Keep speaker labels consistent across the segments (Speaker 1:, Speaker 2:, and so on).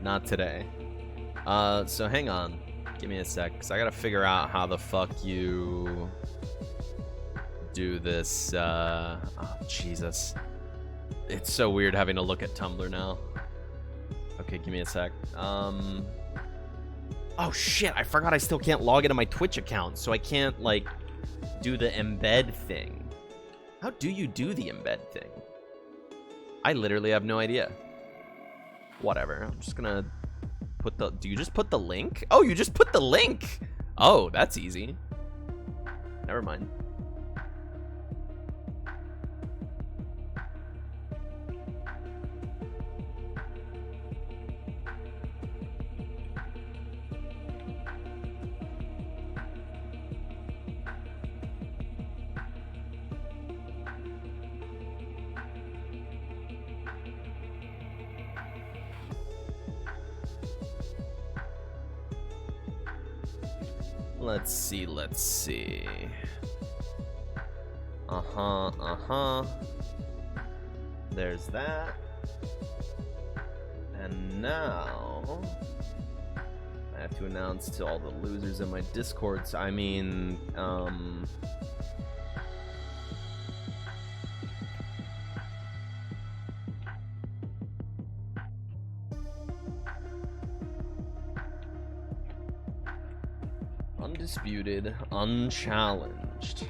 Speaker 1: Not today. So hang on. Give me a sec, because I gotta figure out how the fuck you do this. Oh, Jesus. It's so weird having to look at Tumblr now. Okay, give me a sec. Oh, shit. I forgot I still can't log into my Twitch account, so I can't, like, do the embed thing. How do you do the embed thing? I literally have no idea. Whatever. I'm just gonna put the... Do you just put the link? Oh, you just put the link! Oh, that's easy. Never mind. Let's see, let's see. There's that. And now I have to announce to all the losers in my Discords. I mean, undisputed, unchallenged,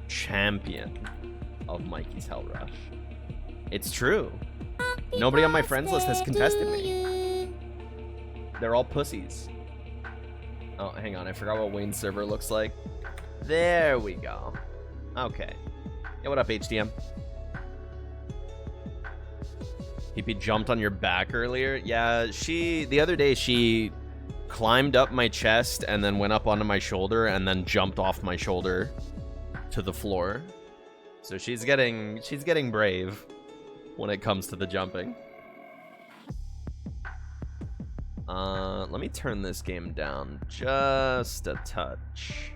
Speaker 1: champion of Mikey's Hell Rush. It's true. Nobody on my friends list has contested me. They're all pussies. Oh, hang on. I forgot what Wayne's server looks like. There we go. Okay. Yeah, what up, HDM? PP jumped on your back earlier. Yeah, the other day she climbed up my chest and then went up onto my shoulder and then jumped off my shoulder to the floor. So she's getting brave when it comes to the jumping. Let me turn this game down just a touch.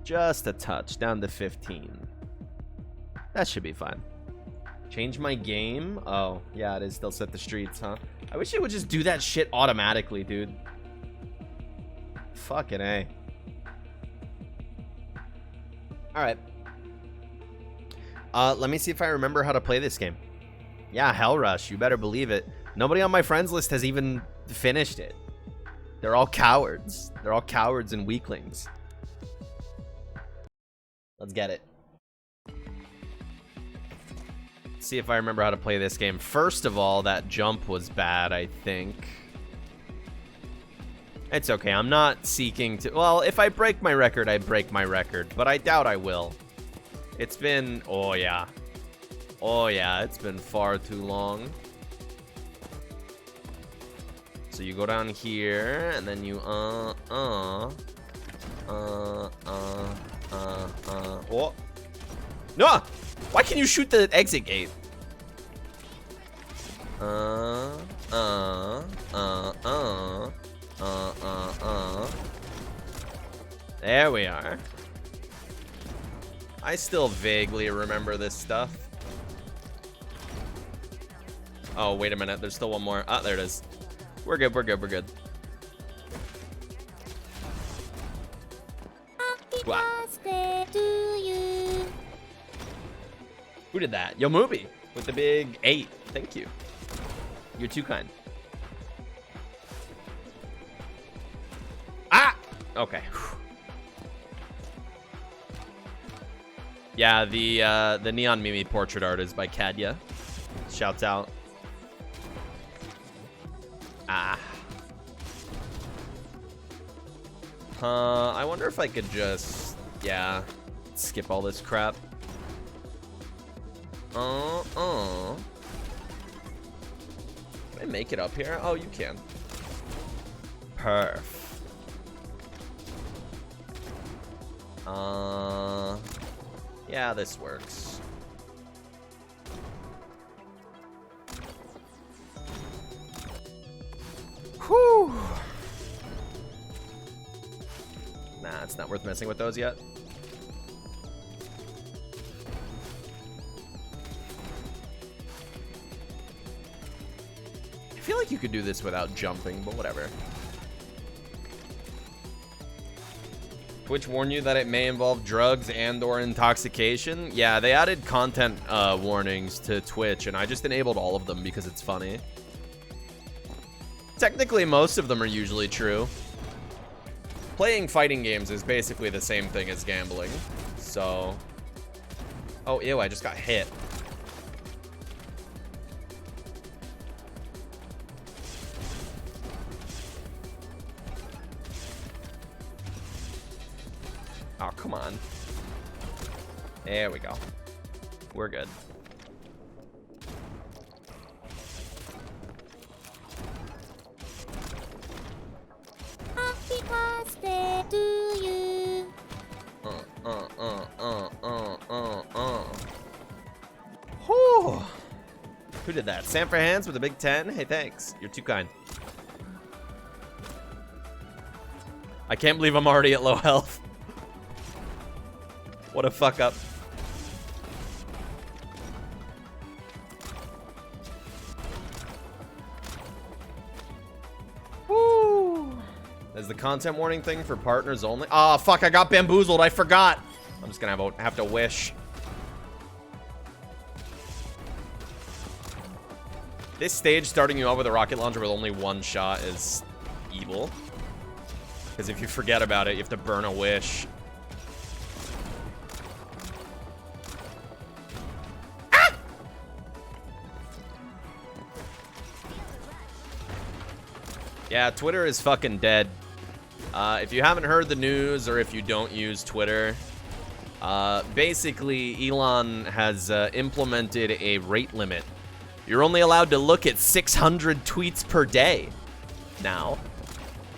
Speaker 1: Just a touch, down to 15. That should be fine. Change my game? Oh, yeah, it is still set the streets, huh? I wish it would just do that shit automatically, dude. Fucking A. Alright. Let me see if I remember how to play this game. Yeah, Hell Rush, you better believe it. Nobody on my friends list has even finished it. They're all cowards. They're all cowards and weaklings. Let's get it. See if I remember how to play this game. First of all, that jump was bad, I think. It's okay. I'm not seeking to... Well, if I break my record, I break my record. But I doubt I will. It's been... Oh, yeah. Oh, yeah. It's been far too long. So you go down here, and then you... Oh. No! Why can you shoot the exit gate? There we are. I still vaguely remember this stuff. Oh, wait a minute. There's still one more. Ah, there it is. We're good, we're good, we're good. Wow. Who did that? Yo, Mubi with the big 8. Thank you. You're too kind. Ah! Okay. Yeah, the Neon Mimi portrait art is by Kadya. Shouts out. Ah. I wonder if I could just, yeah, skip all this crap. Can I make it up here? Oh, you can. Perf. Yeah, this works. Whew. Nah, it's not worth messing with those yet. feel like you could do this without jumping, but whatever. Twitch warned you that it may involve drugs and or intoxication. Yeah, they added content warnings to Twitch, and I just enabled all of them because it's funny. Technically, most of them are usually true. Playing fighting games is basically the same thing as gambling, so... Oh, ew, I just got hit. Oh, come on. There we go. We're good.
Speaker 2: Happy birthday to you.
Speaker 1: Whew. Who did that? Sam for Hands with a big 10? Hey, thanks. You're too kind. I can't believe I'm already at low health. What a fuck up. Woo. There's the content warning thing for partners only. Oh, fuck, I got bamboozled. I forgot. I'm just gonna have to wish. This stage, starting you out with a rocket launcher with only one shot is evil. Because if you forget about it, you have to burn a wish. Yeah, Twitter is fucking dead. If you haven't heard the news or if you don't use Twitter, basically Elon has implemented a rate limit. You're only allowed to look at 600 tweets per day now.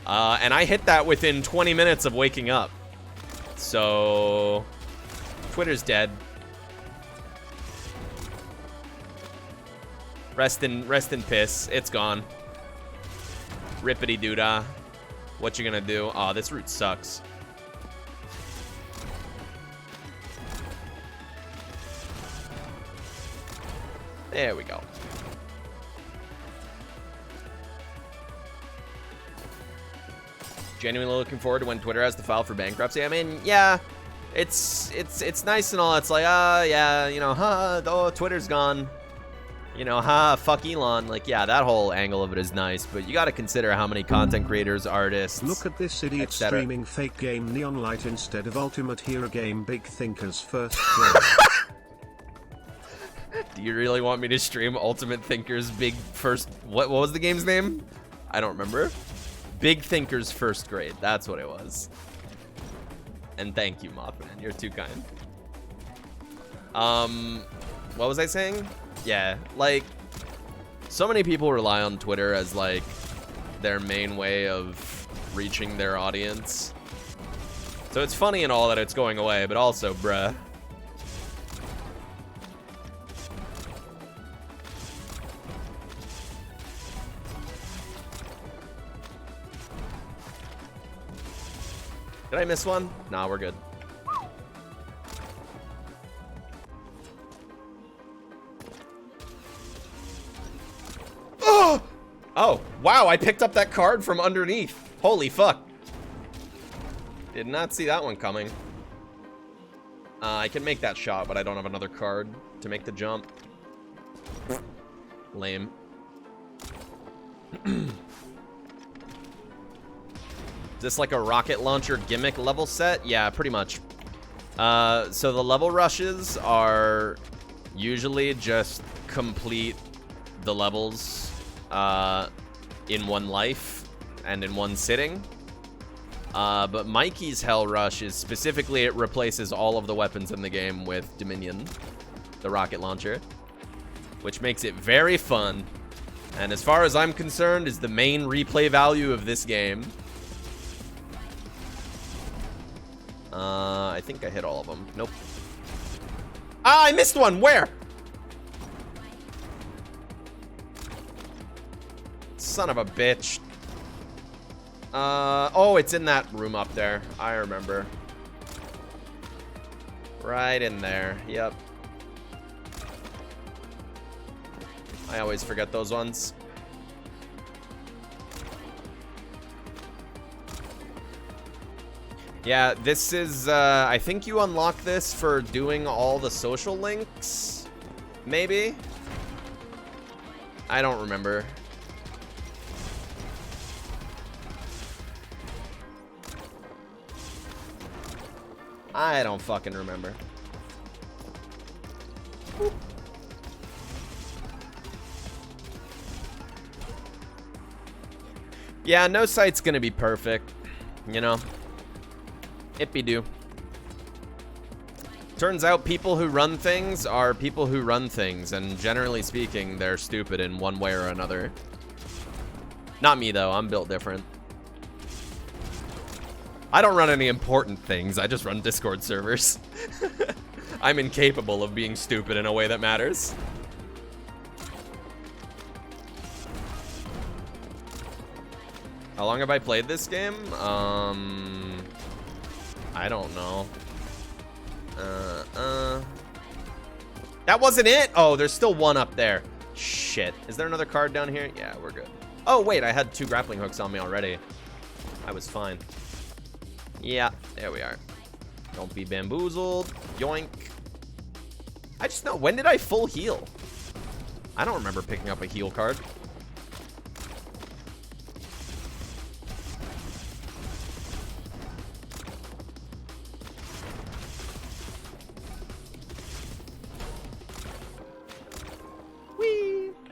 Speaker 1: And I hit that within 20 minutes of waking up. So, Twitter's dead. Rest in piss. It's gone. Rippity doodah. What you gonna do? Aw, this route sucks. There we go. Genuinely looking forward to when Twitter has to file for bankruptcy. I mean, yeah, it's nice and all. It's like, yeah, you know, oh, Twitter's gone. You know, fuck Elon. Like, yeah, that whole angle of it is nice, but you got to consider how many content creators, artists.
Speaker 3: Look at this idiot streaming fake game Neon Light instead of Ultimate Hero game Big Thinkers First Grade.
Speaker 1: Do you really want me to stream Ultimate Thinkers Big First? What was the game's name? I don't remember. Big Thinkers First Grade. That's what it was. And thank you, Mothman. You're too kind. What was I saying? Yeah, like, so many people rely on Twitter as, like, their main way of reaching their audience. So it's funny and all that it's going away, but also, bruh. Did I miss one? Nah, we're good. Oh, wow, I picked up that card from underneath. Holy fuck. Did not see that one coming. I can make that shot, but I don't have another card to make the jump. Lame. Is this like a rocket launcher gimmick level set? Yeah, pretty much. So the level rushes are usually just complete the levels in one life and in one sitting. But Mikey's Hell Rush is specifically, it replaces all of the weapons in the game with Dominion, the rocket launcher, which makes it very fun. And as far as I'm concerned, is the main replay value of this game. I think I hit all of them. Nope. Ah, I missed one. Where? Son of a bitch. Oh, it's in that room up there. I remember. Right in there. Yep. I always forget those ones. Yeah, this is, I think you unlock this for doing all the social links, maybe? I don't remember. I don't fucking remember. Whoop. Yeah, no site's gonna be perfect, you know? Ippy-doo. Turns out people who run things are people who run things, and generally speaking, they're stupid in one way or another. Not me, though. I'm built different. I don't run any important things. I just run Discord servers. I'm incapable of being stupid in a way that matters. How long have I played this game? I don't know. That wasn't it? Oh, there's still one up there. Shit. Is there another card down here? Yeah, we're good. Oh, wait, I had 2 grappling hooks on me already. I was fine. Yeah, there we are. Don't be bamboozled. Yoink. I just know, when did I full heal? I don't remember picking up a heal card.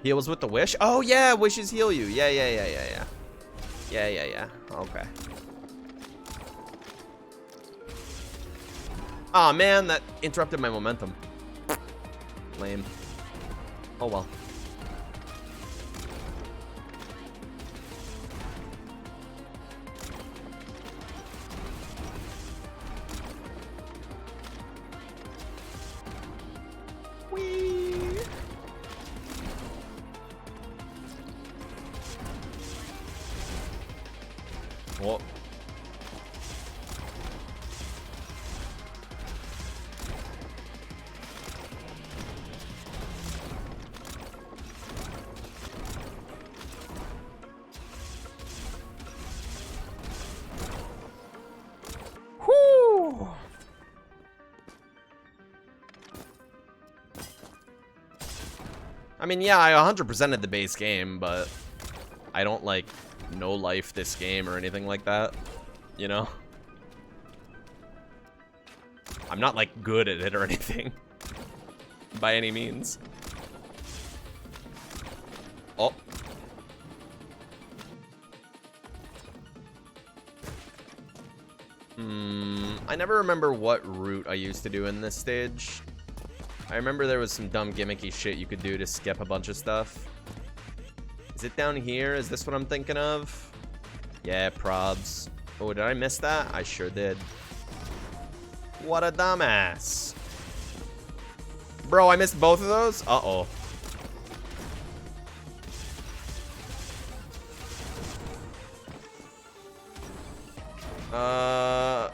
Speaker 1: Heals with the wish? Oh, yeah, wishes heal you. Yeah. Yeah. Okay. Aw, man, that interrupted my momentum. Lame. Oh, well. Whoa. Whew. I mean, yeah, I 100%ed the base game, but I don't, like, no life this game or anything like that, you know? I'm not, like, good at it or anything. By any means. Oh. I never remember what route I used to do in this stage. I remember there was some dumb gimmicky shit you could do to skip a bunch of stuff. Is it down here? Is this what I'm thinking of? Yeah, probs. Oh, did I miss that? I sure did. What a dumbass. Bro, I missed both of those? Uh-oh.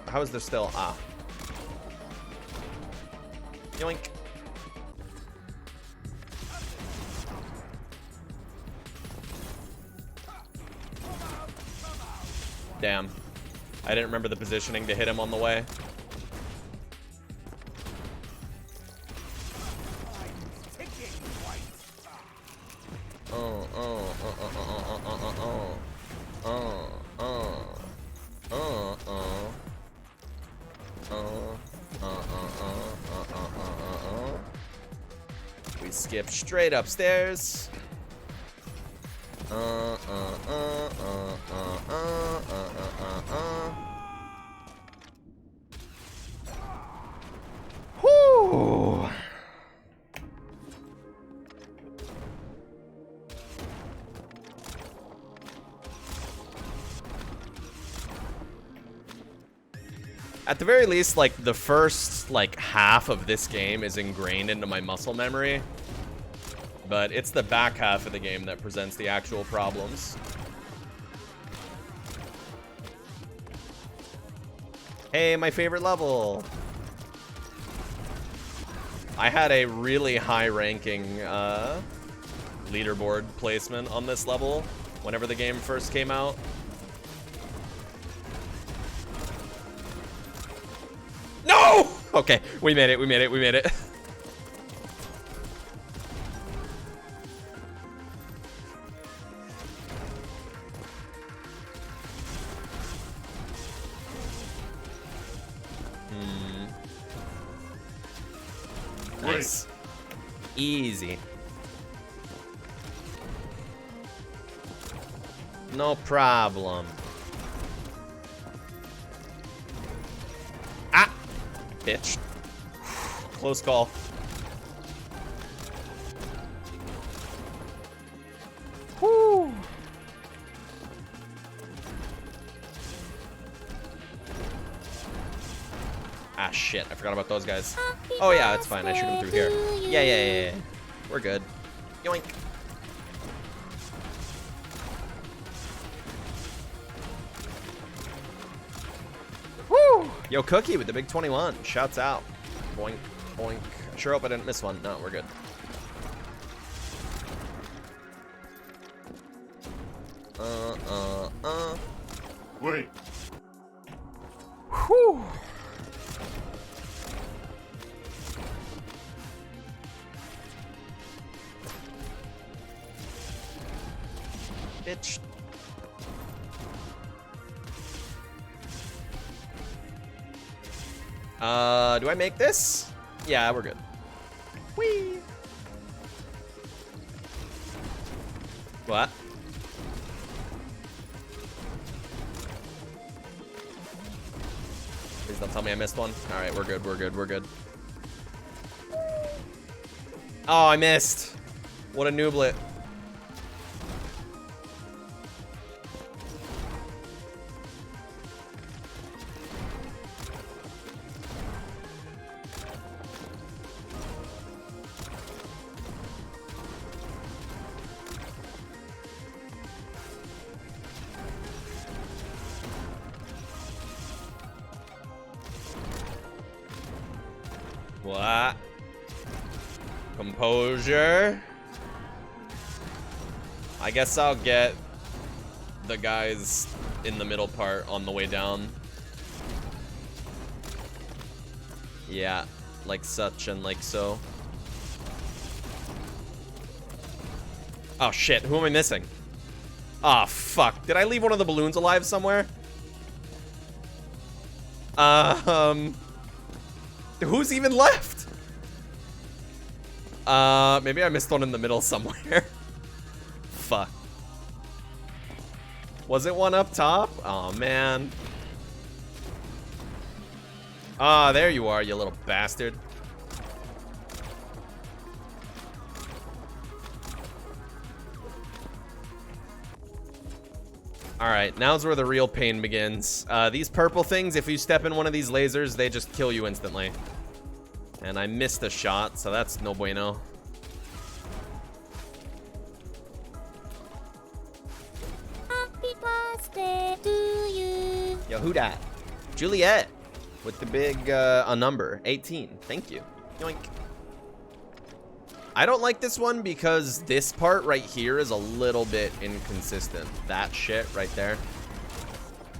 Speaker 1: How is there still? Ah. Yoink. Damn. I didn't remember the positioning to hit him on the way. We skip straight upstairs. Whew. At the very least, like, the first, like, half of this game is ingrained into my muscle memory. But it's the back half of the game that presents the actual problems. Hey, my favorite level. I had a really high-ranking leaderboard placement on this level whenever the game first came out. Okay, we made it, we made it, we made it. Nice. Easy. No problem. Ah! Bitch. Close call. Whoo! Ah, shit. I forgot about those guys. Oh, yeah, it's fine. I shoot him through here. Yeah. We're good. Yoink. Woo! Yo, Cookie with the big 21. Shouts out. Boink, boink. Sure hope I didn't miss one. No, we're good.
Speaker 3: Wait.
Speaker 1: Whew. Bitch. Do I make this? Yeah, we're good. Whee! What? Please don't tell me I missed one. All right, we're good, we're good, we're good. Oh, I missed. What a nooblet. What? Composure. I guess I'll get the guys in the middle part on the way down. Yeah, like such and like so. Oh shit, who am I missing? Oh fuck, did I leave one of the balloons alive somewhere? Who's even left? Maybe I missed one in the middle somewhere. Fuck. Was it one up top? Oh, man. Ah, there you are, you little bastard. Alright, now's where the real pain begins. These purple things, if you step in one of these lasers, they just kill you instantly. And I missed a shot, so that's no bueno.
Speaker 2: Happy birthday to you.
Speaker 1: Yo, who dat? Juliet with the big a number 18. Thank you. Yoink. I don't like this one because this part right here is a little bit inconsistent. That shit right there.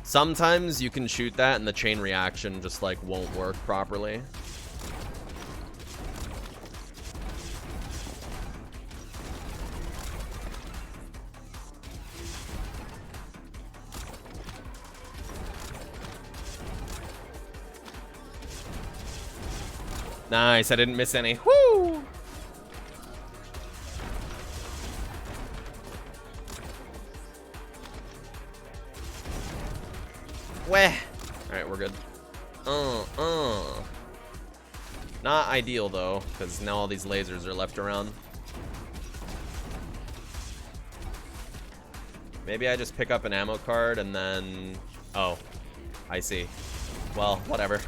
Speaker 1: Sometimes you can shoot that and the chain reaction just like won't work properly. Nice, I didn't miss any. Woo! Weh. Alright, we're good. Not ideal, though, because now all these lasers are left around. Maybe I just pick up an ammo card and then... Oh, I see. Well, whatever.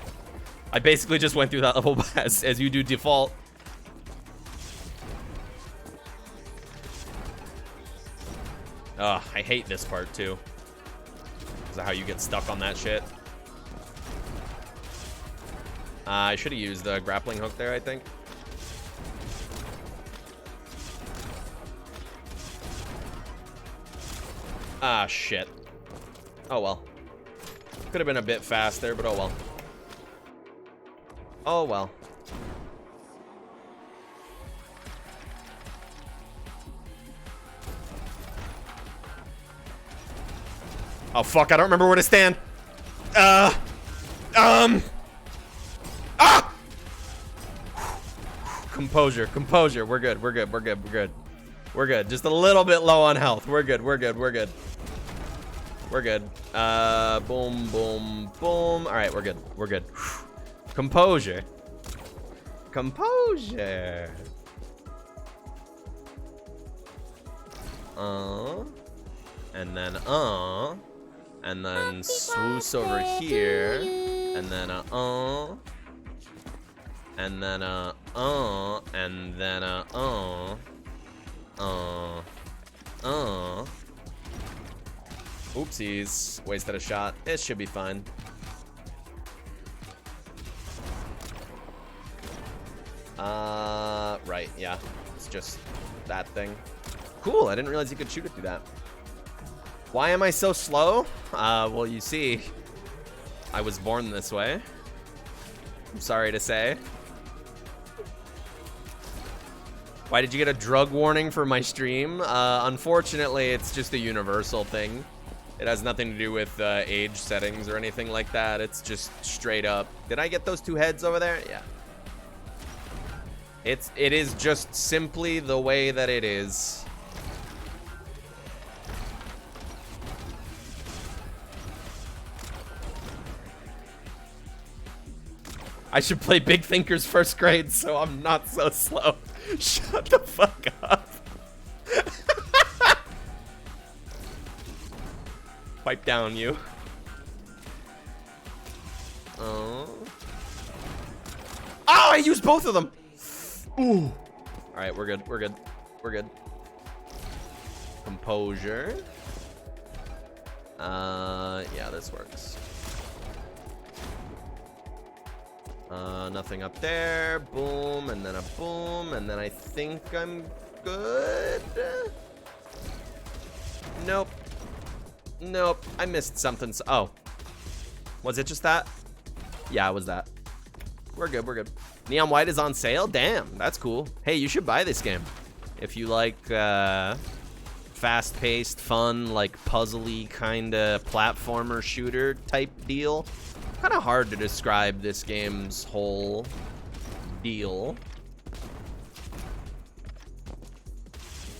Speaker 1: I basically just went through that level as you do default. Ugh, I hate this part, too. This is how you get stuck on that shit. I should have used the grappling hook there, I think. Ah, shit. Oh, well. Could have been a bit faster, but oh, well. Oh, well. Oh, fuck. I don't remember where to stand. Ah! Composure, composure. We're good, we're good, we're good, we're good. We're good. Just a little bit low on health. We're good, we're good, we're good. We're good. Boom, boom, boom. All right, we're good, we're good. Composure. Composure. And then, and then swoosh over here. And then, and then, and then, Oopsies. Wasted a shot. It should be fine. Right, yeah. It's just that thing. Cool, I didn't realize you could shoot it through that. Why am I so slow? Well, you see, I was born this way. I'm sorry to say. Why did you get a drug warning for my stream? Unfortunately, it's just a universal thing. It has nothing to do with age settings or anything like that. It's just straight up. Did I get those two heads over there? Yeah. It is just simply the way that it is. I should play Big Thinkers first grade so I'm not so slow. Shut the fuck up. Pipe down, you. Oh, I used both of them. Ooh. All right, we're good. We're good. We're good. Composure. Yeah, this works. Nothing up there. Boom, and then a boom, and then I think I'm good. Nope. Nope. I missed something. Oh. Was it just that? Yeah, it was that. We're good, we're good. Neon White is on sale? Damn, that's cool. Hey, you should buy this game. If you like, fast-paced, fun, like, puzzly kind of platformer shooter type deal. Kind of hard to describe this game's whole deal.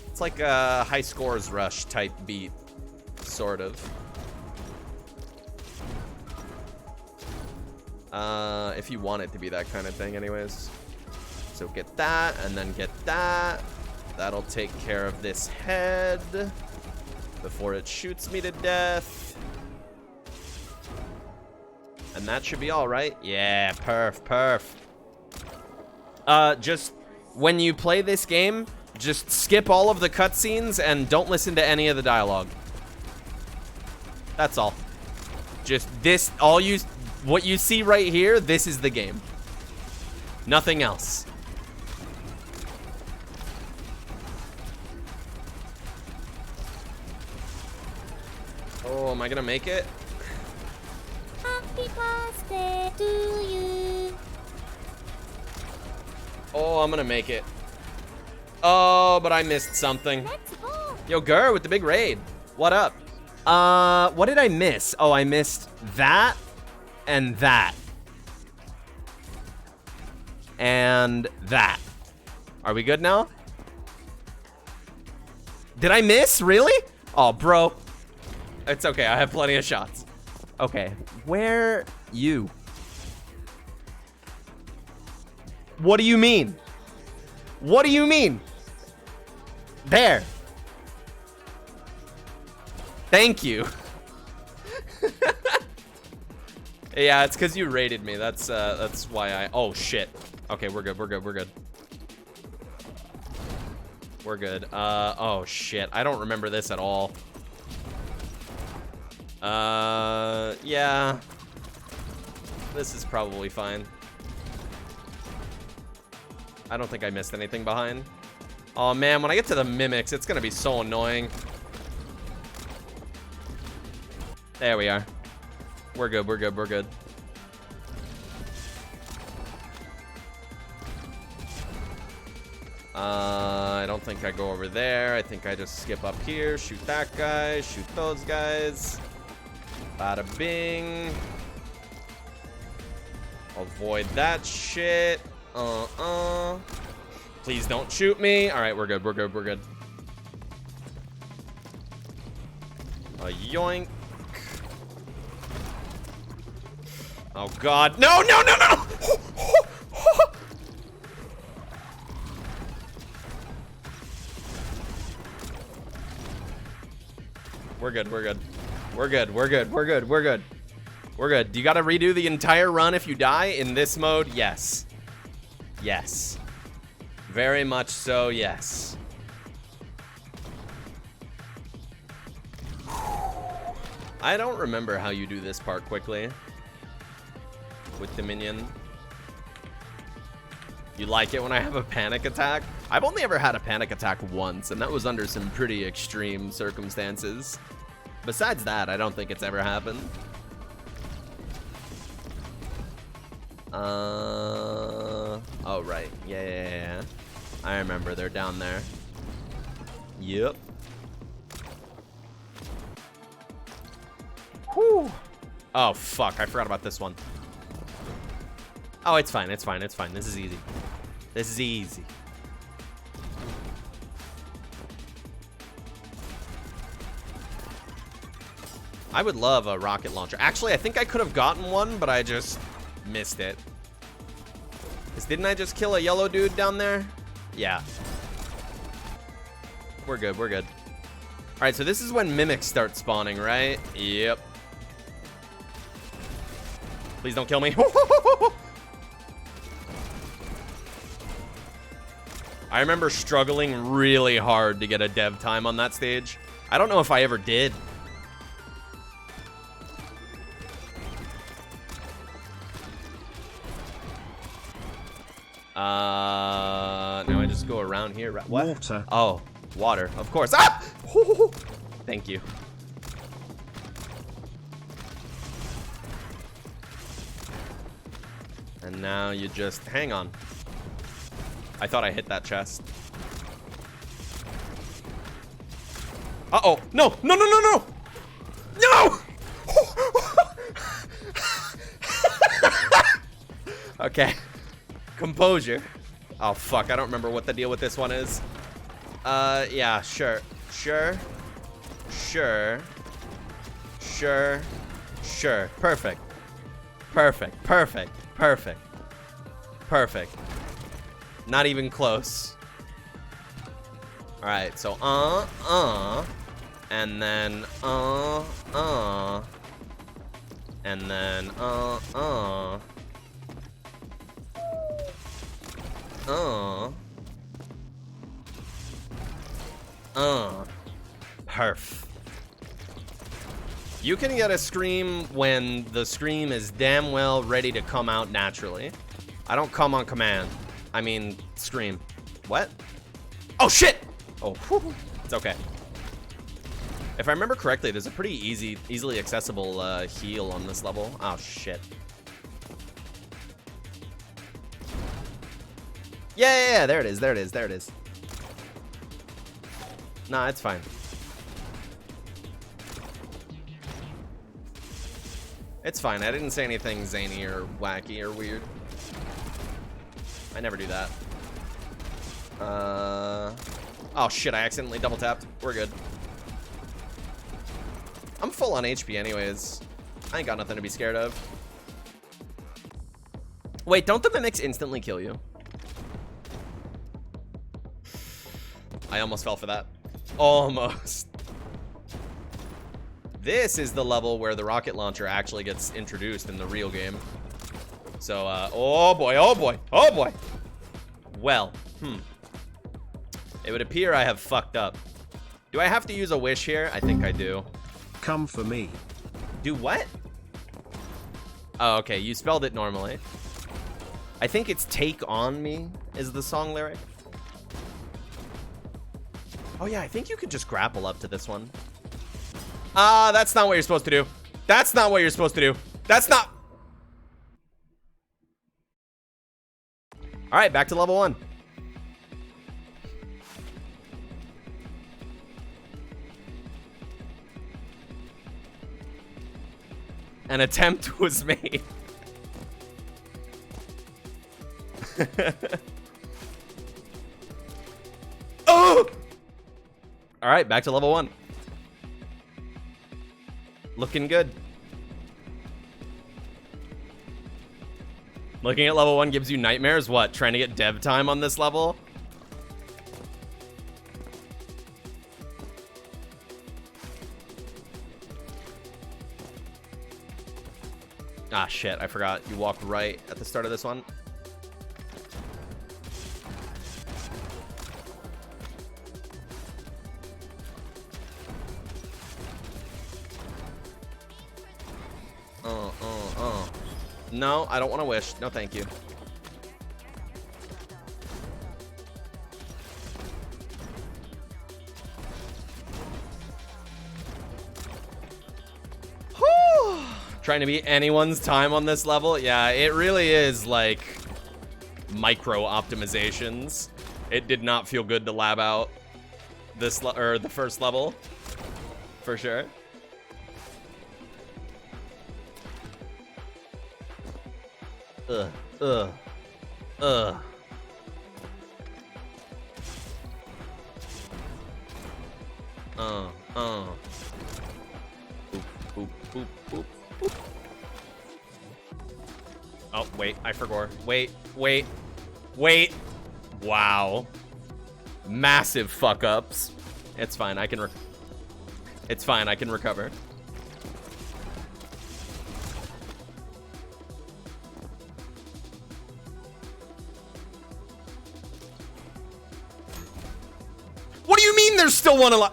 Speaker 1: It's like a high scores rush type beat, sort of. If you want it to be that kind of thing anyways. So get that, and then get that. That'll take care of this head before it shoots me to death. And that should be all right. Yeah, perf. Just when you play this game, just skip all of the cutscenes and don't listen to any of the dialogue. That's all. Just this, what you see right here, this is the game. Nothing else. Oh, am I gonna make it?
Speaker 2: Happy birthday to you.
Speaker 1: Oh, I'm gonna make it. Oh, but I missed something.
Speaker 2: Let's go.
Speaker 1: Yo, Gur with the big raid. What up? What did I miss? Oh, I missed that and that. And that. Are we good now? Did I miss? Really? Oh, bro. It's okay. I have plenty of shots. Okay. Where you? What do you mean? What do you mean? There. Thank you. Yeah, it's because you raided me. That's why I... Oh, shit. Okay, we're good. We're good. We're good. We're good. Oh, shit. I don't remember this at all. Yeah. This is probably fine. I don't think I missed anything behind. Oh, man, when I get to the mimics, it's gonna be so annoying. There we are. We're good, we're good, we're good. I don't think I go over there. I think I just skip up here, shoot that guy, shoot those guys. Bada bing. Avoid that shit. Please don't shoot me. All right, we're good, we're good, we're good. A yoink. Oh God, no, no, no, no. We're good, we're good. We're good, we're good, we're good, we're good. We're good. Do you gotta redo the entire run if you die in this mode? Yes. Yes. Very much so, yes. I don't remember how you do this part quickly. With the minion. You like it when I have a panic attack? I've only ever had a panic attack once, and that was under some pretty extreme circumstances. Besides that, I don't think it's ever happened. Oh, right. Yeah. I remember, they're down there. Yep. Whew. Oh, fuck. I forgot about this one. Oh, it's fine. It's fine. It's fine. This is easy. This is easy. I would love a rocket launcher. Actually, I think I could have gotten one, but I just missed it. Because didn't I just kill a yellow dude down there? Yeah. We're good. We're good. All right, so this is when mimics start spawning, right? Yep. Please don't kill me. I remember struggling really hard to get a dev time on that stage. I don't know if I ever did. Now I just go around here. What?
Speaker 3: Water.
Speaker 1: Oh, water. Of course. Ah! Thank you. And now you just hang on. I thought I hit that chest. Uh-oh. No, no, no, no, no. No! Okay. Composure. Oh, fuck. I don't remember what the deal with this one is. Yeah, sure. Sure. Sure. Sure. Sure. Perfect. Perfect. Perfect. Perfect. Perfect. Not even close. Alright, so, and then, and then, perf. You can get a scream when the scream is damn well ready to come out naturally. I don't come on command. I mean, scream. What? Oh, shit! Oh, whew. It's okay. If I remember correctly, there's a pretty easily accessible heal on this level. Oh, shit. Yeah, there it is, there it is, there it is. Nah, it's fine. It's fine, I didn't say anything zany or wacky or weird. I never do that. Oh shit, I accidentally double tapped. We're good. I'm full on HP anyways. I ain't got nothing to be scared of. Wait, don't the mimics instantly kill you? I almost fell for that. Almost. This is the level where the rocket launcher actually gets introduced in the real game. So, oh boy, oh boy, oh boy. Well, it would appear I have fucked up. Do I have to use a wish here? I think I do.
Speaker 3: Come for me.
Speaker 1: Do what? Oh, okay, you spelled it normally. I think it's Take On Me is the song lyric. Oh yeah, I think you could just grapple up to this one. That's not what you're supposed to do. That's not what you're supposed to do. That's not... All right, back to level 1. An attempt was made. Oh! All right, back to level 1. Looking good. Looking at level 1 gives you nightmares. What? Trying to get dev time on this level? Ah, shit. I forgot. You walked right at the start of this one. No, I don't want to wish. No, thank you. Whew. Trying to beat anyone's time on this level. Yeah, it really is like micro optimizations. It did not feel good to lab out this or the first level for sure. Ugh. Boop, boop, boop, boop, boop. Oh, wait, I forgot. Wait. Wow. Massive fuck ups. It's fine, I can recover. What do you mean there's still one alive?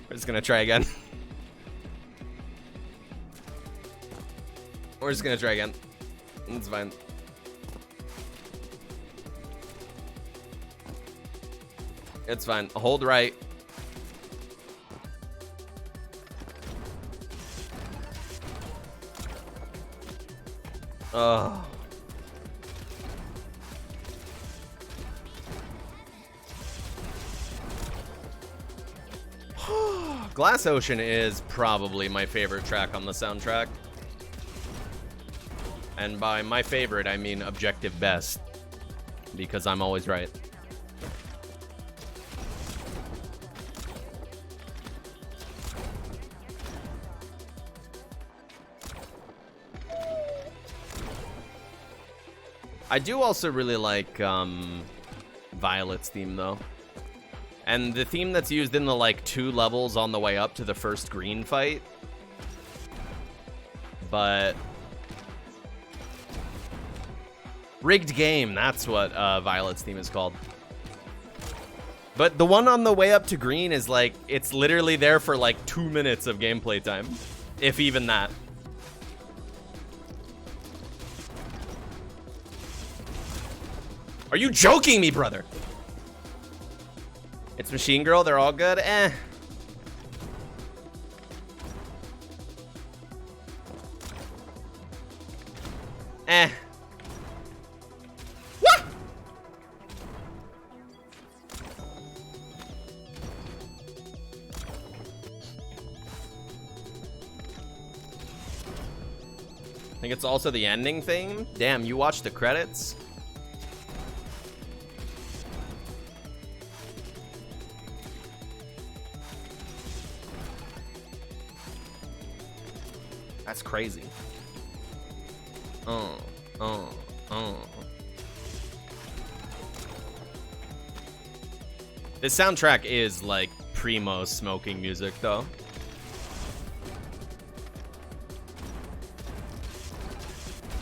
Speaker 1: We're just gonna try again. We're just gonna try again. It's fine. It's fine. Hold right. Oh. Glass Ocean is probably my favorite track on the soundtrack. And by my favorite, I mean objective best. Because I'm always right. I do also really like Violet's theme though. And the theme that's used in the like 2 levels on the way up to the first green fight. But Rigged Game, that's what Violet's theme is called. But the one on the way up to green is like, it's literally there for like 2 minutes of gameplay time. If even that. Are you joking me, brother? It's Machine Girl, they're all good? Eh. Eh. What? I think it's also the ending thing. Damn, you watched the credits? That's crazy. This soundtrack is like primo smoking music though.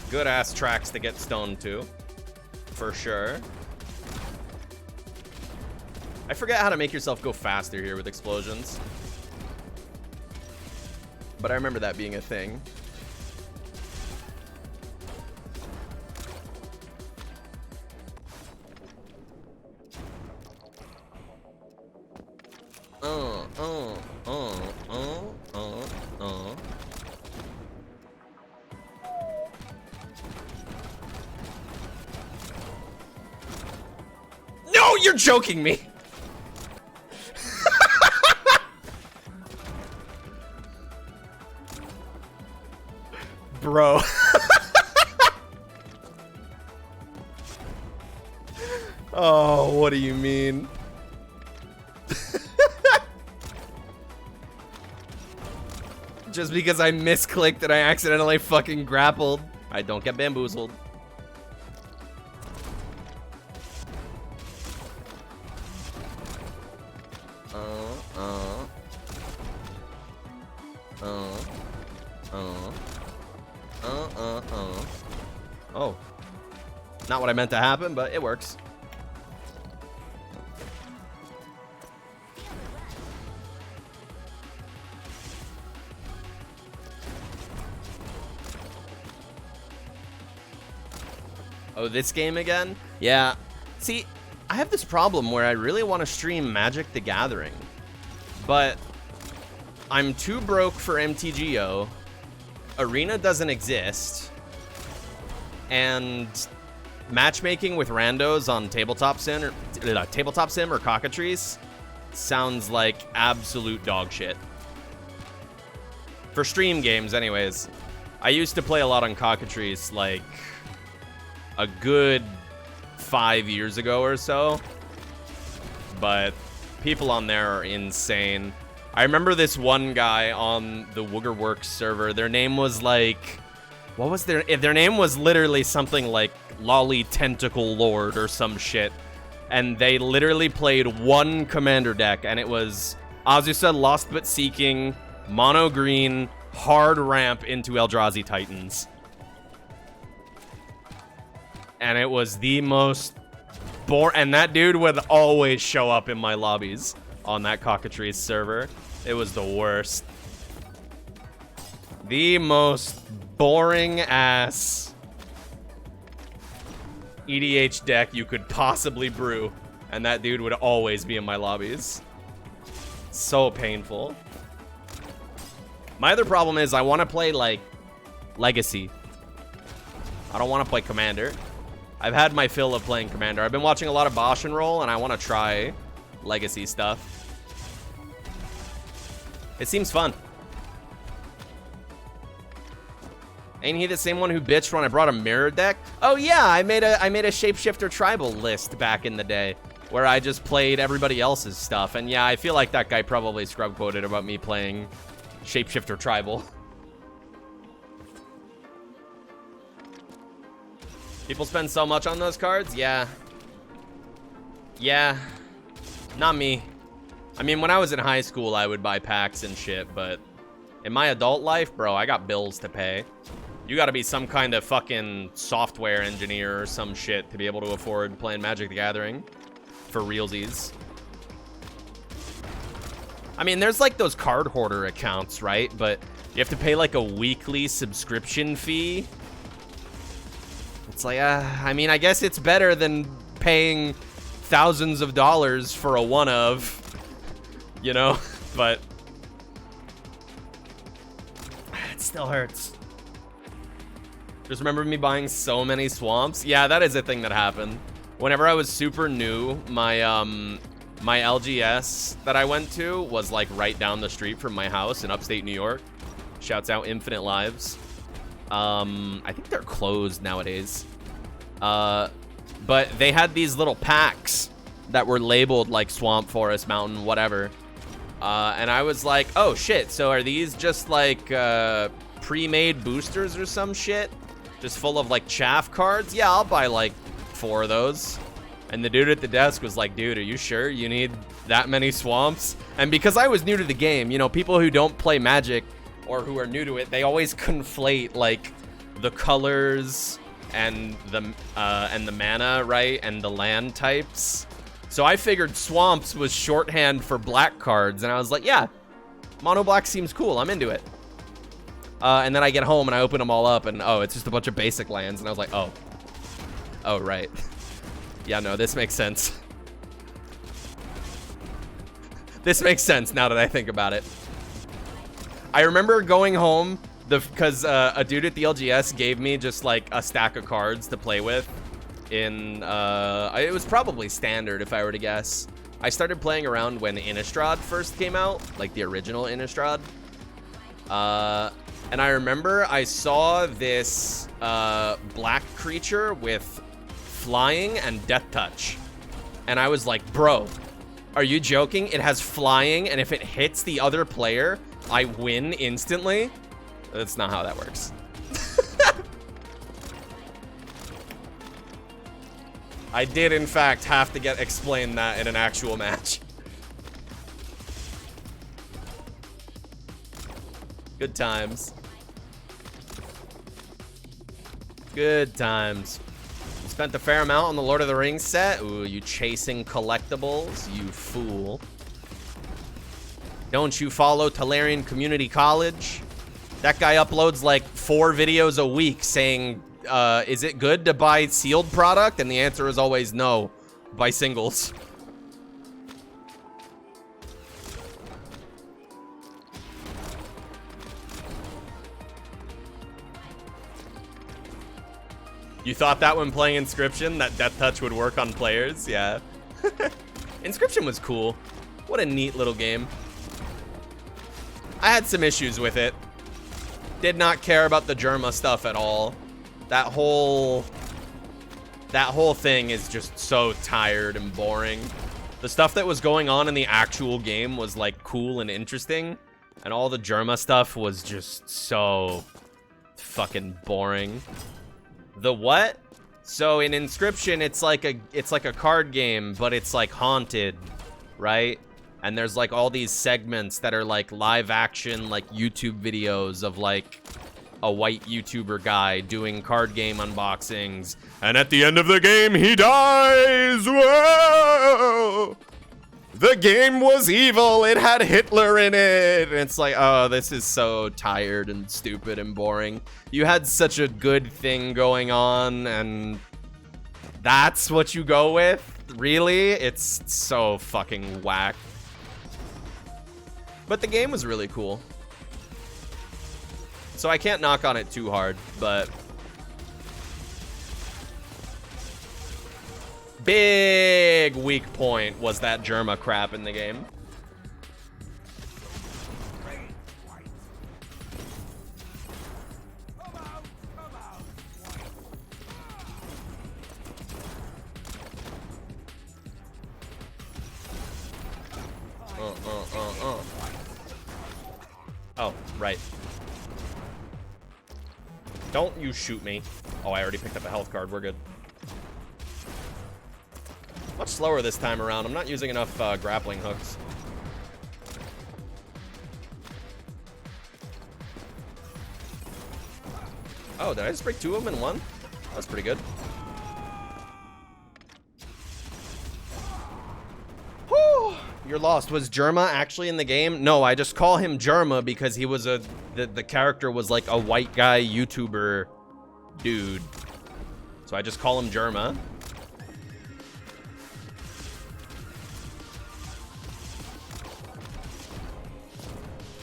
Speaker 1: Good ass tracks to get stoned to, for sure. I forget how to make yourself go faster here with explosions. But I remember that being a thing. You're joking me. Bro. Oh, what do you mean? Just because I misclicked and I accidentally fucking grappled. I don't get bamboozled. Oh. Not what I meant to happen, but it works. Oh, this game again? Yeah. See, I have this problem where I really want to stream Magic the Gathering, but I'm too broke for MTGO. Arena doesn't exist. And matchmaking with randos on Tabletop Sim or Cockatrice sounds like absolute dog shit. For stream games, anyways. I used to play a lot on Cockatrice, like a good 5 years ago or so, but people on there are insane. I remember this one guy on the Woogerworks server. Their name was like, what was their name was literally something like Lolly Tentacle Lord or some shit, and they literally played one commander deck, and it was Azusa, Lost But Seeking, mono green, hard ramp into Eldrazi Titans. And it was the most boring. And that dude would always show up in my lobbies on that Cockatrice server. It was the worst. The most boring ass EDH deck you could possibly brew. And that dude would always be in my lobbies. So painful. My other problem is I want to play, like, Legacy. I don't want to play Commander. I've had my fill of playing Commander. I've been watching a lot of Bosch and Roll, and I want to try Legacy stuff. It seems fun. Ain't he the same one who bitched when I brought a mirror deck? Oh yeah, I made a Shapeshifter Tribal list back in the day where I just played everybody else's stuff. And yeah, I feel like that guy probably scrub quoted about me playing Shapeshifter Tribal. People spend so much on those cards? Yeah. Yeah. Not me. I mean, when I was in high school, I would buy packs and shit, but in my adult life, bro, I got bills to pay. You gotta be some kind of fucking software engineer or some shit to be able to afford playing Magic the Gathering for realsies. I mean, there's like those card hoarder accounts, right? But you have to pay like a weekly subscription fee. It's like, I mean, I guess it's better than paying thousands of dollars for a one of, you know, but it still hurts. Just remember me buying so many swamps. Yeah, that is a thing that happened. Whenever I was super new, my my LGS that I went to was like right down the street from my house in upstate New York. Shouts out Infinite Lives. I think they're closed nowadays. But they had these little packs that were labeled like Swamp, Forest, Mountain, whatever. And I was like, oh shit, so are these just like pre-made boosters or some shit? Just full of like chaff cards? Yeah, I'll buy like 4 of those. And the dude at the desk was like, dude, are you sure you need that many swamps? And because I was new to the game, you know, people who don't play Magic or who are new to it, they always conflate like the colors and the mana, right? And the land types. So I figured swamps was shorthand for black cards, and I was like, yeah, mono black seems cool. I'm into it. And then I get home and I open them all up, and oh, it's just a bunch of basic lands, and I was like, oh, right. Yeah, no, this makes sense. This makes sense now that I think about it. I remember going home because a dude at the LGS gave me just like a stack of cards to play with. in, it was probably standard if I were to guess. I started playing around when Innistrad first came out, like the original Innistrad. And I remember I saw this black creature with flying and death touch. And I was like, bro, are you joking? It has flying, and if it hits the other player, I win instantly? That's not how that works. I did, in fact, have to get explained that in an actual match. Good times. Good times. You spent a fair amount on the Lord of the Rings set. Ooh, you chasing collectibles, you fool. Don't you follow Talarian Community College? That guy uploads like 4 videos a week saying, is it good to buy sealed product? And the answer is always no. Buy singles. You thought that when playing Inscription, that Death Touch would work on players? Yeah. Inscription was cool. What a neat little game. I had some issues with it. Did not care about the Germa stuff at all. That whole thing is just so tired and boring. The stuff that was going on in the actual game was like cool and interesting, and all the Germa stuff was just so fucking boring. The what? So in Inscription, it's like a card game, but it's like haunted, right? And there's like all these segments that are like live action, like YouTube videos of like a white YouTuber guy doing card game unboxings. And at the end of the game, he dies. Whoa! The game was evil. It had Hitler in it. And it's like, oh, this is so tired and stupid and boring. You had such a good thing going on, and that's what you go with? Really? It's so fucking whack. But the game was really cool. So I can't knock on it too hard, but big weak point was that Germa crap in the game. Oh, right. Don't you shoot me. Oh, I already picked up a health card. We're good. Much slower this time around. I'm not using enough grappling hooks. Oh, did I just break 2 of them in one? That's pretty good. Whew. You're lost. Was Germa actually in the game? No, I just call him Germa because he was the character was like a white guy YouTuber dude. So I just call him Germa.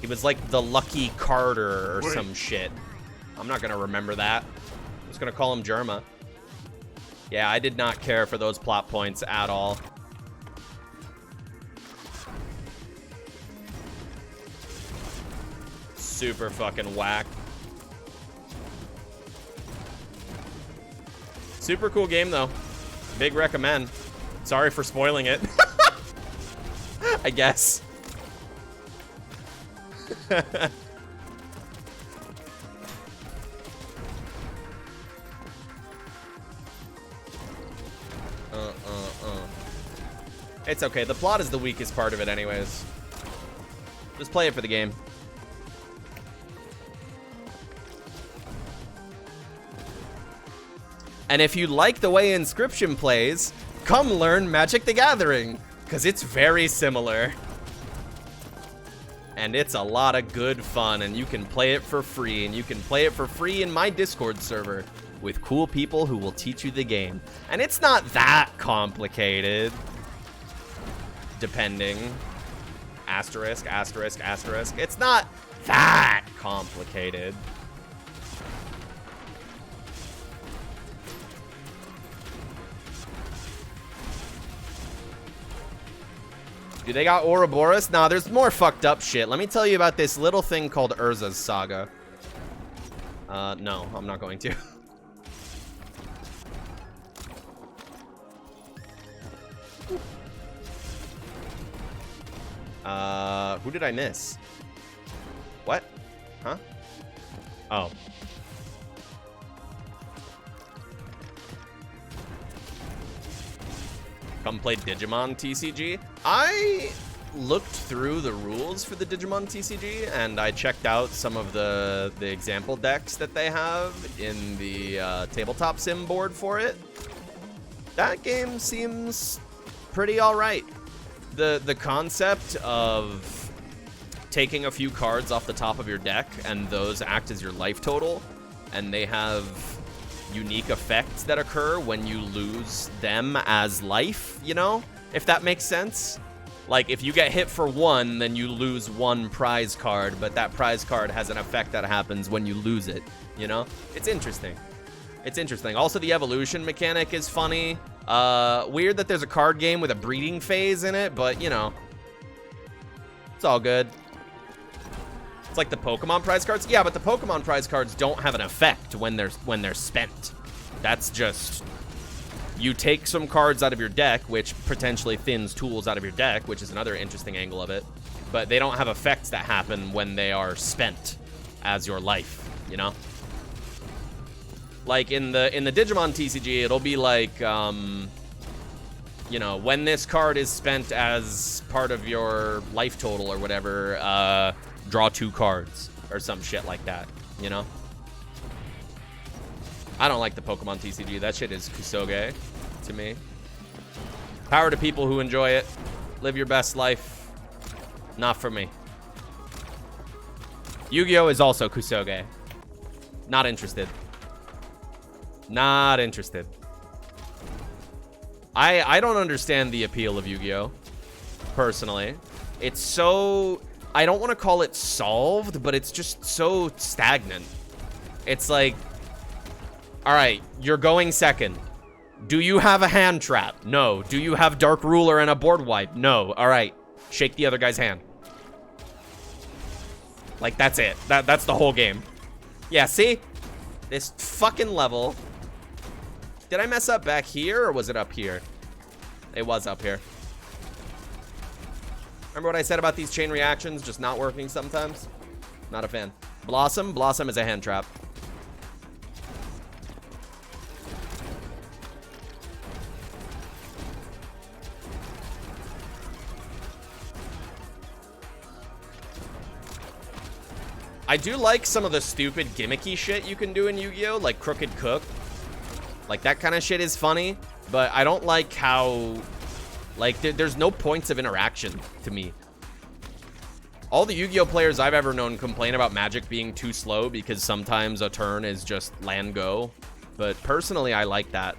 Speaker 1: He was like the Lucky Carter or some shit. I'm not gonna remember that. I'm just gonna call him Germa. Yeah, I did not care for those plot points at all. Super fucking whack. Super cool game though. Big recommend. Sorry for spoiling it. I guess. It's okay. The plot is the weakest part of it anyways. Just play it for the game. And if you like the way Inscription plays, come learn Magic the Gathering, because it's very similar. And it's a lot of good fun, and you can play it for free, and you can play it for free in my Discord server with cool people who will teach you the game. And it's not that complicated, depending. Asterisk, asterisk, asterisk. It's not that complicated. Do they got Ouroboros? Nah, there's more fucked up shit. Let me tell you about this little thing called Urza's Saga. No, I'm not going to. Who did I miss? What? Huh? Oh. Come play Digimon TCG. I looked through the rules for the Digimon TCG and I checked out some of the example decks that they have in the tabletop sim board for it. That game seems pretty alright. The concept of taking a few cards off the top of your deck and those act as your life total, and they have unique effects that occur when you lose them as life, you know, if that makes sense. Like, if you get hit for 1, then you lose 1 prize card, but that prize card has an effect that happens when you lose it, you know? It's interesting. It's interesting. Also, the evolution mechanic is funny. Weird that there's a card game with a breeding phase in it, but, you know, it's all good. It's like the Pokemon prize cards. Yeah, but the Pokemon prize cards don't have an effect when they're spent. That's just, you take some cards out of your deck, which potentially thins tools out of your deck, which is another interesting angle of it. But they don't have effects that happen when they are spent as your life, you know? Like in the Digimon TCG, it'll be like, you know, when this card is spent as part of your life total or whatever, draw 2 cards or some shit like that, you know? I don't like the Pokemon TCG. That shit is kusoge to me. Power to people who enjoy it. Live your best life. Not for me. Yu-Gi-Oh! Is also kusoge. Not interested. Not interested. I don't understand the appeal of Yu-Gi-Oh! Personally. It's so, I don't want to call it solved, but it's just so stagnant. It's like, all right, you're going second. Do you have a hand trap? No. Do you have Dark Ruler and a board wipe? No. All right, shake the other guy's hand. Like, that's it. That's the whole game. Yeah, see? This fucking level. Did I mess up back here, or was it up here? It was up here. Remember what I said about these chain reactions just not working sometimes? Not a fan. Blossom? Blossom is a hand trap. I do like some of the stupid gimmicky shit you can do in Yu-Gi-Oh! Like Crooked Cook. Like, that kind of shit is funny, but I don't like how, like, there's no points of interaction to me. All the Yu-Gi-Oh! Players I've ever known complain about Magic being too slow because sometimes a turn is just land go. But personally, I like that.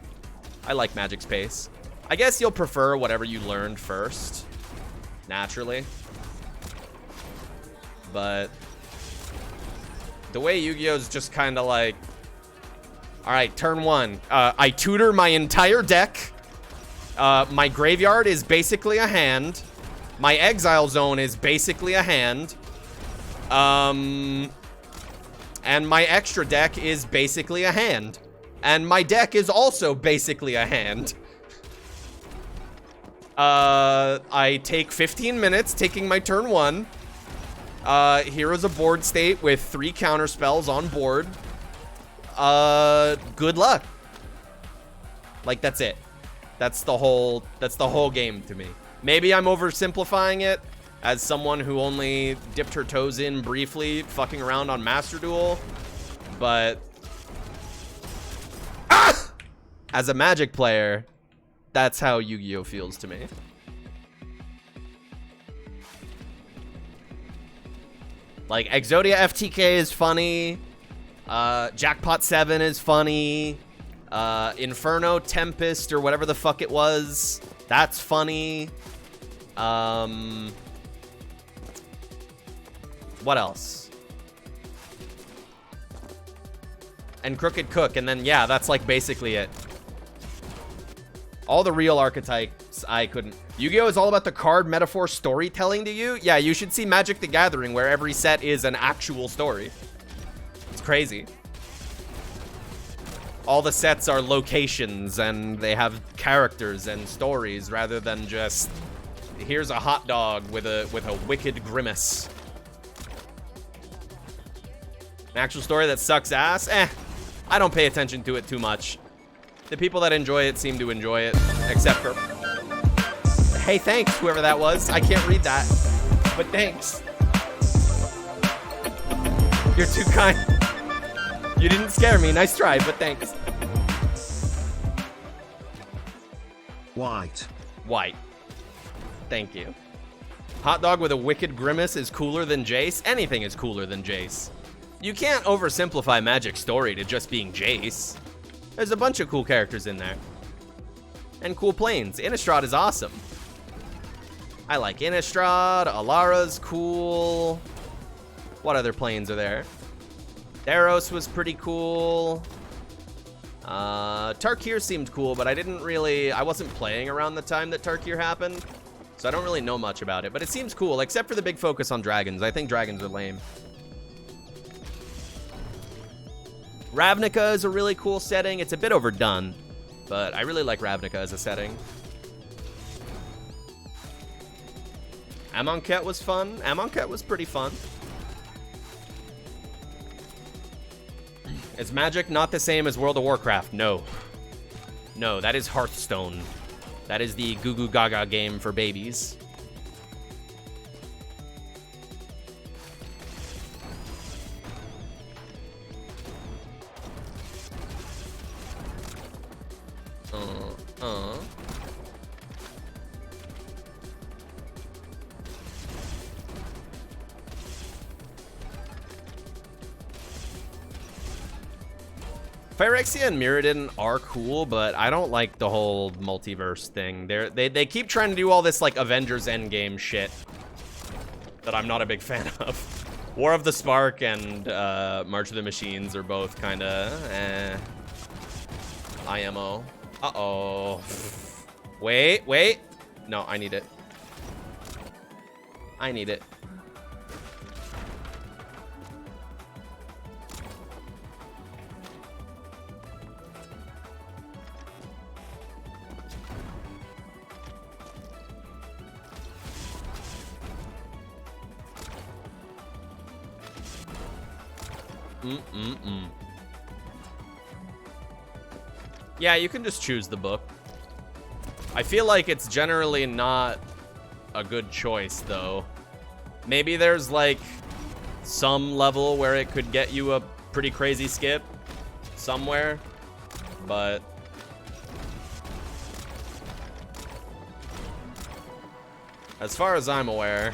Speaker 1: I like Magic's pace. I guess you'll prefer whatever you learned first, naturally. But the way Yu-Gi-Oh! Is just kind of like, all right, turn 1. I tutor my entire deck. My graveyard is basically a hand. My exile zone is basically a hand. And my extra deck is basically a hand. And my deck is also basically a hand. I take 15 minutes taking my turn 1. Here is a board state with 3 counter spells on board. Good luck. Like, that's it. That's the whole game to me. Maybe I'm oversimplifying it as someone who only dipped her toes in briefly fucking around on Master Duel, but as a Magic player, that's how Yu-Gi-Oh! Feels to me. Like, Exodia FTK is funny. Jackpot 7 is funny. Inferno Tempest or whatever the fuck it was, that's funny. What else? And Crooked Cook, and then yeah, that's like basically it. All the real archetypes Yes, I couldn't. Yu-Gi-Oh! Is all about the card metaphor storytelling to you? Yeah, you should see Magic the Gathering, where every set is an actual story. It's crazy. All the sets are locations, and they have characters and stories, rather than just, here's a hot dog with a wicked grimace. An actual story that sucks ass? I don't pay attention to it too much. The people that enjoy it seem to enjoy it, except for... Hey, thanks, whoever that was. I can't read that, but thanks. You're too kind. You didn't scare me. Nice try, but thanks.
Speaker 3: White.
Speaker 1: White. Thank you. Hot dog with a wicked grimace is cooler than Jace? Anything is cooler than Jace. You can't oversimplify Magic's story to just being Jace. There's a bunch of cool characters in there. And cool planes. Innistrad is awesome. I like Innistrad. Alara's cool. What other planes are there? Theros was pretty cool. Tarkir seemed cool, but I wasn't playing around the time that Tarkir happened. So I don't really know much about it, but it seems cool, except for the big focus on dragons. I think dragons are lame. Ravnica is a really cool setting. It's a bit overdone, but I really like Ravnica as a setting. Amonkhet was fun. Amonkhet was pretty fun. Is Magic not the same as World of Warcraft? No. No, that is Hearthstone. That is the Goo Goo Gaga game for babies. Phyrexia and Mirrodin are cool, but I don't like the whole multiverse thing. They keep trying to do all this like Avengers Endgame shit that I'm not a big fan of. War of the Spark and March of the Machines are both kind of IMO. Uh-oh. Wait. No, I need it. I need it. Yeah, you can just choose the book. I feel like it's generally not a good choice, though. Maybe there's, like, some level where it could get you a pretty crazy skip somewhere, but... as far as I'm aware,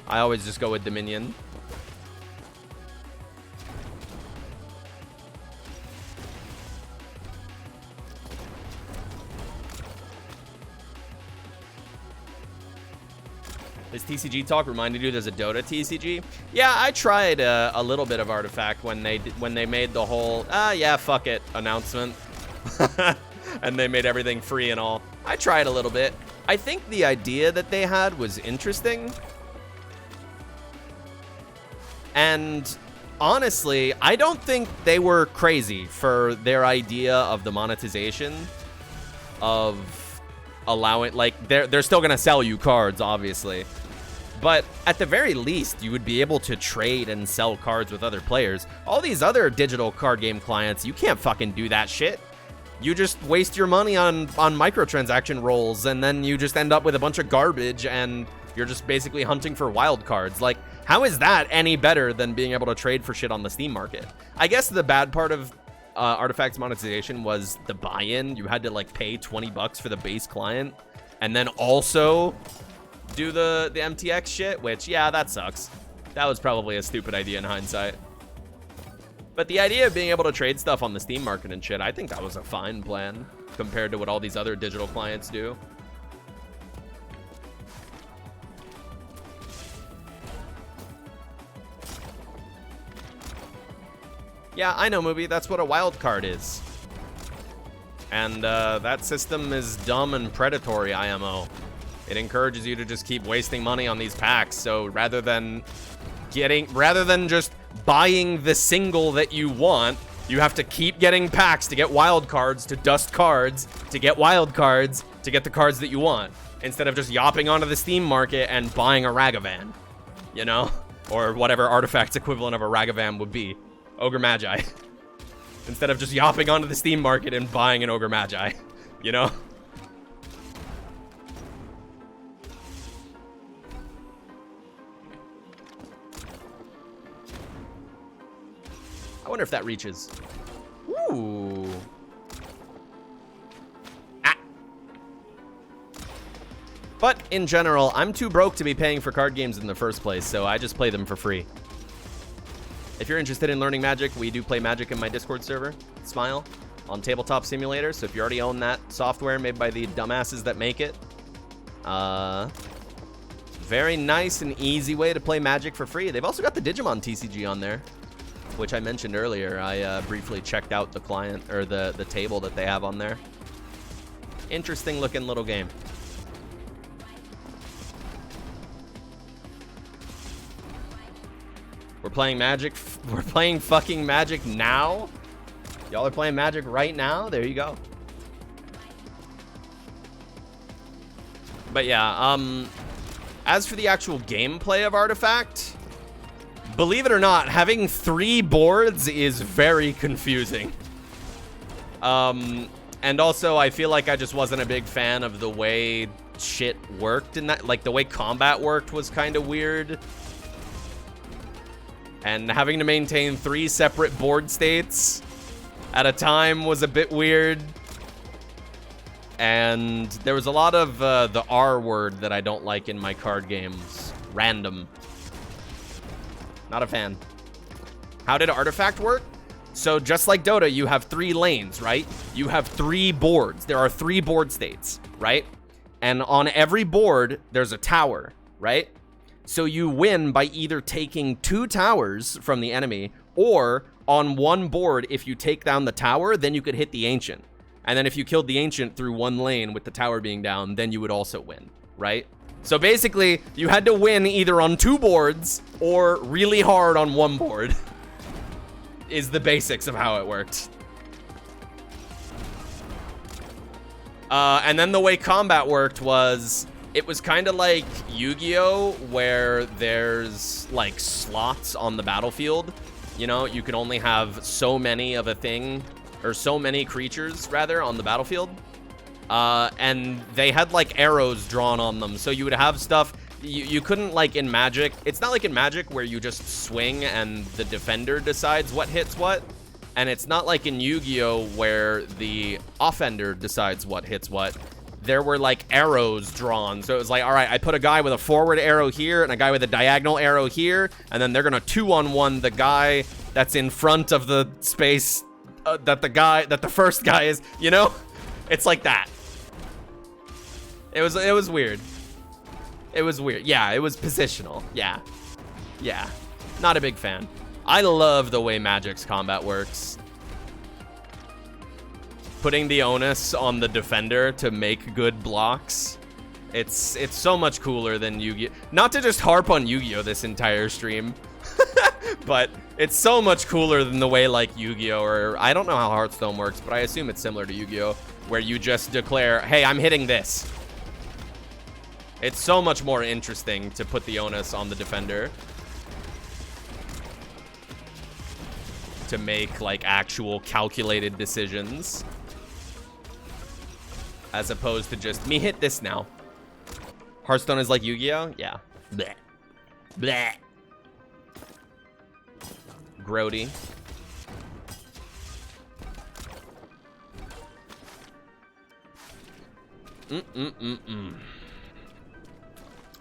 Speaker 1: I always just go with Dominion. This TCG talk reminded you there's a Dota TCG? Yeah, I tried a little bit of Artifact when they made the whole yeah, fuck it announcement. And they made everything free and all. I tried a little bit. I think the idea that they had was interesting. And honestly, I don't think they were crazy for their idea of the monetization of allowing, like, they're still gonna sell you cards, obviously. But at the very least, you would be able to trade and sell cards with other players. All these other digital card game clients, you can't fucking do that shit. You just waste your money on microtransaction rolls, and then you just end up with a bunch of garbage, and you're just basically hunting for wild cards. Like, how is that any better than being able to trade for shit on the Steam market? I guess the bad part of Artifact's monetization was the buy-in. You had to, like, pay 20 bucks for the base client, and then also do the MTX shit, which, yeah, that sucks. That was probably a stupid idea in hindsight. But the idea of being able to trade stuff on the Steam market and shit, I think that was a fine plan compared to what all these other digital clients do. Yeah, I know, Movie. That's what a wild card is. And that system is dumb and predatory, IMO. It encourages you to just keep wasting money on these packs. So rather than just buying the single that you want, you have to keep getting packs to get wild cards, to dust cards, to get wild cards, to get the cards that you want. Instead of just yopping onto the Steam market and buying a Ragavan, you know? Or whatever artifact's equivalent of a Ragavan would be. Ogre Magi. Instead of just yopping onto the Steam market and buying an Ogre Magi, you know? I wonder if that reaches. Ooh. Ah. But in general, I'm too broke to be paying for card games in the first place, so I just play them for free. If you're interested in learning Magic, we do play Magic in my Discord server, Smile, on Tabletop Simulator. So if you already own that software made by the dumbasses that make it, very nice and easy way to play Magic for free. They've also got the Digimon TCG on there, which I mentioned earlier. I briefly checked out the client, or the table that they have on there. Interesting looking little game. We're playing Magic. We're playing fucking Magic now. Y'all are playing Magic right now. There you go. But yeah, as for the actual gameplay of Artifact, believe it or not, having 3 boards is very confusing. And also, I feel like I just wasn't a big fan of the way shit worked in that. Like, the way combat worked was kind of weird. And having to maintain 3 separate board states at a time was a bit weird. And there was a lot of the R word that I don't like in my card games. Random. Not a fan. How did Artifact work? So just like Dota, you have 3 lanes, right? You have 3 boards. There are 3 board states, right? And on every board, there's a tower, right? So you win by either taking 2 towers from the enemy, or on one board, if you take down the tower, then you could hit the Ancient. And then if you killed the Ancient through one lane with the tower being down, then you would also win, right? So basically, you had to win either on 2 boards or really hard on one board. Is the basics of how it worked. And then the way combat worked was, it was kind of like Yu-Gi-Oh, where there's like slots on the battlefield. You know, you can only have so many of a thing, or so many creatures rather, on the battlefield. And they had like arrows drawn on them, so you would have stuff you couldn't, like in Magic. It's not like in Magic where you just swing and the defender decides what hits what, and it's not like in Yu-Gi-Oh where the offender decides what hits what. There were like arrows drawn, so it was like, all right, I put a guy with a forward arrow here and a guy with a diagonal arrow here, and then they're gonna 2-on-1 the guy that's in front of the space that the first guy is, you know? It's like that. It was weird. It was weird. Yeah, it was positional. Yeah. Yeah. Not a big fan. I love the way Magic's combat works. Putting the onus on the defender to make good blocks. It's so much cooler than Yu-Gi-Oh. Not to just harp on Yu-Gi-Oh this entire stream, but it's so much cooler than the way like Yu-Gi-Oh, or I don't know how Hearthstone works, but I assume it's similar to Yu-Gi-Oh, where you just declare, hey, I'm hitting this. It's so much more interesting to put the onus on the defender to make like actual calculated decisions, as opposed to just, me hit this now. Hearthstone is like Yu-Gi-Oh? Yeah. Bleh. Bleh. Grody.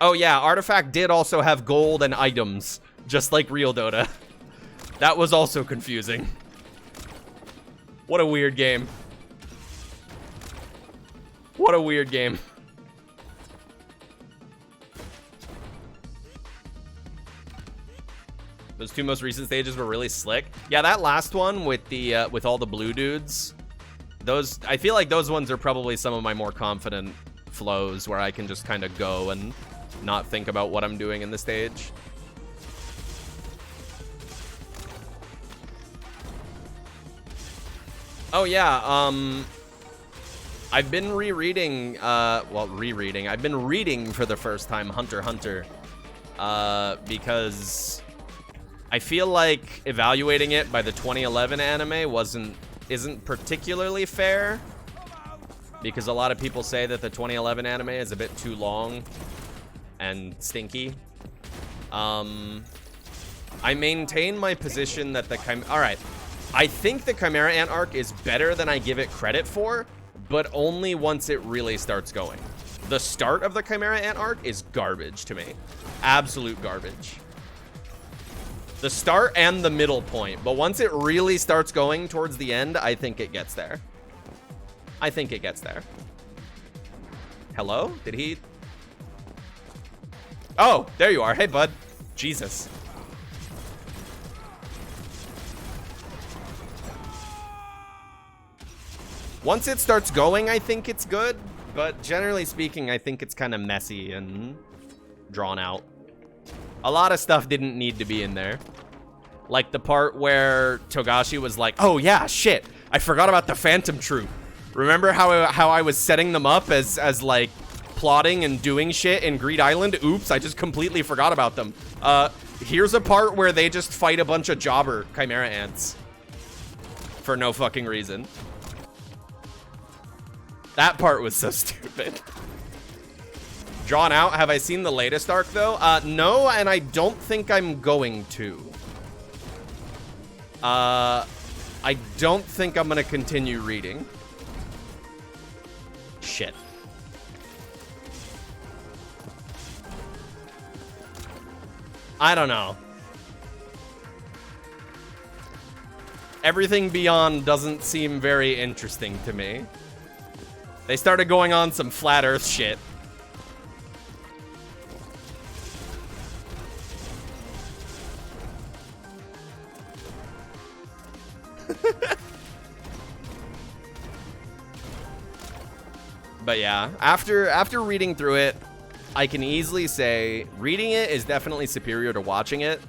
Speaker 1: Oh yeah, Artifact did also have gold and items, just like real Dota. That was also confusing. What a weird game. What a weird game. Those 2 most recent stages were really slick. Yeah, that last one with the with all the blue dudes I feel like those ones are probably some of my more confident flows where I can just kind of go and not think about what I'm doing in the stage. Oh yeah, I've been rereading, I've been reading for the first time Hunter x Hunter, because I feel like evaluating it by the 2011 anime isn't particularly fair, because a lot of people say that the 2011 anime is a bit too long and stinky. I maintain my position that alright, I think the Chimera Ant arc is better than I give it credit for, but only once it really starts going. The start of the Chimera Ant arc is garbage to me. Absolute garbage. The start and the middle point, but once it really starts going towards the end, I think it gets there. I think it gets there. Hello? Did he? Oh, there you are. Hey, bud. Jesus. Once it starts going, I think it's good, but generally speaking, I think it's kind of messy and drawn out. A lot of stuff didn't need to be in there. Like the part where Togashi was like, oh yeah, shit, I forgot about the Phantom Troop. Remember how I was setting them up as like plotting and doing shit in Greed Island? Oops, I just completely forgot about them. Here's a part where they just fight a bunch of jobber Chimera Ants for no fucking reason. That part was so stupid. Drawn out. Have I seen the latest arc though? No, and I don't think I'm going to. I don't think I'm gonna continue reading. Shit. I don't know. Everything beyond doesn't seem very interesting to me. They started going on some flat earth shit. But yeah, after reading through it, I can easily say reading it is definitely superior to watching it.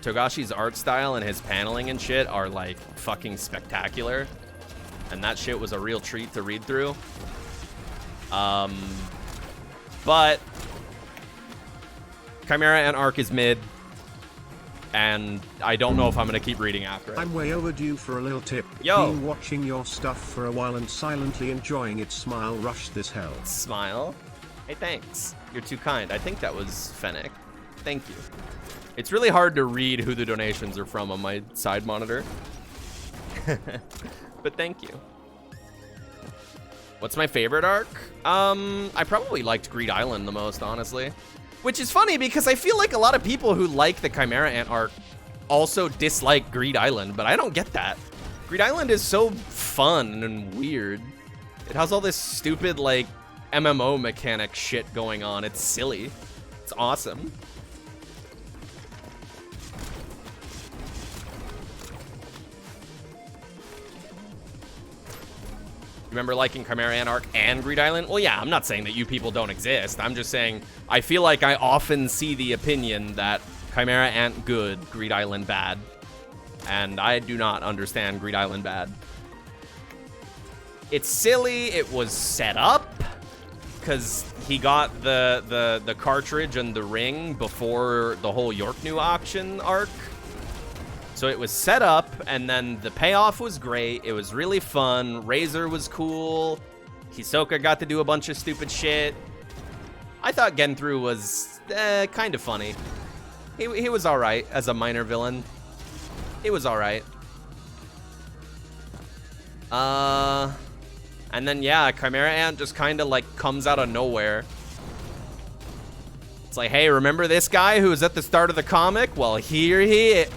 Speaker 1: Togashi's art style and his paneling and shit are like fucking spectacular. And that shit was a real treat to read through. But Chimera Ant arc is mid, and I don't know if I'm gonna keep reading after it.
Speaker 3: I'm way overdue for a little tip.
Speaker 1: Yo.
Speaker 3: Been watching your stuff for a while and silently enjoying it. Smile rush this hell.
Speaker 1: Smile? Hey, thanks. You're too kind. I think that was Fennec. Thank you. It's really hard to read who the donations are from on my side monitor. But thank you. What's my favorite arc? I probably liked Greed Island the most, honestly. Which is funny because I feel like a lot of people who like the Chimera Ant arc also dislike Greed Island, but I don't get that. Greed Island is so fun and weird. It has all this stupid, like, MMO mechanic shit going on. It's silly. It's awesome. Remember liking Chimera Ant arc and Greed Island? Well, yeah, I'm not saying that you people don't exist. I'm just saying I feel like I often see the opinion that Chimera Ant good, Greed Island bad. And I do not understand Greed Island bad. It's silly. It was set up because he got the cartridge and the ring before the whole Yorknew auction arc. So it was set up, and then the payoff was great. It was really fun. Razor was cool. Hisoka got to do a bunch of stupid shit. I thought Genthru was kind of funny. He was all right as a minor villain. It was all right. And then, yeah, Chimera Ant just kind of, like, comes out of nowhere. It's like, hey, remember this guy who was at the start of the comic? Well, here he is.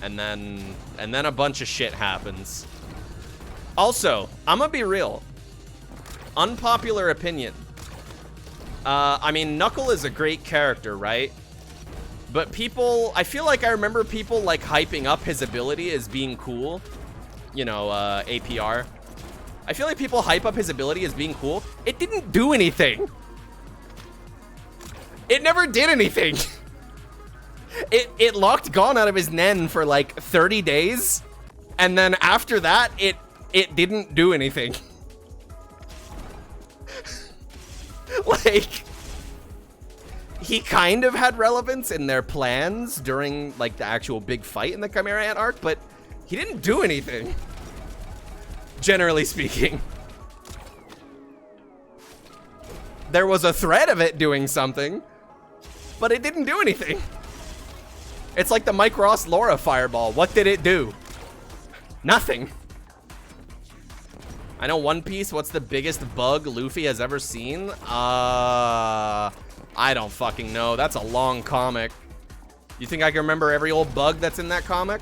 Speaker 1: And then a bunch of shit happens. Also, I'm gonna be real. Unpopular opinion. I mean, Knuckle is a great character, right? But people, I feel like I remember people like hyping up his ability as being cool. You know, APR. I feel like people hype up his ability as being cool. It didn't do anything. It never did anything. It locked Gon out of his Nen for like 30 days. And then after that, it didn't do anything. Like, he kind of had relevance in their plans during like the actual big fight in the Chimera Ant arc, but he didn't do anything. Generally speaking. There was a threat of it doing something, but it didn't do anything. It's like the Mike Ross Laura fireball. What did it do? Nothing. I know One Piece, what's the biggest bug Luffy has ever seen? I don't fucking know. That's a long comic. You think I can remember every old bug that's in that comic?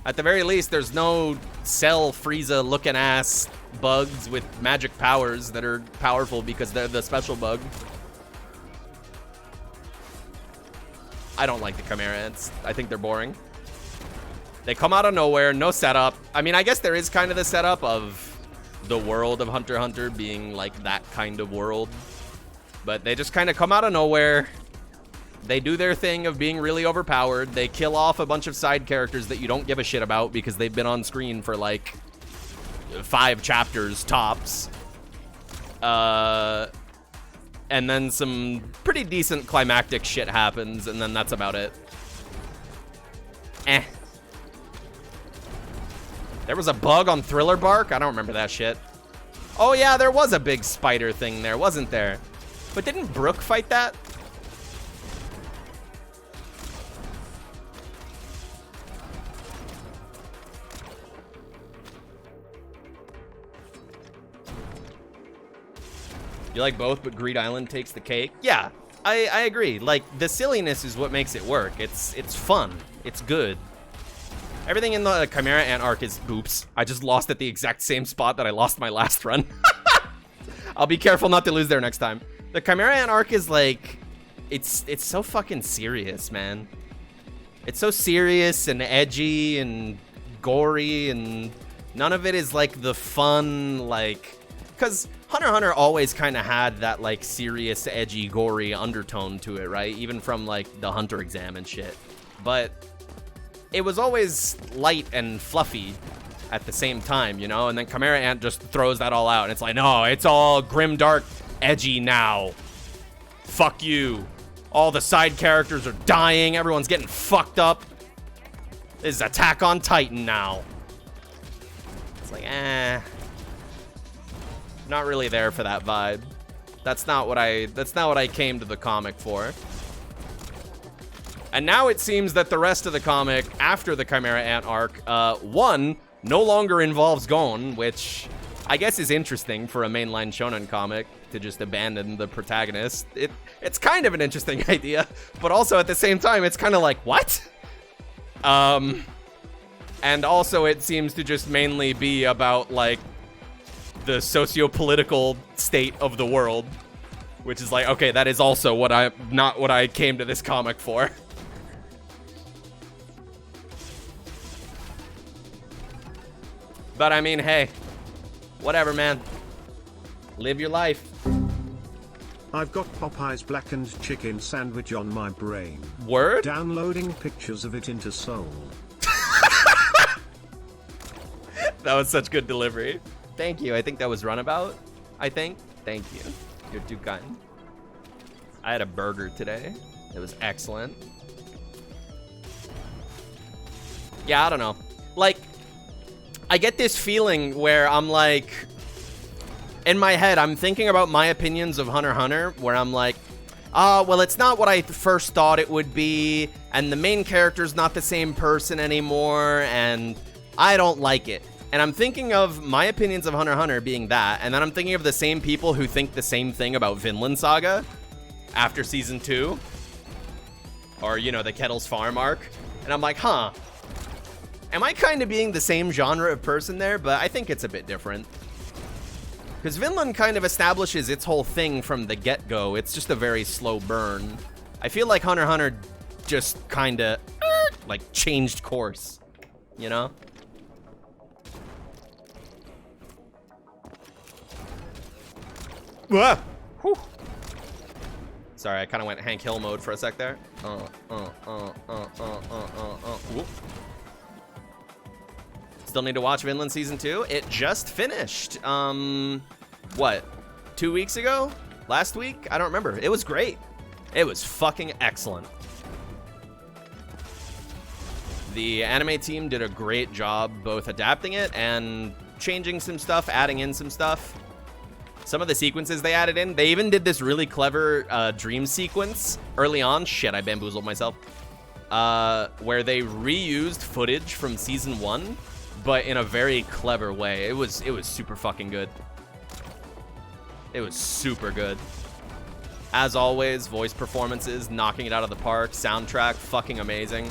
Speaker 1: At the very least, there's no Cell Frieza looking ass bugs with magic powers that are powerful because they're the special bug. I don't like the Chimera Ants. I think they're boring. They come out of nowhere, no setup. I mean, I guess there is kind of the setup of the world of Hunter x Hunter being like that kind of world. But they just kind of come out of nowhere. They do their thing of being really overpowered. They kill off a bunch of side characters that you don't give a shit about because they've been on screen for like 5 chapters tops. And then some pretty decent climactic shit happens, and then that's about it. There was a bug on Thriller Bark? I don't remember that shit. Oh yeah, there was a big spider thing there, wasn't there? But didn't Brook fight that? You like both, but Greed Island takes the cake? Yeah, I agree. Like, the silliness is what makes it work. It's fun. It's good. Everything in the Chimera Ant arc is... Oops. I just lost at the exact same spot that I lost my last run. I'll be careful not to lose there next time. The Chimera Ant arc is like... It's so fucking serious, man. It's so serious and edgy and gory, and none of it is like the fun, like... Because Hunter x Hunter always kind of had that like serious, edgy, gory undertone to it, right? Even from like the Hunter exam and shit. But it was always light and fluffy at the same time, you know? And then Chimera Ant just throws that all out. And it's like, no, it's all grim, dark, edgy now. Fuck you. All the side characters are dying. Everyone's getting fucked up. This is Attack on Titan now. It's like, not really there for that vibe. That's not what I came to the comic for. And now it seems that the rest of the comic after the Chimera Ant arc, one, no longer involves Gon, which I guess is interesting for a mainline shonen comic to just abandon the protagonist. It's kind of an interesting idea, but also at the same time, it's kind of like, what? And also it seems to just mainly be about like the socio-political state of the world, which is like, okay, that is also not what I came to this comic for. But I mean, hey, whatever, man. Live your life.
Speaker 3: I've got Popeye's blackened chicken sandwich on my brain.
Speaker 1: Word?
Speaker 3: Downloading pictures of it into Seoul.
Speaker 1: That was such good delivery. Thank you. I think that was Runabout. I think. Thank you. You're too kind. I had a burger today. It was excellent. Yeah, I don't know. Like, I get this feeling where I'm like, in my head, I'm thinking about my opinions of Hunter x Hunter, where I'm like, well, it's not what I first thought it would be, and the main character's not the same person anymore, and I don't like it. And I'm thinking of my opinions of Hunter x Hunter being that, and then I'm thinking of the same people who think the same thing about Vinland Saga after Season 2. Or, you know, the Kettle's Farm arc. And I'm like, huh. Am I kind of being the same genre of person there? But I think it's a bit different. Because Vinland kind of establishes its whole thing from the get-go. It's just a very slow burn. I feel like Hunter x Hunter just kind of like changed course, you know? Whoa! Whew. Sorry, I kind of went Hank Hill mode for a sec there. Whoop. Still need to watch Vinland Season 2. It just finished. What? 2 weeks ago? Last week? I don't remember. It was great. It was fucking excellent. The anime team did a great job both adapting it and changing some stuff, adding in some stuff. Some of the sequences they added in, they even did this really clever dream sequence early on. Shit, I bamboozled myself. Where they reused footage from season 1, but in a very clever way. It was super fucking good. It was super good. As always, voice performances, knocking it out of the park. Soundtrack, fucking amazing.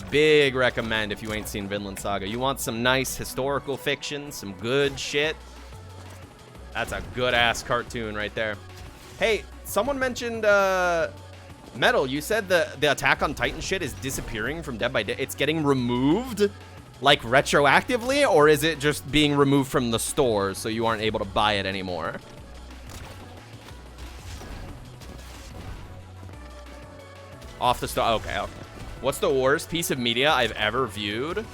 Speaker 1: Big recommend if you ain't seen Vinland Saga. You want some nice historical fiction, some good shit. That's a good-ass cartoon right there. Hey, someone mentioned Metal. You said the Attack on Titan shit is disappearing from Dead by Day. It's getting removed, like, retroactively? Or is it just being removed from the store so you aren't able to buy it anymore? Off the store. Okay. What's the worst piece of media I've ever viewed?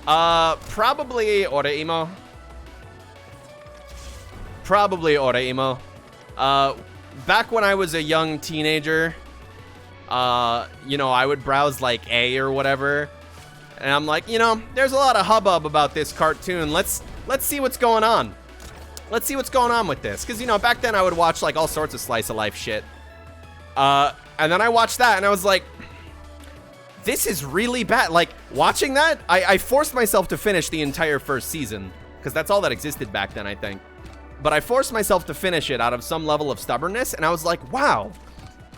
Speaker 1: Probably Oreimo. Probably Oreimo. Back when I was a young teenager, you know, I would browse like A or whatever, and I'm like, you know, there's a lot of hubbub about this cartoon. Let's see what's going on. Let's see what's going on with this, because, you know, back then I would watch like all sorts of slice of life shit. And then I watched that and I was like, this is really bad. Like, watching that, I forced myself to finish the entire first season, because that's all that existed back then, I think. But I forced myself to finish it out of some level of stubbornness, and I was like, wow,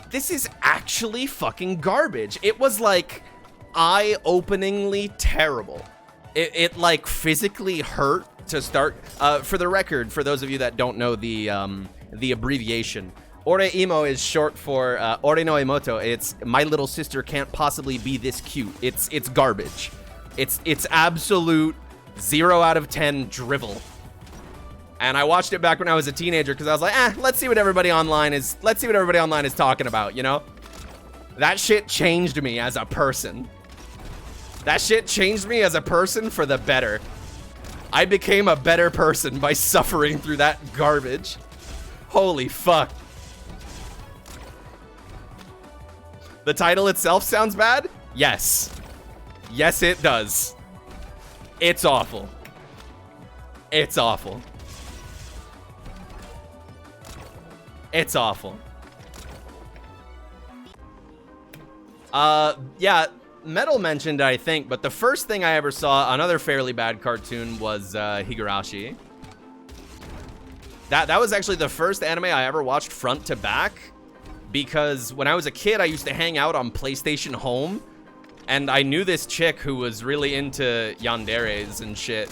Speaker 1: this is actually fucking garbage. It was like eye-openingly terrible. It like physically hurt to start. For the record, for those of you that don't know the abbreviation, Oreimo is short for Ore no Emoto. It's my little sister can't possibly be this cute. It's garbage. It's absolute 0 out of 10 drivel. And I watched it back when I was a teenager because I was like, let's see what everybody online is talking about, you know? That shit changed me as a person. That shit changed me as a person for the better. I became a better person by suffering through that garbage. Holy fuck. The title itself sounds bad? Yes. Yes, it does. It's awful. It's awful. It's awful. Yeah, Metal mentioned it, I think, but the first thing I ever saw, another fairly bad cartoon, was Higurashi. That was actually the first anime I ever watched front to back, because when I was a kid, I used to hang out on PlayStation Home, and I knew this chick who was really into yanderes and shit,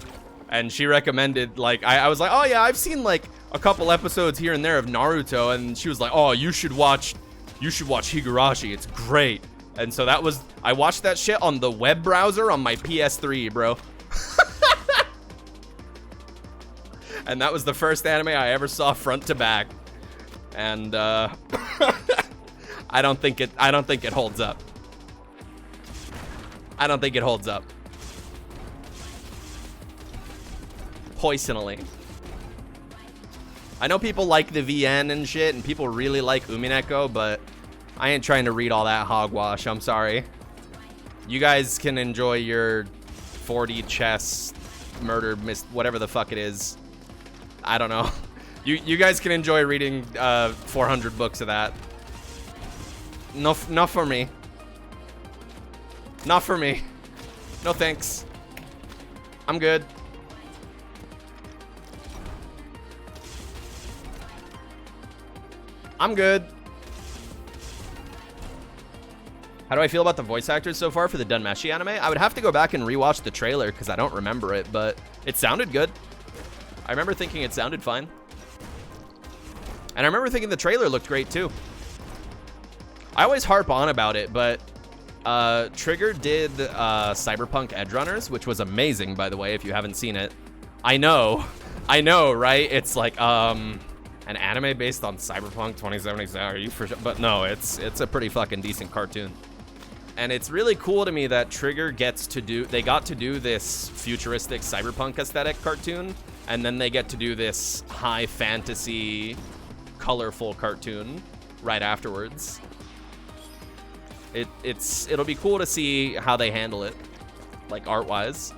Speaker 1: and she recommended, like, I was like, oh yeah, I've seen, like, a couple episodes here and there of Naruto, and she was like, oh, you should watch Higurashi, it's great. And so that was, I watched that shit on the web browser on my PS3, bro. And that was the first anime I ever saw front to back. And I don't think it holds up. I don't think it holds up. Poisonally. I know people like the VN and shit, and people really like Umineko, but I ain't trying to read all that hogwash. I'm sorry. You guys can enjoy your 4D chess murder, whatever the fuck it is. I don't know. You guys can enjoy reading 400 books of that. Not for me. Not for me. No thanks. I'm good. I'm good. How do I feel about the voice actors so far for the Dunmeshi anime? I would have to go back and rewatch the trailer because I don't remember it, but it sounded good. I remember thinking it sounded fine. And I remember thinking the trailer looked great too. I always harp on about it, but Trigger did Cyberpunk Edgerunners, which was amazing, by the way, if you haven't seen it. I know, right? It's like an anime based on Cyberpunk 2077. Are you for sure? But no, it's a pretty fucking decent cartoon. And it's really cool to me that Trigger they got to do this futuristic cyberpunk aesthetic cartoon, and then they get to do this high fantasy, colorful cartoon right afterwards. It'll be cool to see how they handle it, like art-wise.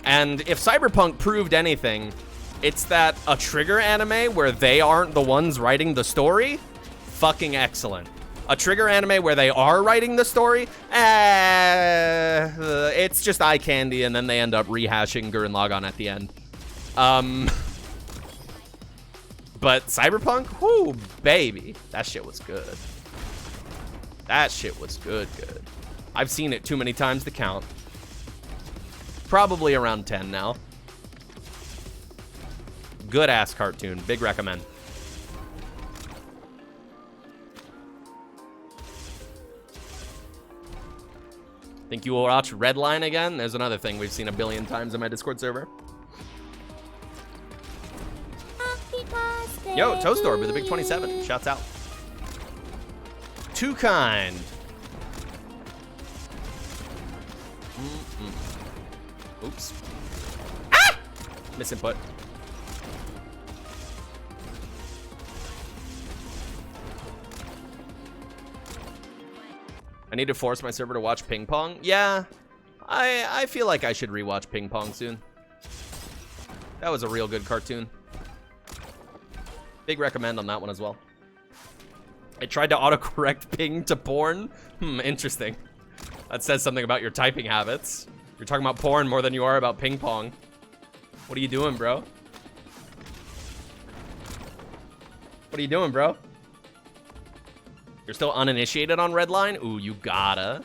Speaker 1: And if Cyberpunk proved anything, it's that a Trigger anime where they aren't the ones writing the story, fucking excellent. A Trigger anime where they are writing the story, it's just eye candy, and then they end up rehashing Gurren Lagann at the end. But Cyberpunk, whoo, baby, that shit was good. That shit was good. I've seen it too many times to count. Probably around 10 now. Good ass cartoon. Big recommend. Think you will watch Redline again? There's another thing we've seen a billion times in my Discord server. Yo, Toastor with a big 27. Shouts out. Too kind. Oops. Ah! Misinput. I need to force my server to watch Ping Pong. Yeah, I feel like I should rewatch Ping Pong soon. That was a real good cartoon. Big recommend on that one as well. I tried to autocorrect ping to porn. Interesting. That says something about your typing habits. You're talking about porn more than you are about ping pong. What are you doing, bro? What are you doing, bro? You're still uninitiated on Redline? Ooh, you gotta.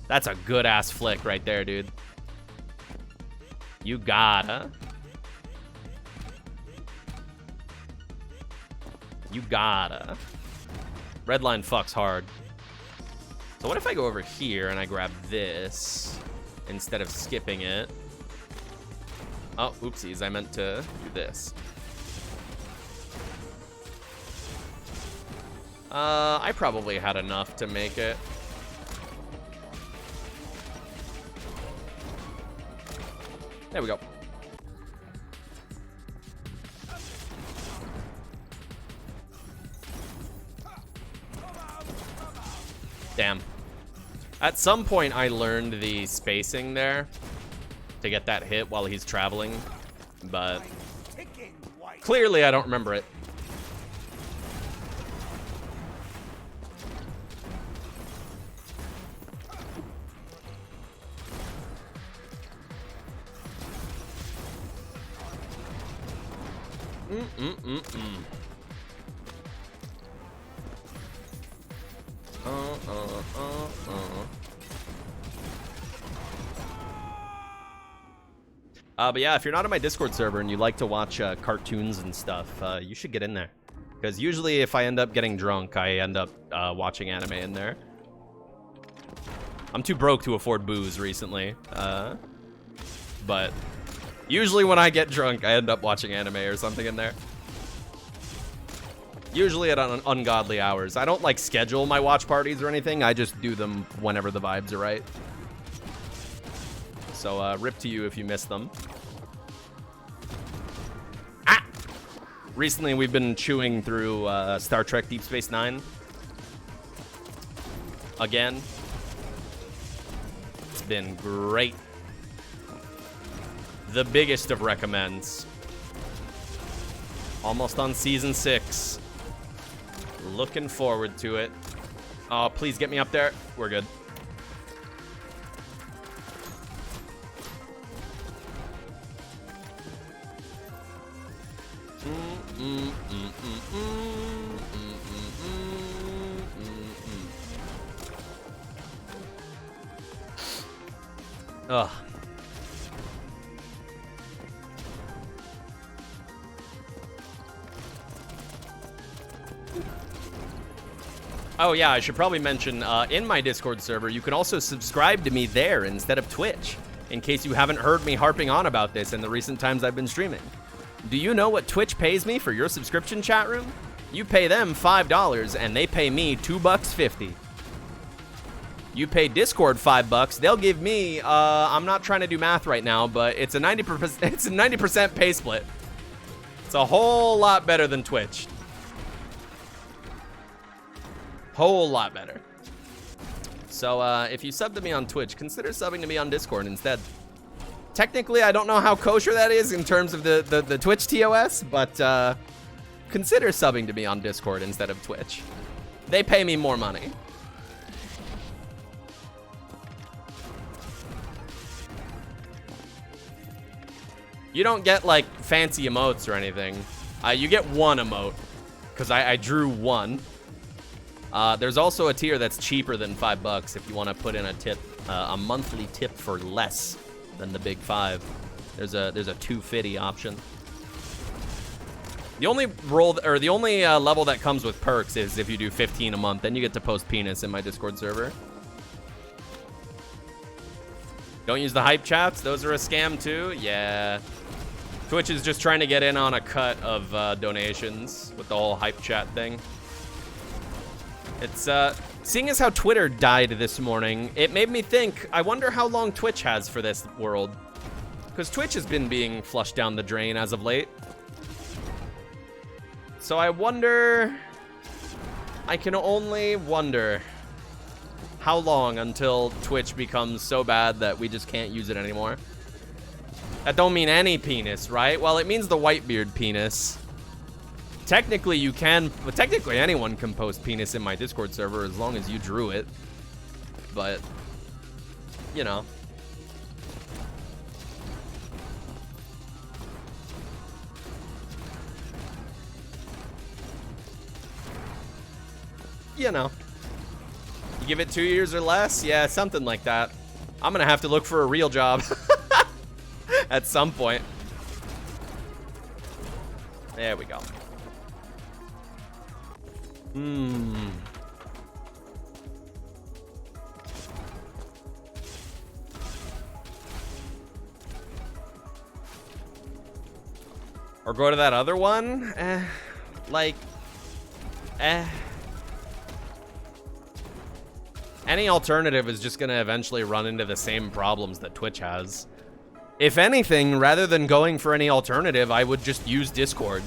Speaker 1: That's a good ass flick right there, dude. You gotta. You gotta. Redline fucks hard. So what if I go over here and I grab this instead of skipping it? Oh, oopsies, I meant to do this. I probably had enough to make it. There we go. Damn. At some point, I learned the spacing there to get that hit while he's traveling, but clearly I don't remember it. But yeah, if you're not on my Discord server and you like to watch cartoons and stuff, you should get in there. Because usually if I end up getting drunk, I end up watching anime in there. I'm too broke to afford booze recently. But usually when I get drunk, I end up watching anime or something in there. Usually at ungodly hours. I don't like schedule my watch parties or anything. I just do them whenever the vibes are right. So rip to you if you miss them. Ah! Recently we've been chewing through Star Trek Deep Space Nine. Again. It's been great. The biggest of recommends. Almost on season 6. Looking forward to it. Oh, please get me up there. We're good. Ugh. Oh yeah, I should probably mention, in my Discord server, you can also subscribe to me there instead of Twitch, in case you haven't heard me harping on about this in the recent times I've been streaming. Do you know what Twitch pays me for your subscription, chat room? You pay them $5, and they pay me $2.50. You pay Discord $5, they'll give me, I'm not trying to do math right now, but it's a 90% pay split. It's a whole lot better than Twitch. Whole lot better. So if you sub to me on Twitch, consider subbing to me on Discord instead. Technically, I don't know how kosher that is in terms of the Twitch TOS, but consider subbing to me on Discord instead of Twitch. They pay me more money. You don't get like fancy emotes or anything. You get one emote, because I drew one. There's also a tier that's cheaper than $5 if you want to put in a tip, a monthly tip for less than the big 5. There's a $2.50 option. The only level that comes with perks is if you do 15 a month, then you get to post penis in my Discord server. Don't use the hype chats; those are a scam too. Yeah, Twitch is just trying to get in on a cut of donations with the whole hype chat thing. It's, seeing as how Twitter died this morning, it made me think, I wonder how long Twitch has for this world. Because Twitch has been being flushed down the drain as of late. So I wonder, I can only wonder how long until Twitch becomes so bad that we just can't use it anymore. That don't mean any penis, right? Well, it means the Whitebeard penis. Technically, you can, but technically anyone can post penis in my Discord server as long as you drew it. But, you know. You know. You give it 2 years or less? Yeah, something like that. I'm gonna have to look for a real job at some point. There we go. Or go to that other one? Any alternative is just gonna eventually run into the same problems that Twitch has. If anything, rather than going for any alternative, I would just use Discord.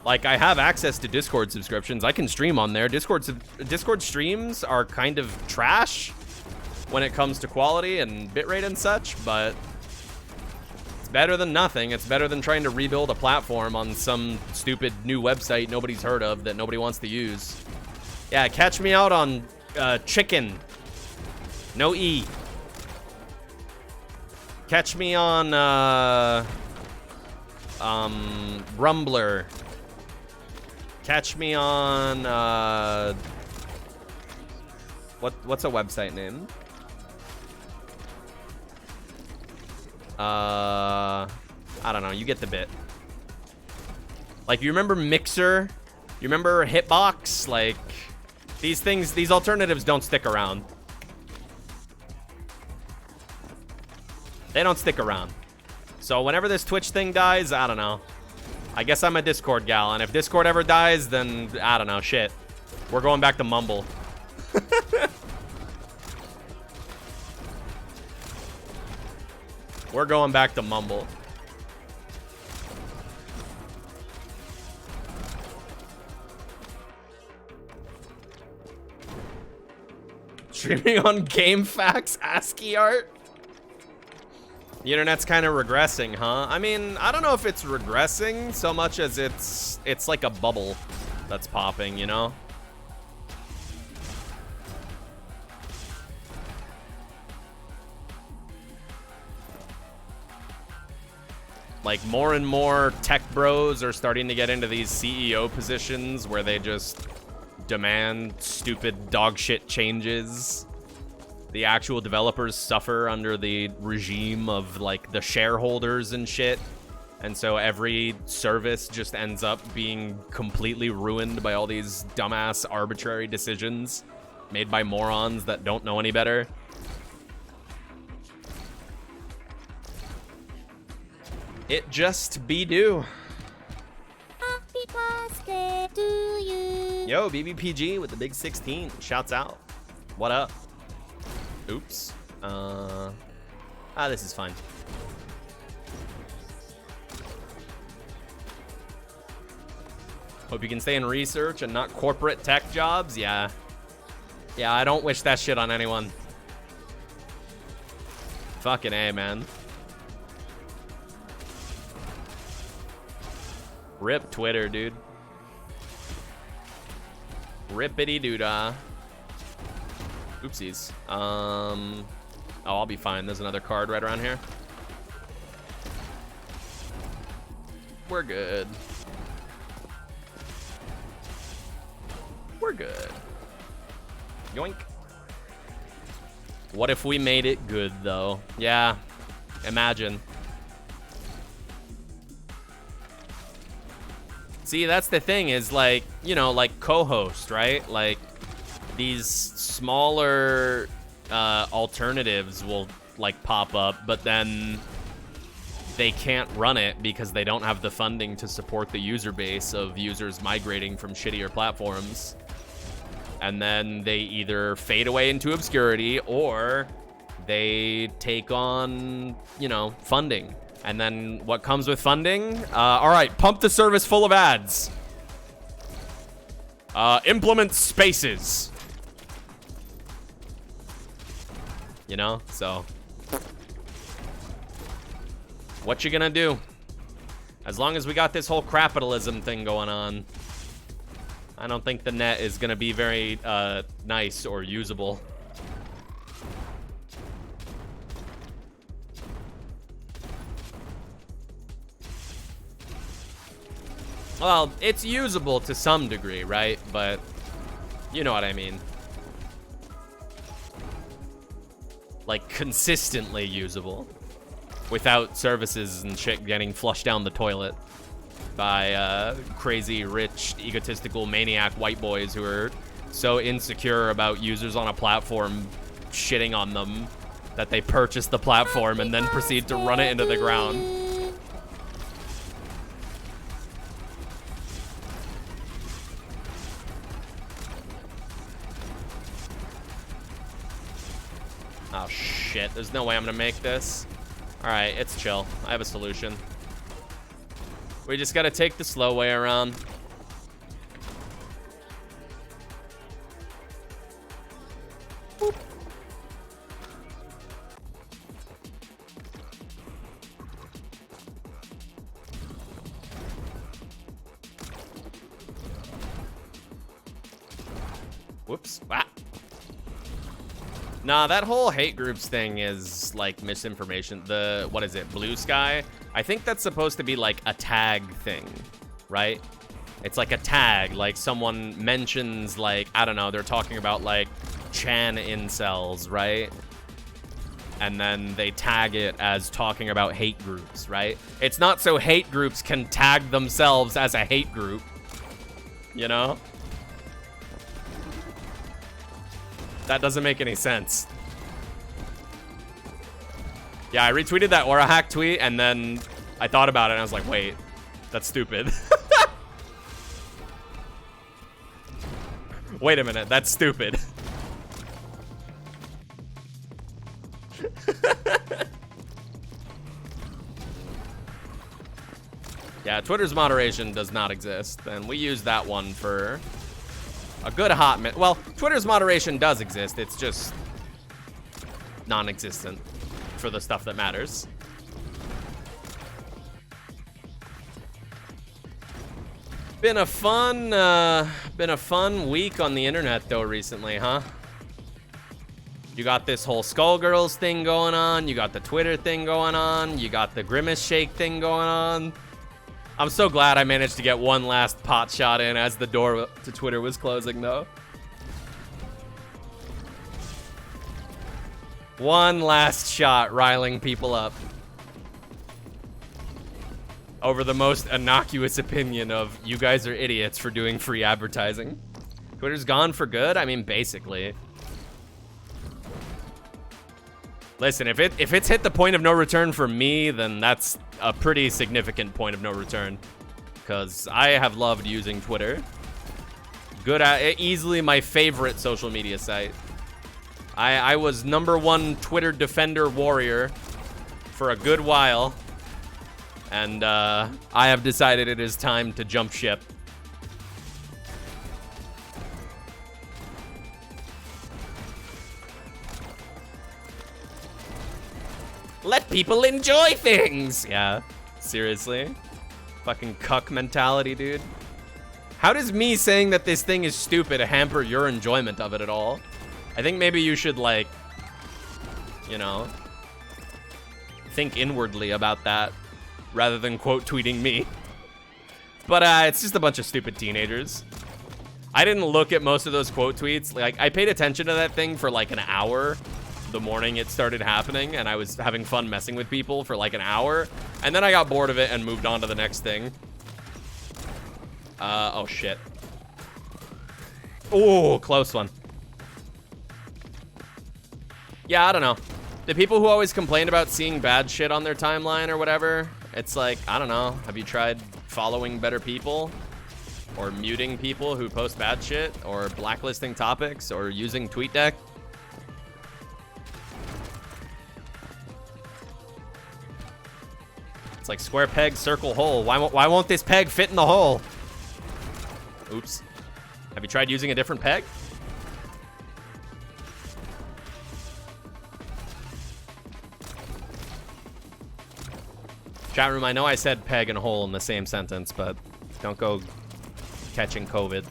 Speaker 1: Like, I have access to Discord subscriptions. I can stream on there. Discord streams are kind of trash when it comes to quality and bitrate and such, but it's better than nothing. It's better than trying to rebuild a platform on some stupid new website nobody's heard of that nobody wants to use. Yeah, catch me out on Chicken. No E. Catch me on Rumbler. Catch me on what's a website name? I don't know, you get the bit. Like, you remember Mixer? You remember Hitbox? Like, these alternatives don't stick around. They don't stick around. So whenever this Twitch thing dies, I don't know. I guess I'm a Discord gal, and if Discord ever dies, then I don't know, shit. We're going back to Mumble. We're going back to Mumble. Streaming on GameFAQs ASCII art? The internet's kind of regressing, huh? I mean, I don't know if it's regressing so much as it's like a bubble that's popping, you know? Like, more and more tech bros are starting to get into these CEO positions where they just demand stupid dog shit changes. The actual developers suffer under the regime of, like, the shareholders and shit. And so every service just ends up being completely ruined by all these dumbass arbitrary decisions made by morons that don't know any better. It just be do.
Speaker 2: Happy birthday to you.
Speaker 1: Yo, BBPG with the big 16. Shouts out. What up? Oops. This is fine. Hope you can stay in research and not corporate tech jobs. Yeah. Yeah, I don't wish that shit on anyone. Fucking A, man. Rip Twitter, dude. Rippity doodah. Oopsies. Oh, I'll be fine. There's another card right around here. We're good. We're good. Yoink. What if we made it good, though? Yeah. Imagine. See, that's the thing is, like, you know, like co-host, right? Like, these smaller alternatives will, like, pop up, but then they can't run it because they don't have the funding to support the user base of users migrating from shittier platforms. And then they either fade away into obscurity or they take on, you know, funding. And then what comes with funding? All right, pump the service full of ads. Implement spaces. You know, so what you gonna do? As long as we got this whole capitalism thing going on, I don't think the net is gonna be very nice or usable. Well, it's usable to some degree, right? But you know what I mean. Like, consistently usable. Without services and shit getting flushed down the toilet by crazy, rich, egotistical, maniac white boys who are so insecure about users on a platform shitting on them that they purchase the platform and then proceed to run it into the ground. Oh shit, there's no way I'm gonna make this. Alright, it's chill. I have a solution. We just gotta take the slow way around. Boop. Whoops. Ah. Nah, that whole hate groups thing is like misinformation. The, what is it, Blue Sky? I think that's supposed to be like a tag thing, right? It's like a tag, like someone mentions like, I don't know, they're talking about like Chan incels, right? And then they tag it as talking about hate groups, right? It's not so hate groups can tag themselves as a hate group, you know? That doesn't make any sense. Yeah, I retweeted that Aura Hack tweet, and then I thought about it, and I was like, wait, that's stupid. Wait a minute, that's stupid. Yeah, Twitter's moderation does not exist, and we use that one for a good hot minute. Well, Twitter's moderation does exist. It's just non-existent for the stuff that matters. Been a fun week on the internet though recently, huh? You got this whole Skullgirls thing going on. You got the Twitter thing going on. You got the Grimace Shake thing going on. I'm so glad I managed to get one last pot shot in as the door to Twitter was closing, though. One last shot riling people up. over the most innocuous opinion of you guys are idiots for doing free advertising. Twitter's gone for good? I mean, basically. Listen, if it's hit the point of no return for me, then that's a pretty significant point of no return. Because I have loved using Twitter. Good at easily my favorite social media site. I was #1 Twitter defender warrior for a good while. And I have decided it is time to jump ship. Let people enjoy things! Yeah, seriously. Fucking cuck mentality, dude. How does me saying that this thing is stupid hamper your enjoyment of it at all? I think maybe you should, like, you know, think inwardly about that rather than quote tweeting me. But it's just a bunch of stupid teenagers. I didn't look at most of those quote tweets. Like, I paid attention to that thing for like an hour the morning it started happening, and I was having fun messing with people for like an hour, and then I got bored of it and moved on to the next thing. Oh shit. Oh, close one. Yeah, I don't know. The people who always complain about seeing bad shit on their timeline or whatever, it's like, I don't know. Have you tried following better people? Or muting people who post bad shit? Or blacklisting topics? Or using TweetDeck? It's like square peg, circle hole. Why won't this peg fit in the hole? Oops. Have you tried using a different peg? Chat room, I know I said peg and hole in the same sentence, but don't go catching COVID.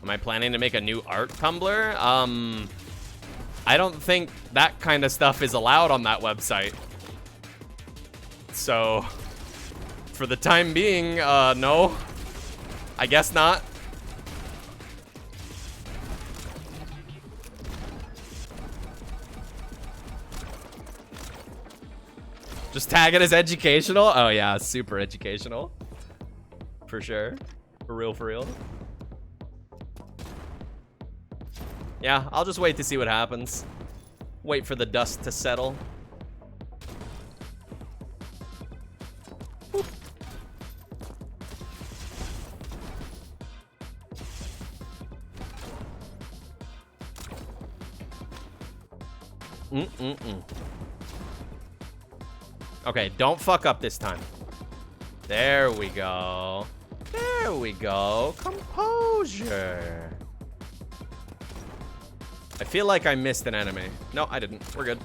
Speaker 1: Am I planning to make a new art Tumblr? I don't think that kind of stuff is allowed on that website. So, for the time being, no. I guess not. Just tag it as educational? Oh yeah, super educational. For sure. For real, for real. Yeah, I'll just wait to see what happens. Wait for the dust to settle. Okay, don't fuck up this time. There we go. There we go. Composure. I feel like I missed an enemy. No, I didn't. We're good.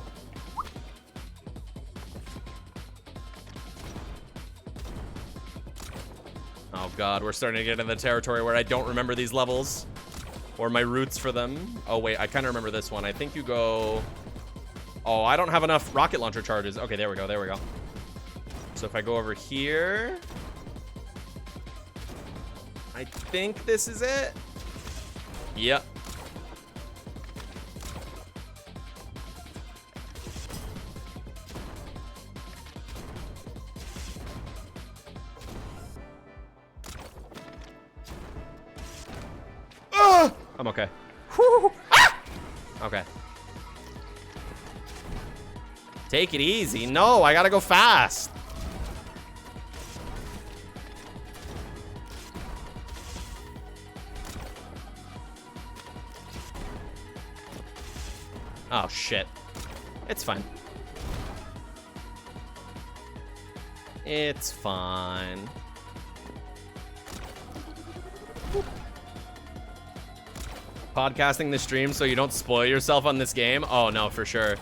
Speaker 1: Oh god, we're starting to get into the territory where I don't remember these levels. Or my routes for them. Oh wait, I kind of remember this one. I think you go... Oh, I don't have enough rocket launcher charges. Okay, there we go, there we go. So if I go over here... I think this is it. Yep. I'm okay. Whew. Ah! Okay. Take it easy. No, I gotta go fast. Oh, shit. It's fine. It's fine. Podcasting the stream so you don't spoil yourself on this game? Oh, no, for sure.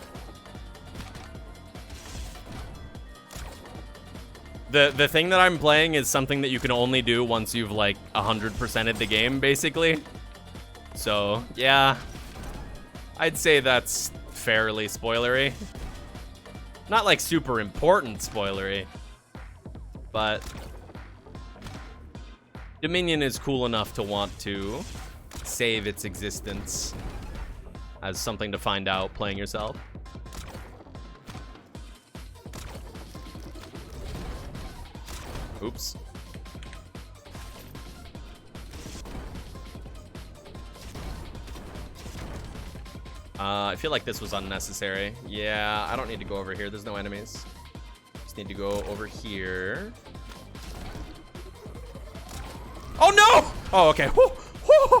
Speaker 1: The thing that I'm playing is something that you can only do once you've, like, 100%ed the game, basically. So, yeah. I'd say that's fairly spoilery. Not like super important spoilery, but Dominion is cool enough to want to save its existence as something to find out playing yourself. Oops. I feel like this was unnecessary. Yeah, I don't need to go over here. There's no enemies. Just need to go over here. Oh, no! Oh, okay. Whew, whew,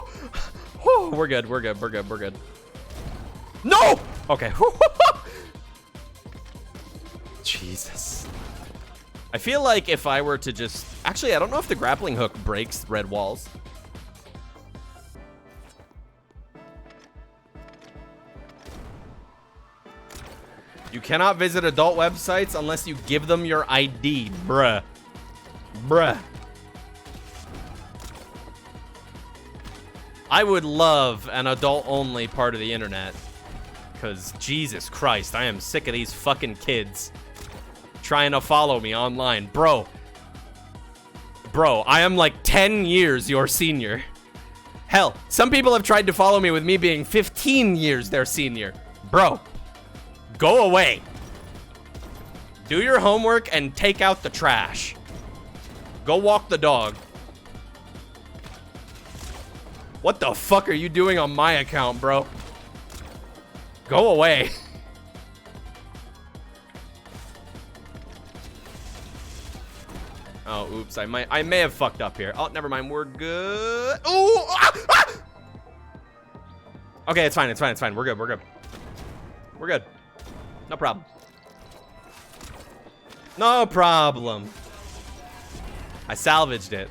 Speaker 1: whew. We're good. We're good. We're good. We're good. No! Okay. Jesus. I feel like if I were to just... Actually, I don't know if the grappling hook breaks red walls. You cannot visit adult websites unless you give them your ID, bruh. Bruh. I would love an adult-only part of the internet. Because, Jesus Christ, I am sick of these fucking kids trying to follow me online. Bro, I am like 10 years your senior. Hell, some people have tried to follow me with me being 15 years their senior. Bro, go away. Do your homework and take out the trash. Go walk the dog. What the fuck are you doing on my account, bro? Go away. Oh, oops. I may have fucked up here. Oh, never mind. We're good. Ooh! Ah! Ah! Okay, it's fine. It's fine. It's fine. We're good. We're good. We're good. No problem. No problem. I salvaged it.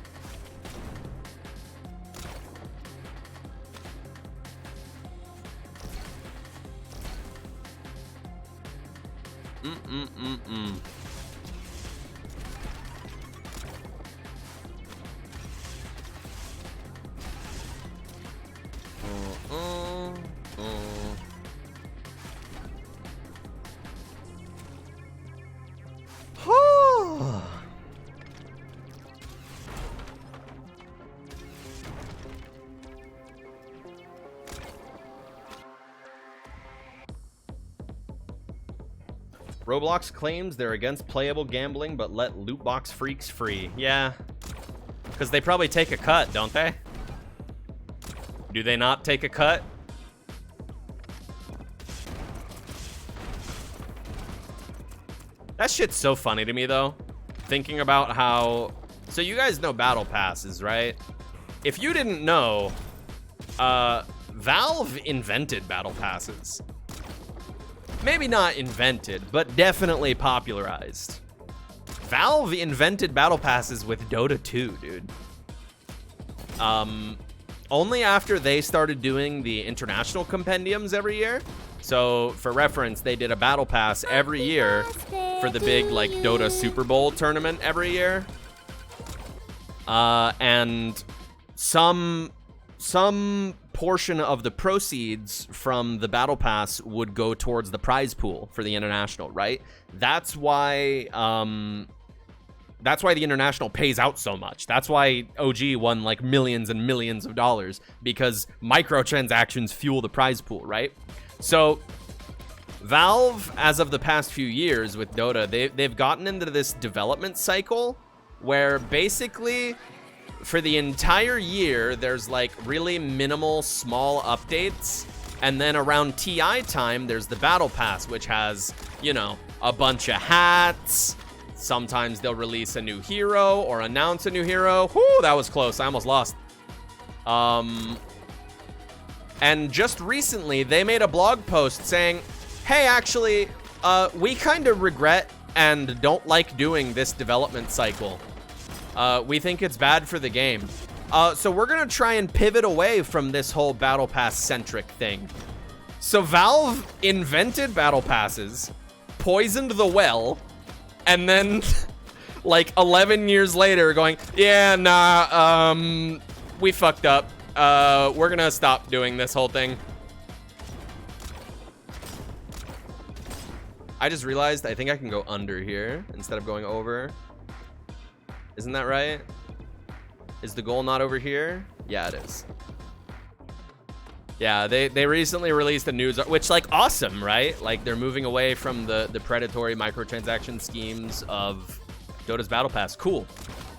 Speaker 1: Roblox claims they're against playable gambling, but let loot box freaks free. Yeah, because they probably take a cut, don't they? Do they not take a cut? That shit's so funny to me, though. Thinking about how... So you guys know battle passes, right? If you didn't know, Valve invented battle passes. Maybe not invented, but definitely popularized. Valve invented battle passes with Dota 2, dude. Only after they started doing the international compendiums every year. So, for reference, they did a battle pass every year for the big, like, Dota Super Bowl tournament every year. And some portion of the proceeds from the battle pass would go towards the prize pool for the international, right? That's why the international pays out so much. That's why OG won like millions and millions of dollars, because microtransactions fuel the prize pool, right? So Valve, as of the past few years with Dota, they've gotten into this development cycle where basically for the entire year, there's like really minimal small updates. And then around TI time, there's the battle pass, which has, you know, a bunch of hats. Sometimes they'll release a new hero or announce a new hero. Whoo, that was close. I almost lost. And just recently, they made a blog post saying, hey, actually, we kind of regret and don't like doing this development cycle. We think it's bad for the game. So we're going to try and pivot away from this whole battle pass centric thing. So Valve invented battle passes, poisoned the well, and then like 11 years later going, yeah, nah, we fucked up. We're going to stop doing this whole thing. I just realized I think I can go under here instead of going over. Isn't that right? Is the goal not over here? Yeah, it is. Yeah, they recently released a news, which, like, awesome, right? Like, they're moving away from the predatory microtransaction schemes of Dota's Battle Pass. Cool.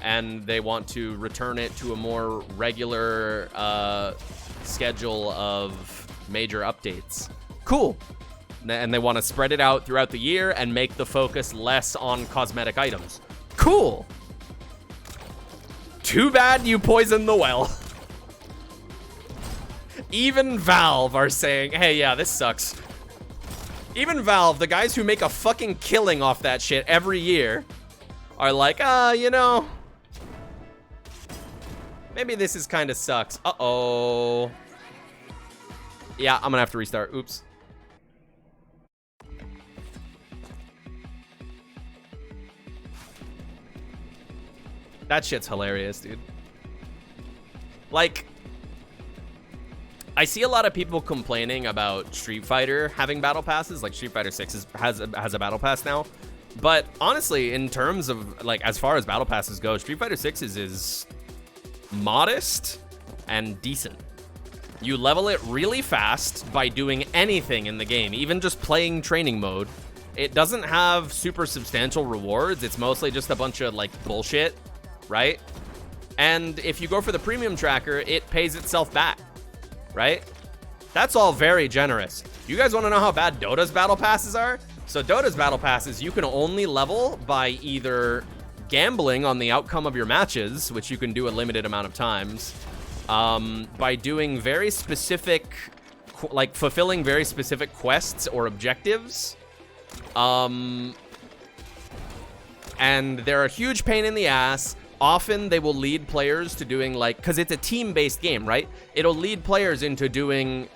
Speaker 1: And they want to return it to a more regular schedule of major updates. Cool. And they want to spread it out throughout the year and make the focus less on cosmetic items. Cool. Too bad you poisoned the well. Even Valve are saying, hey, yeah, this sucks. Even Valve, the guys who make a fucking killing off that shit every year, are like, you know, maybe this is kind of sucks. Uh-oh. Yeah, I'm gonna have to restart. Oops. That shit's hilarious, dude. Like, I see a lot of people complaining about Street Fighter having battle passes. Like, Street Fighter 6 has a battle pass now. But honestly, in terms of, like, as far as battle passes go, Street Fighter 6 is modest and decent. You level it really fast by doing anything in the game, even just playing training mode. It doesn't have super substantial rewards. It's mostly just a bunch of, like, bullshit, right? And if you go for the premium tracker, it pays itself back, right? That's all very generous. You guys want to know how bad Dota's battle passes are? So Dota's battle passes, you can only level by either gambling on the outcome of your matches, which you can do a limited amount of times, by doing very specific, like fulfilling very specific quests or objectives. And they're a huge pain in the ass. Often they will lead players to doing, like, because it's a team-based game, right? It'll lead players into doing,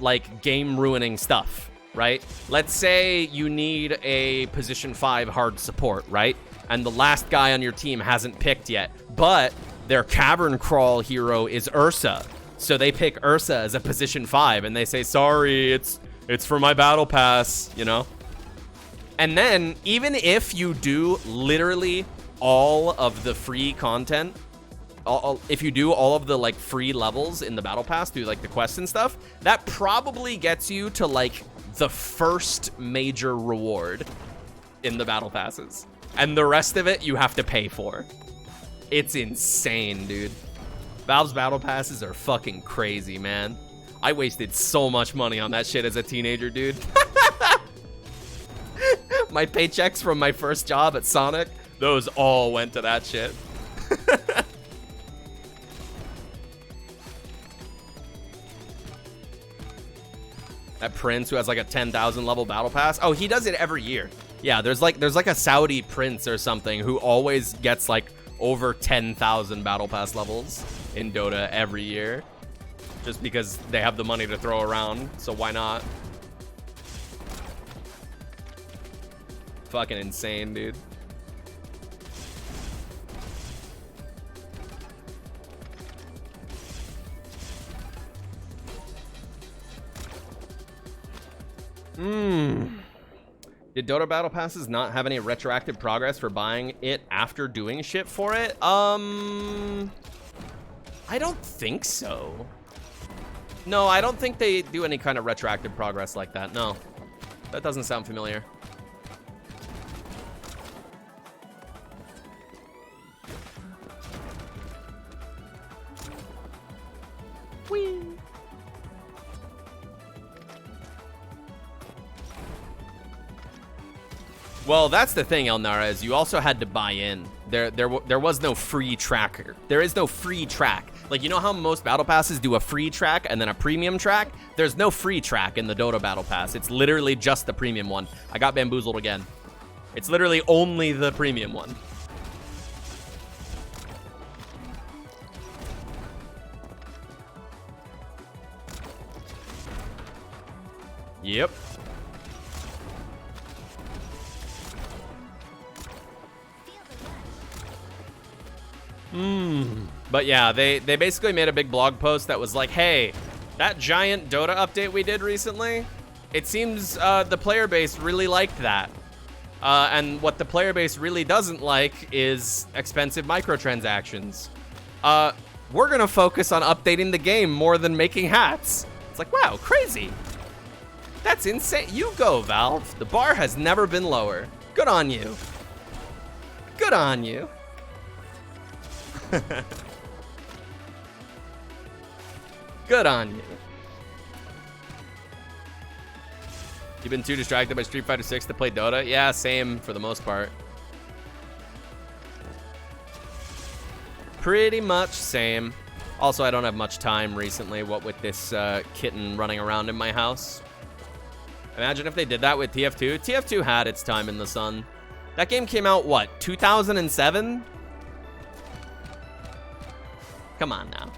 Speaker 1: like, game-ruining stuff, right? Let's say you need a position 5 hard support, right? And the last guy on your team hasn't picked yet, but their cavern crawl hero is Ursa. So they pick Ursa as a position 5, and they say, sorry, it's for my battle pass, you know? And then, even if you do literally all of the free content, if you do all of the, like, free levels in the battle pass through, like, the quests and stuff, that probably gets you to, like, the first major reward in the battle passes, and the rest of it you have to pay for. It's insane, dude. Valve's battle passes are fucking crazy, man. I wasted so much money on that shit as a teenager, dude. My paychecks from my first job at Sonic, those all went to that shit. That Prince who has like a 10,000 level battle pass. Oh, he does it every year. Yeah, there's like a Saudi Prince or something who always gets like over 10,000 battle pass levels in Dota every year. Just because they have the money to throw around, so why not? Fucking insane, dude. Did Dota Battle Passes not have any retroactive progress for buying it after doing shit for it? I don't think so. No, I don't think they do any kind of retroactive progress like that. No, that doesn't sound familiar. Whee! Well, that's the thing, Elnara, is you also had to buy in. There was no free tracker. There is no free track. Like, you know how most battle passes do a free track and then a premium track? There's no free track in the Dota battle pass. It's literally just the premium one. I got bamboozled again. It's literally only the premium one. Yep. But yeah, they basically made a big blog post that was like, hey, that giant Dota update we did recently, it seems the player base really liked that. And what the player base really doesn't like is expensive microtransactions. We're gonna focus on updating the game more than making hats. It's like, wow, crazy. That's insane. You go, Valve. The bar has never been lower. Good on you. Good on you. Good on you. You've been too distracted by Street Fighter 6 to play Dota? Yeah, same for the most part. Pretty much same. Also, I don't have much time recently, what with this kitten running around in my house. Imagine if they did that with TF2. TF2 had its time in the sun. That game came out, what, 2007? Come on now.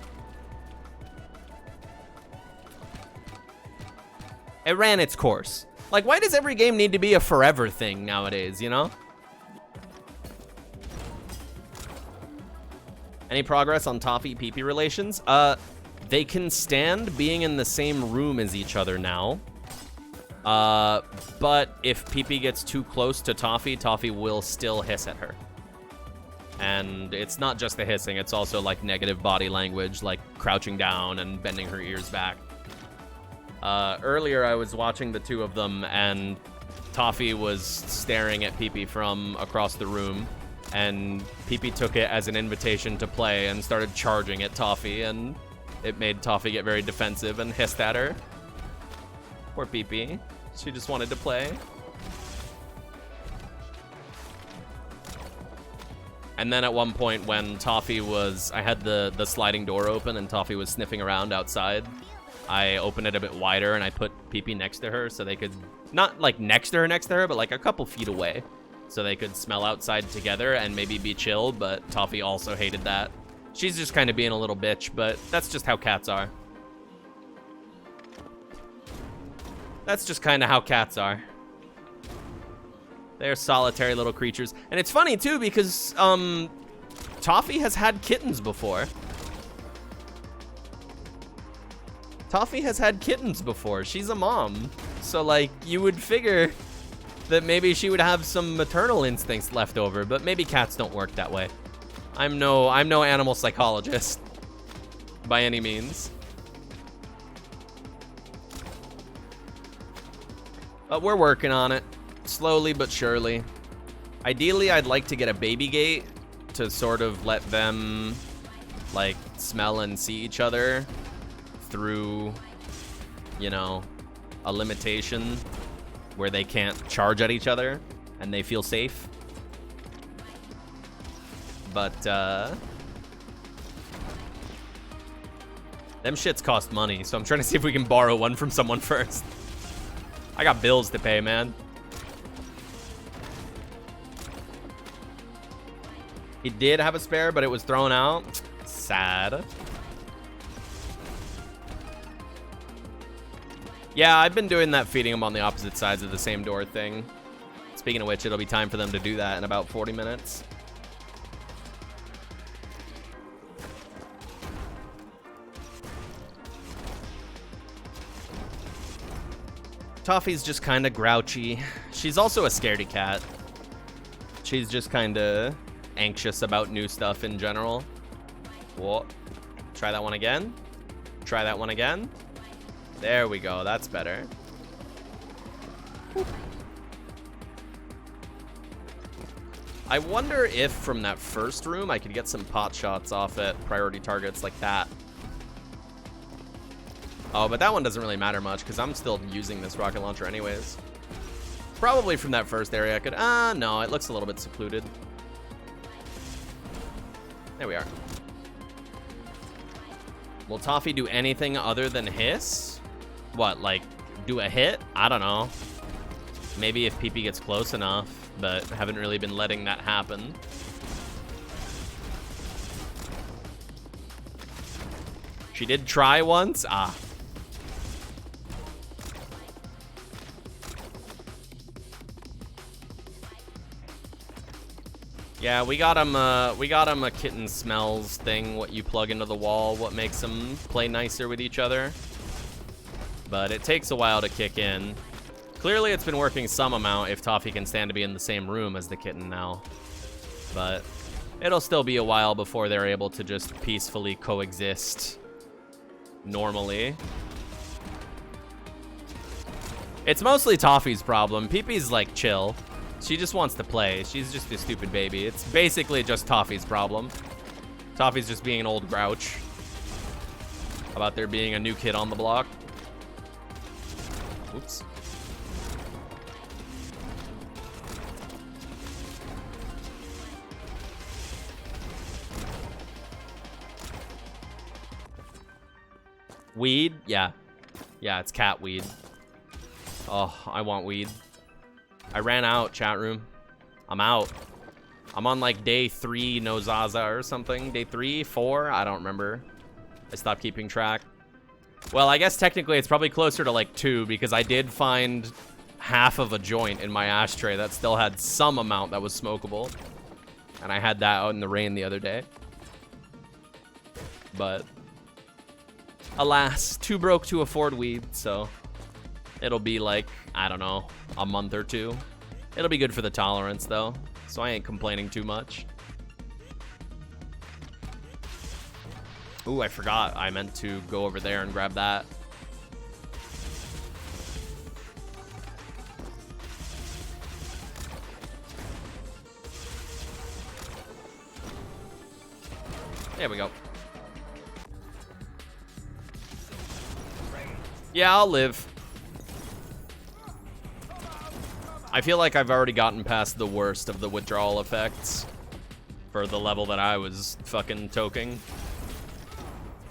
Speaker 1: It ran its course. Like, why does every game need to be a forever thing nowadays, you know? Any progress on Toffee PP relations? They can stand being in the same room as each other now. But if PP gets too close to Toffee, Toffee will still hiss at her. And it's not just the hissing, it's also like negative body language, like crouching down and bending her ears back. Earlier I was watching the two of them and Toffee was staring at PP from across the room, and PP took it as an invitation to play and started charging at Toffee, and it made Toffee get very defensive and hissed at her. Poor PP. She just wanted to play. And then at one point when Toffee was, I had the sliding door open and Toffee was sniffing around outside, I opened it a bit wider and I put PP next to her so they could, not like next to her, but like a couple feet away, so they could smell outside together and maybe be chill, but Toffee also hated that. She's just kind of being a little bitch, but that's just how cats are. That's just kind of how cats are. They're solitary little creatures. And it's funny too because Toffee has had kittens before. Toffee has had kittens before. She's a mom. So like you would figure that maybe she would have some maternal instincts left over, but maybe cats don't work that way. I'm no animal psychologist by any means. But we're working on it, slowly but surely. Ideally, I'd like to get a baby gate to sort of let them like smell and see each other through, you know, a limitation where they can't charge at each other and they feel safe. But them shits cost money, so I'm trying to see if we can borrow one from someone first. I got bills to pay, man. He did have a spare, but it was thrown out. Sad. Yeah, I've been doing that, feeding them on the opposite sides of the same door thing. Speaking of which, it'll be time for them to do that in about 40 minutes. Toffee's just kind of grouchy. She's also a scaredy cat. She's just kind of anxious about new stuff in general. Whoa. Try that one again. Try that one again. There we go. That's better. I wonder if from that first room I could get some pot shots off at priority targets like that. Oh, but that one doesn't really matter much because I'm still using this rocket launcher anyways. Probably from that first area I could... no, it looks a little bit secluded. There we are. Will Toffee do anything other than hiss? What, like, do a hit? I don't know. Maybe if PP gets close enough, but haven't really been letting that happen. She did try once? Ah. Yeah, we got him a kitten smells thing, what you plug into the wall, what makes them play nicer with each other. but it takes a while to kick in. Clearly, it's been working some amount if Toffee can stand to be in the same room as the kitten now. But it'll still be a while before they're able to just peacefully coexist normally. It's mostly Toffee's problem. Pee-Pee's like chill. She just wants to play. She's just a stupid baby. It's basically just Toffee's problem. Toffee's just being an old grouch about there being a new kid on the block. Oops. Weed? Yeah. Yeah, it's cat weed. Oh, I want weed. I ran out, chat room. I'm out. I'm on like day 3 no Zaza or something. Day 3, 4? I don't remember. I stopped keeping track. Well, I guess technically it's probably closer to like 2 because I did find half of a joint in my ashtray that still had some amount that was smokable. And I had that out in the rain the other day. But alas, too broke to afford weed, so it'll be like, I don't know, a month or 2. It'll be good for the tolerance though, so I ain't complaining too much. Ooh, I forgot. I meant to go over there and grab that. There we go. Yeah, I'll live. I feel like I've already gotten past the worst of the withdrawal effects for the level that I was fucking toking.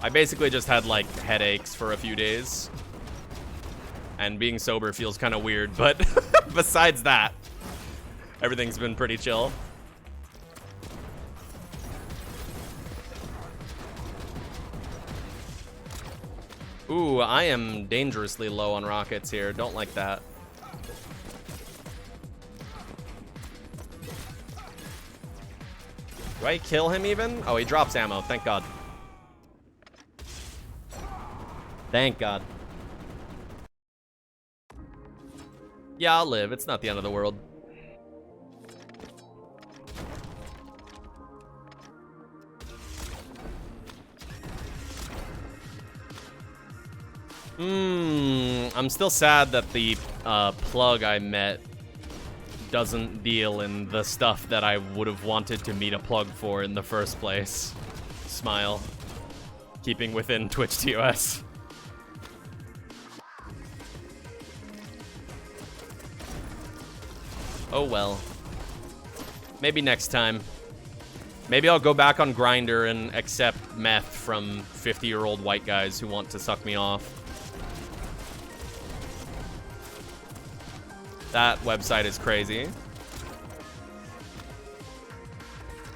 Speaker 1: I basically just had like headaches for a few days. And being sober feels kind of weird, but besides that, everything's been pretty chill. Ooh, I am dangerously low on rockets here. Don't like that. Do I kill him even? Oh, he drops ammo. Thank God. Thank God. Yeah, I'll live. It's not the end of the world. I'm still sad that the plug I met doesn't deal in the stuff that I would have wanted to meet a plug for in the first place. Smile. Keeping within Twitch TOS. Oh well. Maybe next time. Maybe I'll go back on Grindr and accept meth from 50-year-old white guys who want to suck me off. That website is crazy.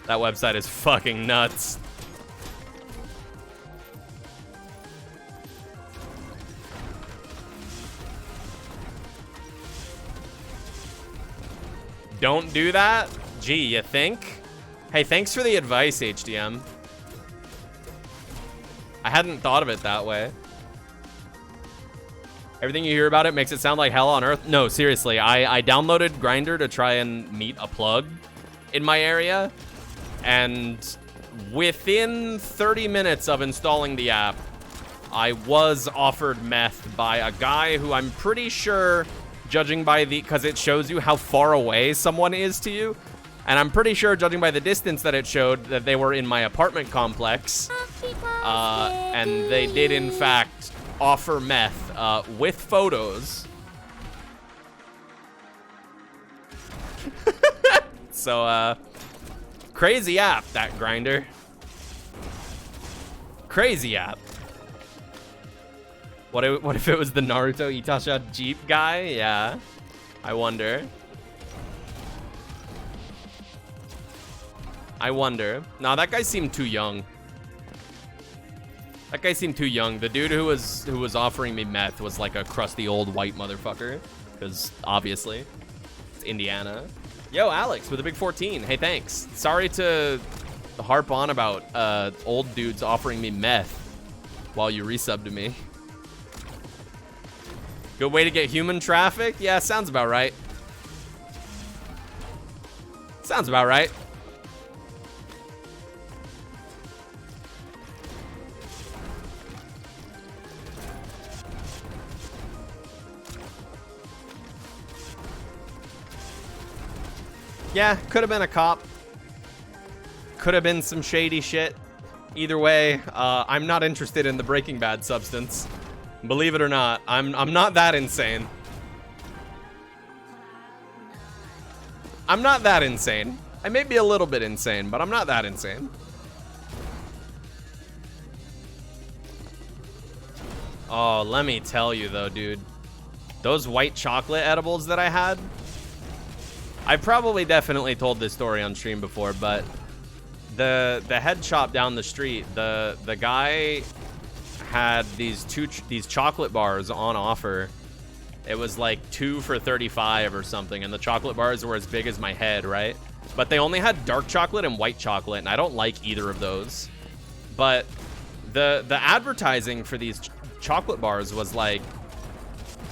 Speaker 1: That website is fucking nuts. Don't do that? Gee, you think? Hey, thanks for the advice, HDM. I hadn't thought of it that way. Everything you hear about it makes it sound like hell on earth. No, seriously, I downloaded Grindr to try and meet a plug in my area. And within 30 minutes of installing the app, I was offered meth by a guy who I'm pretty sure, judging by the, because it shows you how far away someone is to you. And I'm pretty sure, judging by the distance that it showed, that they were in my apartment complex. And they did, in fact, offer meth with photos. So, crazy app, that Grindr. Crazy app. What if it was the Naruto Itasha Jeep guy? Yeah, I wonder. I wonder. Nah, that guy seemed too young. That guy seemed too young. The dude who was offering me meth was like a crusty old white motherfucker, because obviously it's Indiana. Yo, Alex with a big 14. Hey, thanks. Sorry to harp on about old dudes offering me meth while you resubbed to me. Good way to get human traffic? Yeah, sounds about right. Sounds about right. Yeah, could have been a cop. Could have been some shady shit. Either way, I'm not interested in the Breaking Bad substance. Believe it or not, I'm not that insane. I'm not that insane. I may be a little bit insane, but I'm not that insane. Oh, let me tell you though, dude. Those white chocolate edibles that I had, I've probably definitely told this story on stream before, but the head shop down the street, the guy had these chocolate bars on offer. It was like 2 for $35 or something, and the chocolate bars were as big as my head, right? But they only had dark chocolate and white chocolate, and I don't like either of those. But the advertising for these chocolate bars was like,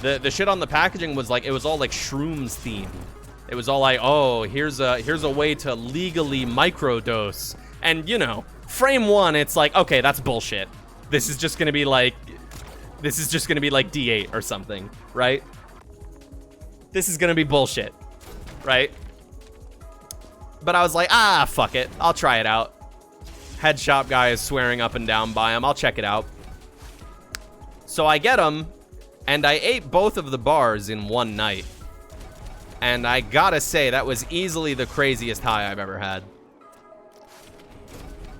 Speaker 1: the shit on the packaging was like, it was all like shrooms themed. It was all like, oh, here's a way to legally microdose. And you know, frame one, it's like, okay, that's bullshit. This is just gonna be like D8 or something, right? This is gonna be bullshit, right? But I was like, ah, fuck it, I'll try it out. Head shop guy is swearing up and down by him. I'll check it out. So I get them, and I ate both of the bars in one night. And I gotta say, that was easily the craziest high I've ever had.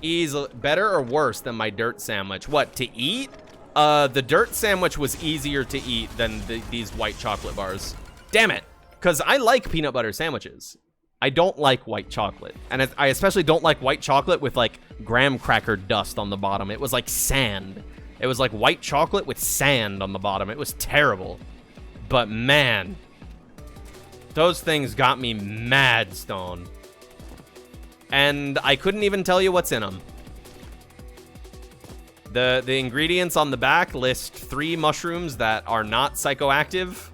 Speaker 1: Easily, better or worse than my dirt sandwich? What, to eat? The dirt sandwich was easier to eat than these white chocolate bars. Damn it, because I like peanut butter sandwiches. I don't like white chocolate. And I especially don't like white chocolate with like graham cracker dust on the bottom. It was like sand. It was like white chocolate with sand on the bottom. It was terrible. But man, those things got me mad stoned. And I couldn't even tell you what's in them. The ingredients on the back list 3 mushrooms that are not psychoactive.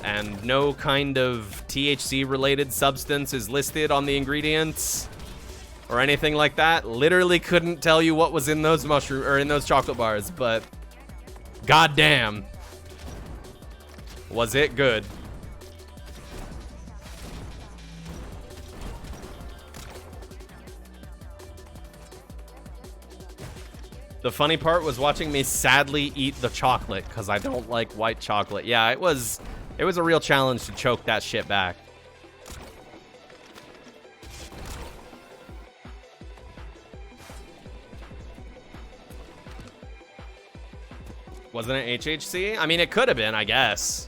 Speaker 1: And no kind of THC related substance is listed on the ingredients or anything like that. Literally couldn't tell you what was in those in those chocolate bars, but goddamn, was it good. The funny part was watching me sadly eat the chocolate because I don't like white chocolate. Yeah, it was a real challenge to choke that shit back. Wasn't it HHC? I mean, it could have been, I guess.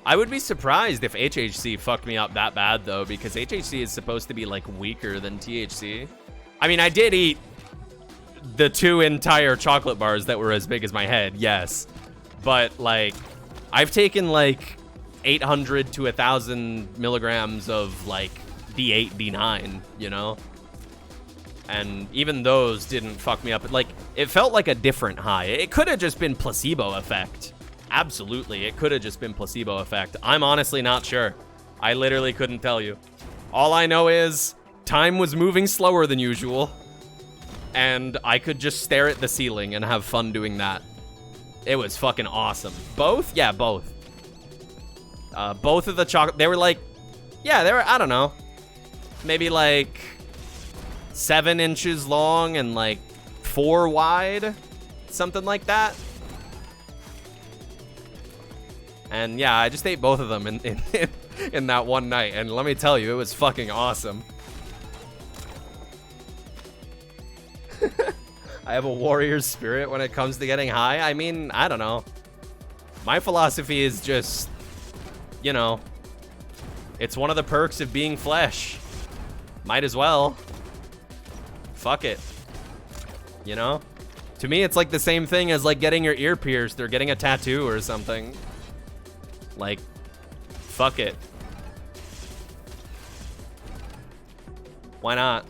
Speaker 1: I would be surprised if HHC fucked me up that bad, though, because HHC is supposed to be, like, weaker than THC. I mean, I did eat the 2 entire chocolate bars that were as big as my head, yes. But, like, I've taken, like, 800 to 1,000 milligrams of, like, D8, D9, you know? And even those didn't fuck me up. Like, it felt like a different high. It could have just been placebo effect. Absolutely, it could have just been placebo effect. I'm honestly not sure. I literally couldn't tell you. All I know is time was moving slower than usual, and I could just stare at the ceiling and have fun doing that. It was fucking awesome. Both? Yeah, both. Both of the chocolate, they were like, yeah, they were, I don't know, maybe like 7 inches long and like 4 wide, something like that. And yeah, I just ate both of them in that one night, and let me tell you, it was fucking awesome. I have a warrior spirit when it comes to getting high. I mean, I don't know. My philosophy is just, you know, it's one of the perks of being flesh. Might as well. Fuck it. You know? To me, it's like the same thing as like getting your ear pierced or getting a tattoo or something. Like, fuck it. Why not?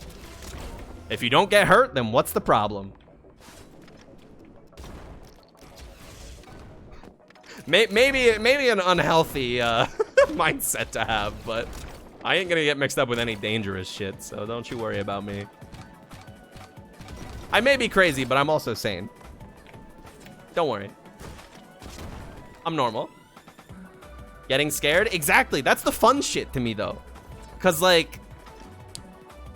Speaker 1: If you don't get hurt, then what's the problem? Maybe an unhealthy mindset to have, but I ain't gonna get mixed up with any dangerous shit, so don't you worry about me. I may be crazy, but I'm also sane. Don't worry. I'm normal. Getting scared? Exactly. That's the fun shit to me, though. Because, like,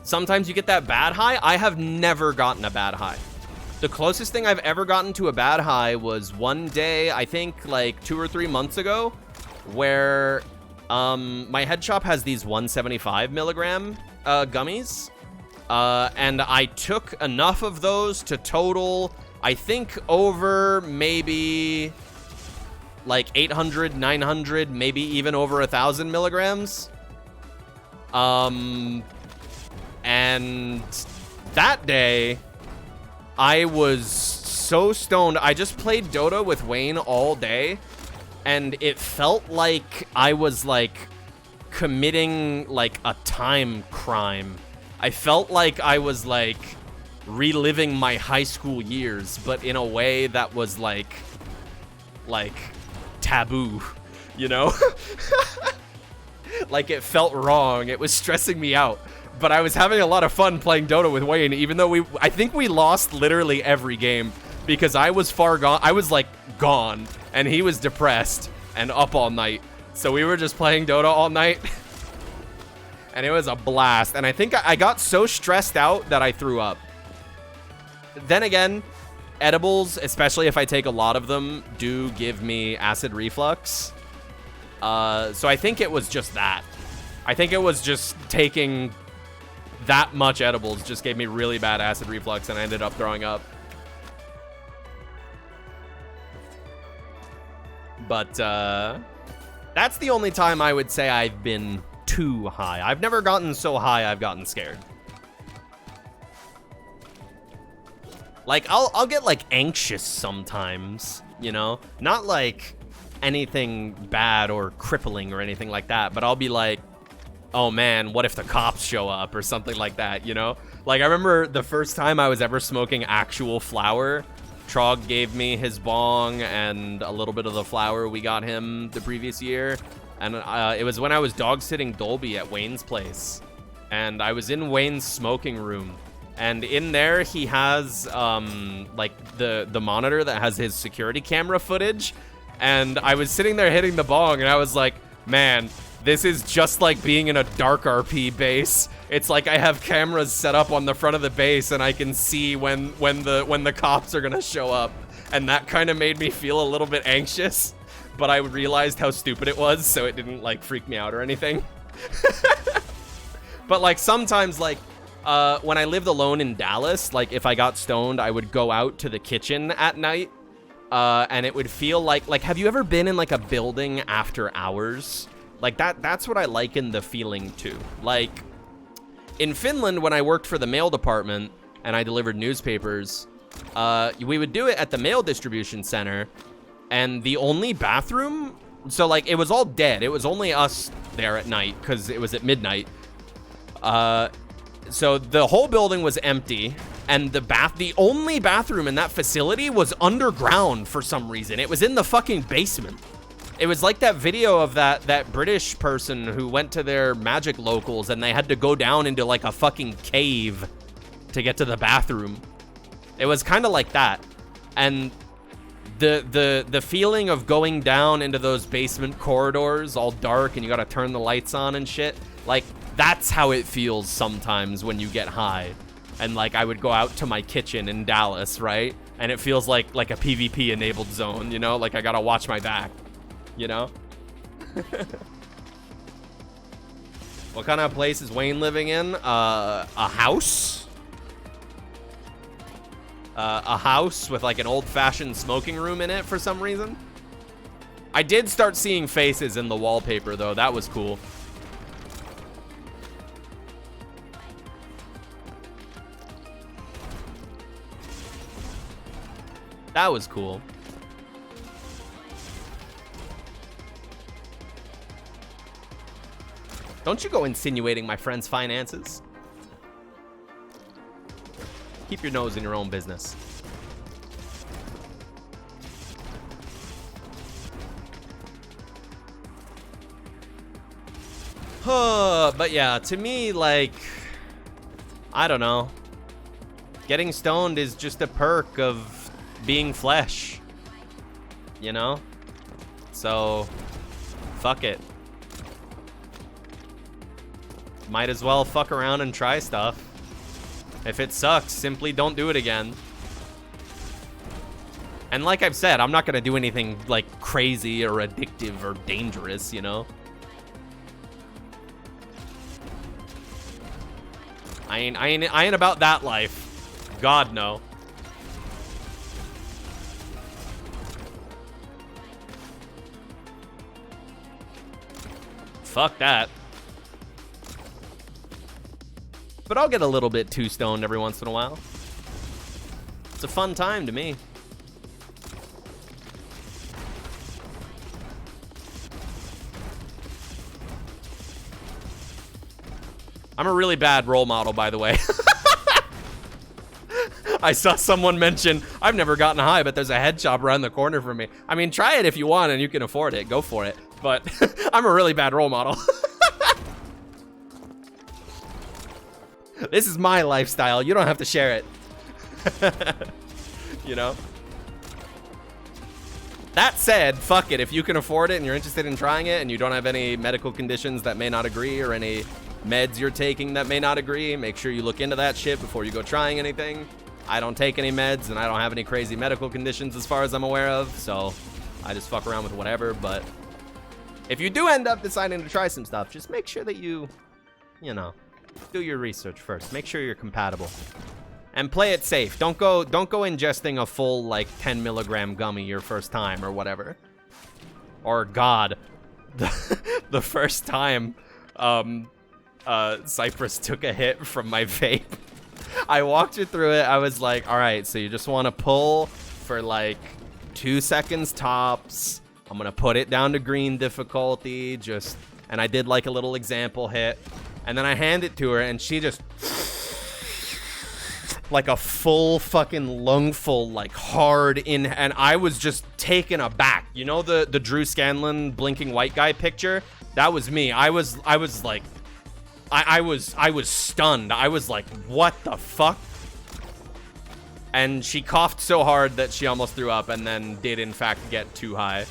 Speaker 1: sometimes you get that bad high. I have never gotten a bad high. The closest thing I've ever gotten to a bad high was one day, I think, like, 2 or 3 months ago, where my head shop has these 175 milligram gummies. And I took enough of those to total, I think, over maybe like 800, 900, maybe even over 1,000 milligrams. And that day, I was so stoned. I just played Dota with Wayne all day, and it felt like I was like committing like a time crime. I felt like I was like reliving my high school years, but in a way that was like taboo, you know? Like it felt wrong. It was stressing me out. But I was having a lot of fun playing Dota with Wayne, even though I think we lost literally every game because I was far gone. I was like gone, and he was depressed and up all night. So we were just playing Dota all night. And it was a blast. And I think I got so stressed out that I threw up. Then again, edibles, especially if I take a lot of them, do give me acid reflux. So I think it was just that. I think it was just taking that much edibles just gave me really bad acid reflux and I ended up throwing up. But that's the only time I would say I've been too high. I've never gotten so high I've gotten scared. Like I'll get like anxious sometimes, you know? Not like anything bad or crippling or anything like that, but I'll be like, oh man, what if the cops show up or something like that, you know? Like I remember the first time I was ever smoking actual flower, Trog gave me his bong and a little bit of the flower we got him the previous year. And it was when I was dog sitting Dolby at Wayne's place. And I was in Wayne's smoking room. And in there, he has like the monitor that has his security camera footage. And I was sitting there hitting the bong, and I was like, man, this is just like being in a dark RP base. It's like I have cameras set up on the front of the base, and I can see when the cops are gonna show up. And that kind of made me feel a little bit anxious. But I realized how stupid it was, so it didn't like freak me out or anything. But like sometimes, like when I lived alone in Dallas, like if I got stoned, I would go out to the kitchen at night, and it would feel like have you ever been in like a building after hours? Like that's what I liken the feeling to. Like in Finland, when I worked for the mail department and I delivered newspapers, we would do it at the mail distribution center. And the only bathroom, so like it was all dead. It was only us there at night because it was at midnight. So the whole building was empty, and the only bathroom in that facility was underground for some reason. It was in the fucking basement. It was like that video of that British person who went to their magic locals and they had to go down into like a fucking cave to get to the bathroom. It was kind of like that. And the feeling of going down into those basement corridors all dark and you gotta turn the lights on and shit, like that's how it feels sometimes when you get high. And like I would go out to my kitchen in Dallas, right? And it feels like a PvP enabled zone, you know? Like I gotta watch my back, you know? What kind of place is Wayne living in? A house? A house with like an old-fashioned smoking room in it for some reason. I did start seeing faces in the wallpaper though. That was cool. That was cool. Don't you go insinuating my friend's finances. Keep your nose in your own business. But yeah, to me, like, I don't know. Getting stoned is just a perk of being flesh, you know? So, fuck it. Might as well fuck around and try stuff. If it sucks, simply don't do it again. And like I've said, I'm not gonna do anything like crazy or addictive or dangerous, you know? I ain't about that life. God, no. Fuck that. But I'll get a little bit too stoned every once in a while. It's a fun time to me. I'm a really bad role model, by the way. I saw someone mention, I've never gotten high, but there's a head shop around the corner from me. I mean, try it if you want and you can afford it. Go for it. But I'm a really bad role model. This is my lifestyle. You don't have to share it. You know? That said, fuck it. If you can afford it and you're interested in trying it and you don't have any medical conditions that may not agree or any meds you're taking that may not agree, make sure you look into that shit before you go trying anything. I don't take any meds and I don't have any crazy medical conditions as far as I'm aware of, so I just fuck around with whatever. But if you do end up deciding to try some stuff, just make sure that you know, do your research first. Make sure you're compatible. And play it safe. Don't go ingesting a full like 10 milligram gummy your first time or whatever. Or God, the first time Cypress took a hit from my vape. I walked her through it. I was like, all right, so you just want to pull for like 2 seconds tops. I'm gonna put it down to green difficulty, and I did like a little example hit, and then I hand it to her, and she just like a full fucking lungful, like hard in, and I was just taken aback. You know the Drew Scanlon blinking white guy picture? That was me. I was like, I was stunned. I was like, what the fuck? And she coughed so hard that she almost threw up, and then did in fact get too high.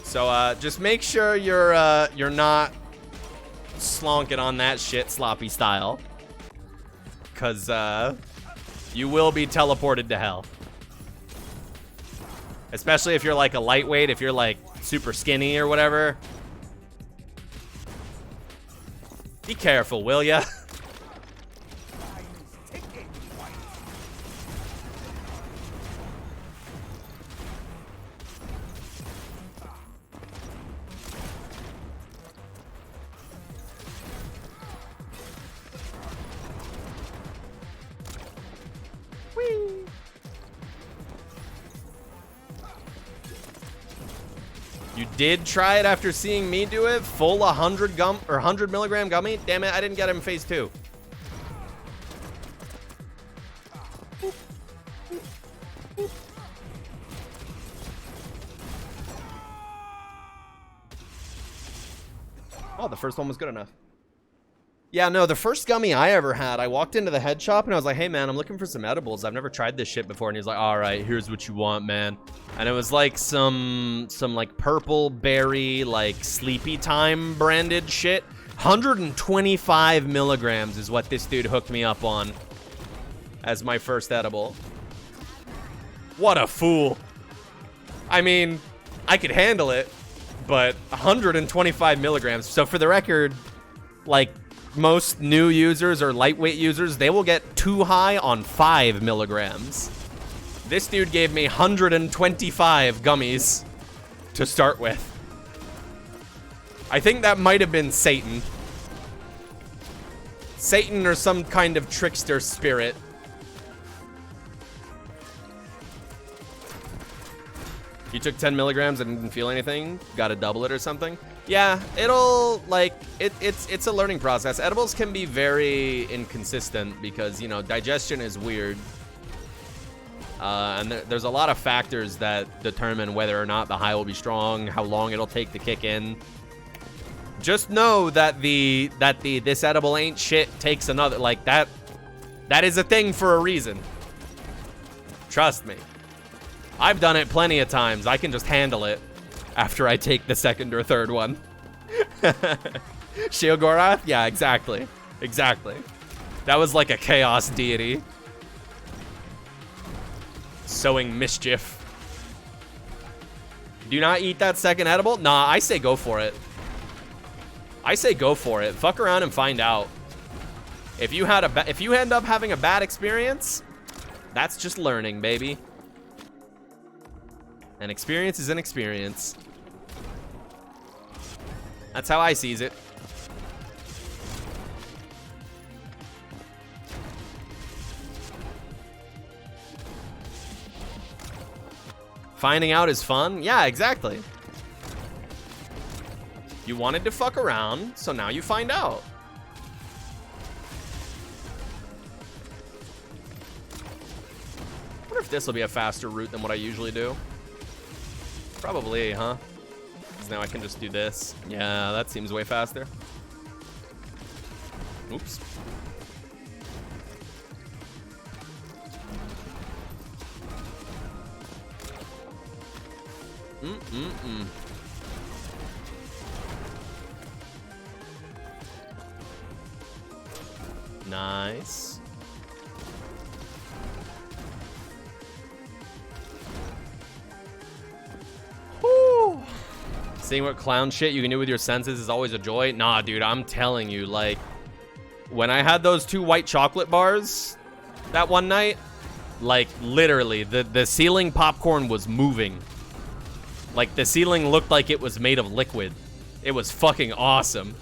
Speaker 1: So just make sure you're not slonking on that shit sloppy style, cause you will be teleported to hell. Especially if you're like a lightweight, if you're like super skinny or whatever. Be careful, will ya? You did try it after seeing me do it? Full 100 milligram gummy? Damn it, I didn't get him in phase 2. Oh, the first one was good enough. Yeah, no, the first gummy I ever had, I walked into the head shop and I was like, hey man, I'm looking for some edibles. I've never tried this shit before. And he was like, all right, here's what you want, man. And it was like some like purple berry, like Sleepy Time branded shit. 125 milligrams is what this dude hooked me up on as my first edible. What a fool. I mean, I could handle it, but 125 milligrams. So for the record, like, most new users or lightweight users, they will get too high on 5 milligrams. This dude gave me 125 gummies to start with. I think that might have been Satan. Satan or some kind of trickster spirit. You took 10 milligrams and didn't feel anything? Got to double it or something? Yeah, it'll, like, it's a learning process. Edibles can be very inconsistent because, you know, digestion is weird. And there's a lot of factors that determine whether or not the high will be strong, how long it'll take to kick in. Just know that the this edible ain't shit takes another, like, that is a thing for a reason. Trust me. I've done it plenty of times. I can just handle it after I take the second or third one. Sheogorath? Yeah, exactly. Exactly. That was like a chaos deity. Sowing mischief. Do not eat that second edible? Nah, I say go for it. I say go for it. Fuck around and find out. If you end up having a bad experience, that's just learning, baby. An experience is an experience. That's how I sees it. Finding out is fun? Yeah, exactly. You wanted to fuck around, so now you find out. I wonder if this will be a faster route than what I usually do. Probably, huh? Because now I can just do this. Yeah, that seems way faster. Oops. Nice. Whew. Seeing what clown shit you can do with your senses is always a joy. Nah, dude, I'm telling you, like, when I had those 2 white chocolate bars that one night, like, literally, the ceiling popcorn was moving. Like, the ceiling looked like it was made of liquid. It was fucking awesome.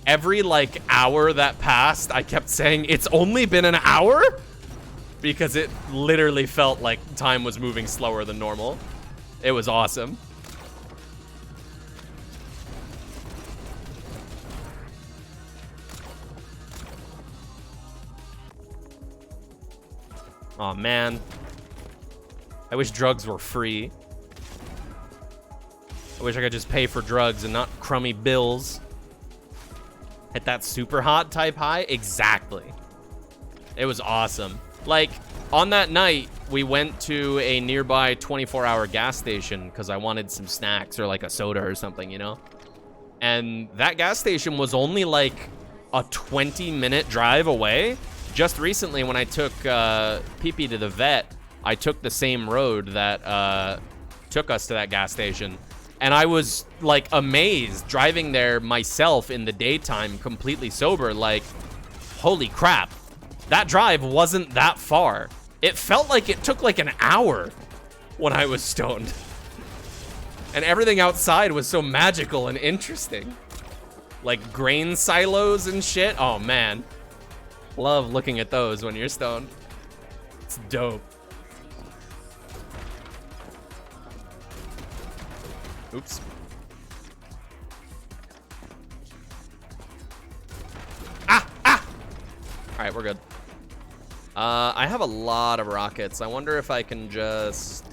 Speaker 1: Every, like, hour that passed, I kept saying, it's only been an hour? Because it literally felt like time was moving slower than normal. It was awesome. Aw, man. I wish drugs were free. I wish I could just pay for drugs and not crummy bills. Hit that super hot type high? Exactly. It was awesome. Like, on that night, we went to a nearby 24-hour gas station because I wanted some snacks or like a soda or something, you know? And that gas station was only like a 20-minute drive away. Just recently, when I took Pee-Pee to the vet, I took the same road that took us to that gas station. And I was, like, amazed driving there myself in the daytime, completely sober. Like, holy crap. That drive wasn't that far. It felt like it took, like, an hour when I was stoned. And everything outside was so magical and interesting. Like, grain silos and shit. Oh, man. Love looking at those when you're stoned. It's dope. Oops. Ah! Ah! Alright, we're good. I have a lot of rockets. I wonder if I can just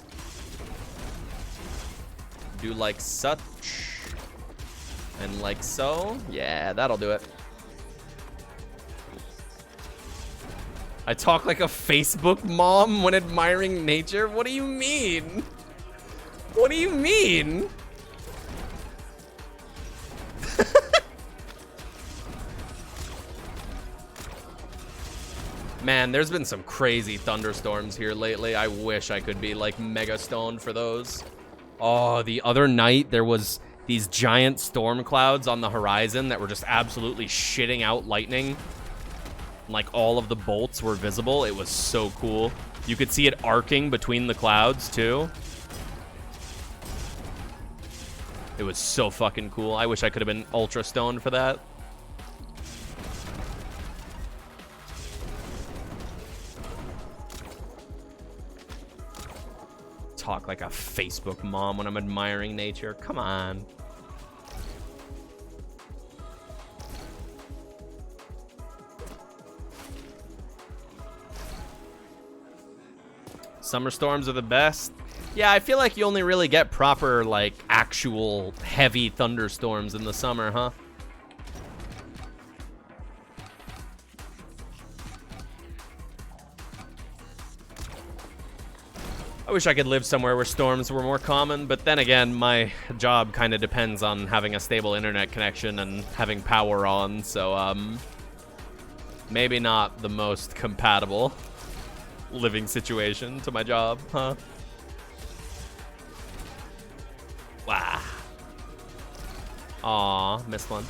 Speaker 1: do like such and like so. Yeah, that'll do it. I talk like a Facebook mom when admiring nature? What do you mean? What do you mean? Man, there's been some crazy thunderstorms here lately. I wish I could be like mega stoned for those. Oh, the other night there was these giant storm clouds on the horizon that were just absolutely shitting out lightning. Like all of the bolts were visible. It was so cool. You could see it arcing between the clouds too. It was so fucking cool. I wish I could have been ultra stoned for that. Talk like a Facebook mom when I'm admiring nature. Come on. Summer storms are the best. Yeah, I feel like you only really get proper, like, actual heavy thunderstorms in the summer, huh? I wish I could live somewhere where storms were more common, but then again, my job kind of depends on having a stable internet connection and having power on, so, maybe not the most compatible living situation to my job, huh? Wow. Aw, missed one.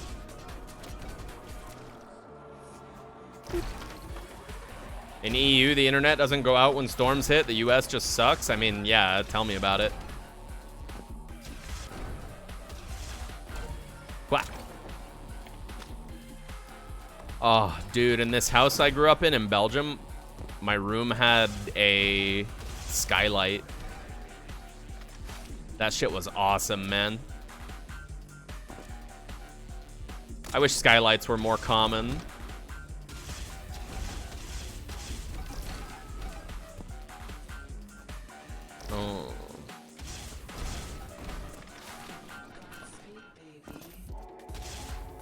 Speaker 1: In EU, the internet doesn't go out when storms hit. The US just sucks. I mean, yeah, tell me about it. Quack. Oh, dude, in this house I grew up in Belgium, my room had a skylight. That shit was awesome, man. I wish skylights were more common. Oh.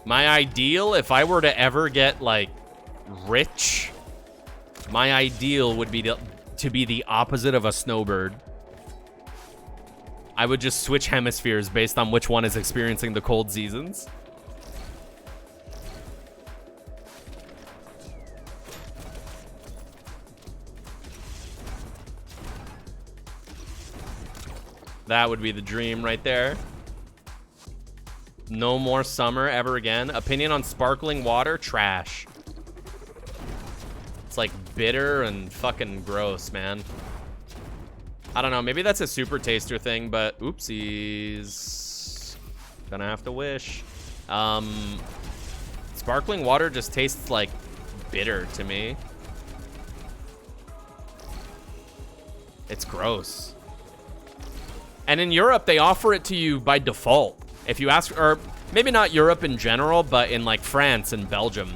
Speaker 1: My ideal, if I were to ever get, like, rich, my ideal would be to be the opposite of a snowbird. I would just switch hemispheres based on which one is experiencing the cold seasons. That would be the dream right there. No more summer ever again. Opinion on sparkling water? Trash. It's like bitter and fucking gross, man. I don't know. Maybe that's a super taster thing, but oopsies. Gonna have to wish. Sparkling water just tastes like bitter to me. It's gross. And in Europe, they offer it to you by default. If you ask, or maybe not Europe in general, but in like France and Belgium.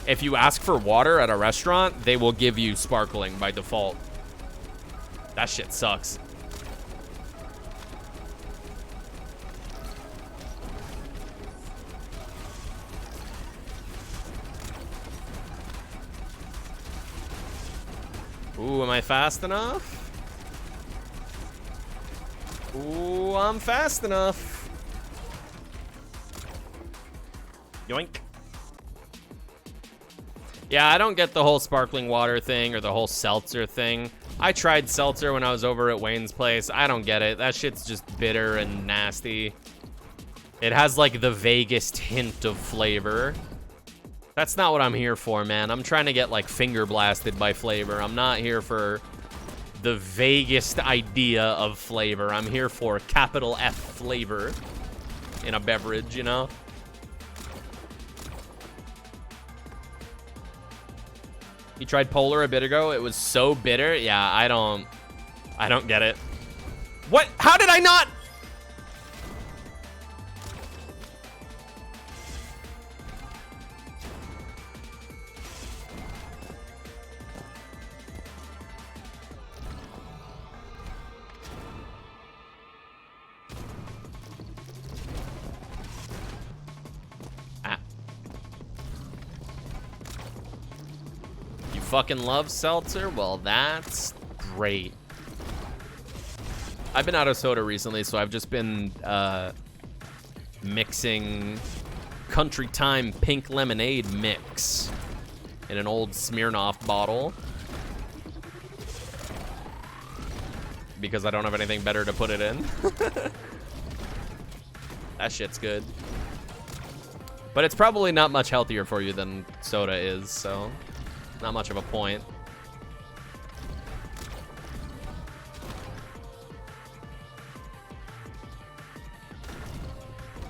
Speaker 1: If you ask for water at a restaurant, they will give you sparkling by default. That shit sucks. Ooh, am I fast enough? Ooh, I'm fast enough. Yoink. Yeah, I don't get the whole sparkling water thing or the whole seltzer thing. I tried seltzer when I was over at Wayne's place. I don't get it. That shit's just bitter and nasty. It has like the vaguest hint of flavor. That's not what I'm here for, man. I'm trying to get like finger blasted by flavor. I'm not here for the vaguest idea of flavor. I'm here for capital F flavor in a beverage, you know? You tried Polar a bit ago. It was so bitter. Yeah, I don't get it. What? How did I not? Fucking love seltzer? Well, that's great. I've been out of soda recently, so I've just been mixing Country Time pink lemonade mix in an old Smirnoff bottle because I don't have anything better to put it in. That shit's good. But it's probably not much healthier for you than soda is, so not much of a point.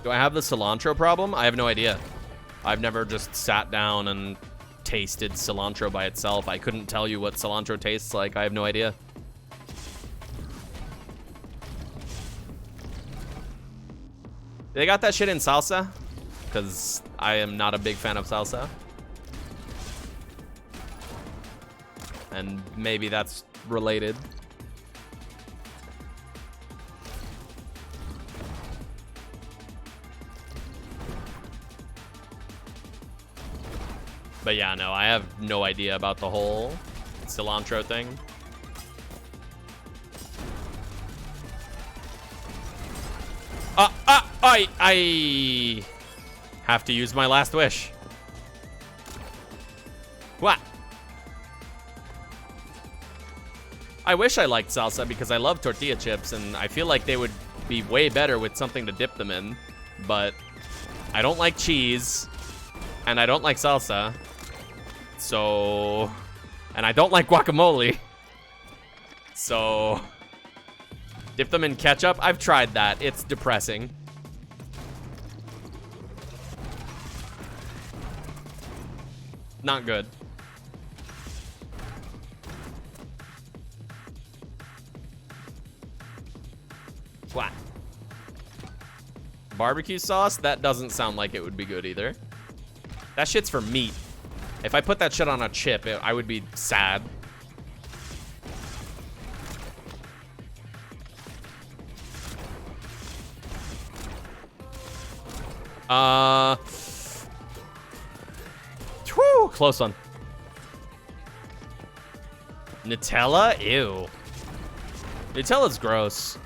Speaker 1: Do I have the cilantro problem? I have no idea. I've never just sat down and tasted cilantro by itself. I couldn't tell you what cilantro tastes like. I have no idea. They got that shit in salsa? Because I am not a big fan of salsa. And maybe that's related. But yeah, no, I have no idea about the whole cilantro thing. I have to use my last wish. What? I wish I liked salsa because I love tortilla chips and I feel like they would be way better with something to dip them in. But I don't like cheese and I don't like salsa. So, and I don't like guacamole. So, dip them in ketchup. I've tried that. It's depressing. Not good. What? Barbecue sauce? That doesn't sound like it would be good either. That shit's for meat. If I put that shit on a chip, I would be sad. Whew, close one. Nutella? Ew. Nutella's gross.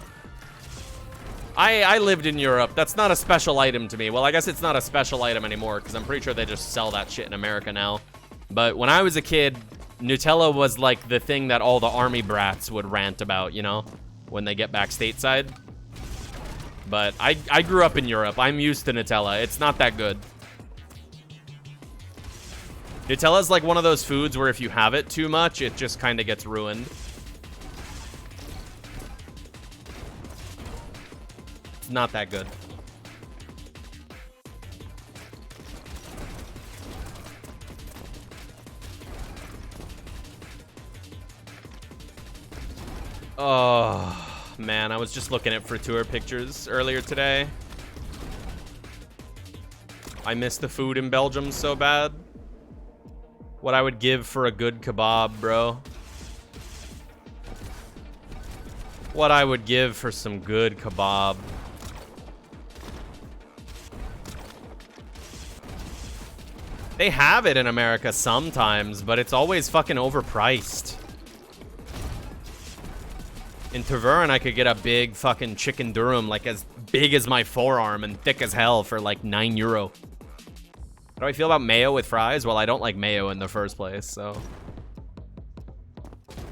Speaker 1: I lived in Europe. That's not a special item to me. Well, I guess it's not a special item anymore because I'm pretty sure they just sell that shit in America now. But when I was a kid, Nutella was like the thing that all the army brats would rant about, you know, when they get back stateside. But I grew up in Europe. I'm used to Nutella. It's not that good. Nutella's like one of those foods where if you have it too much, it just kind of gets ruined. It's not that good. Oh, man, I was just looking at Friture pictures earlier today. I miss the food in Belgium so bad. What I would give for a good kebab, bro. What I would give for some good kebab. They have it in America sometimes, but it's always fucking overpriced. In Tavern, I could get a big fucking chicken durum, like as big as my forearm and thick as hell for like €9. How do I feel about mayo with fries? Well, I don't like mayo in the first place, so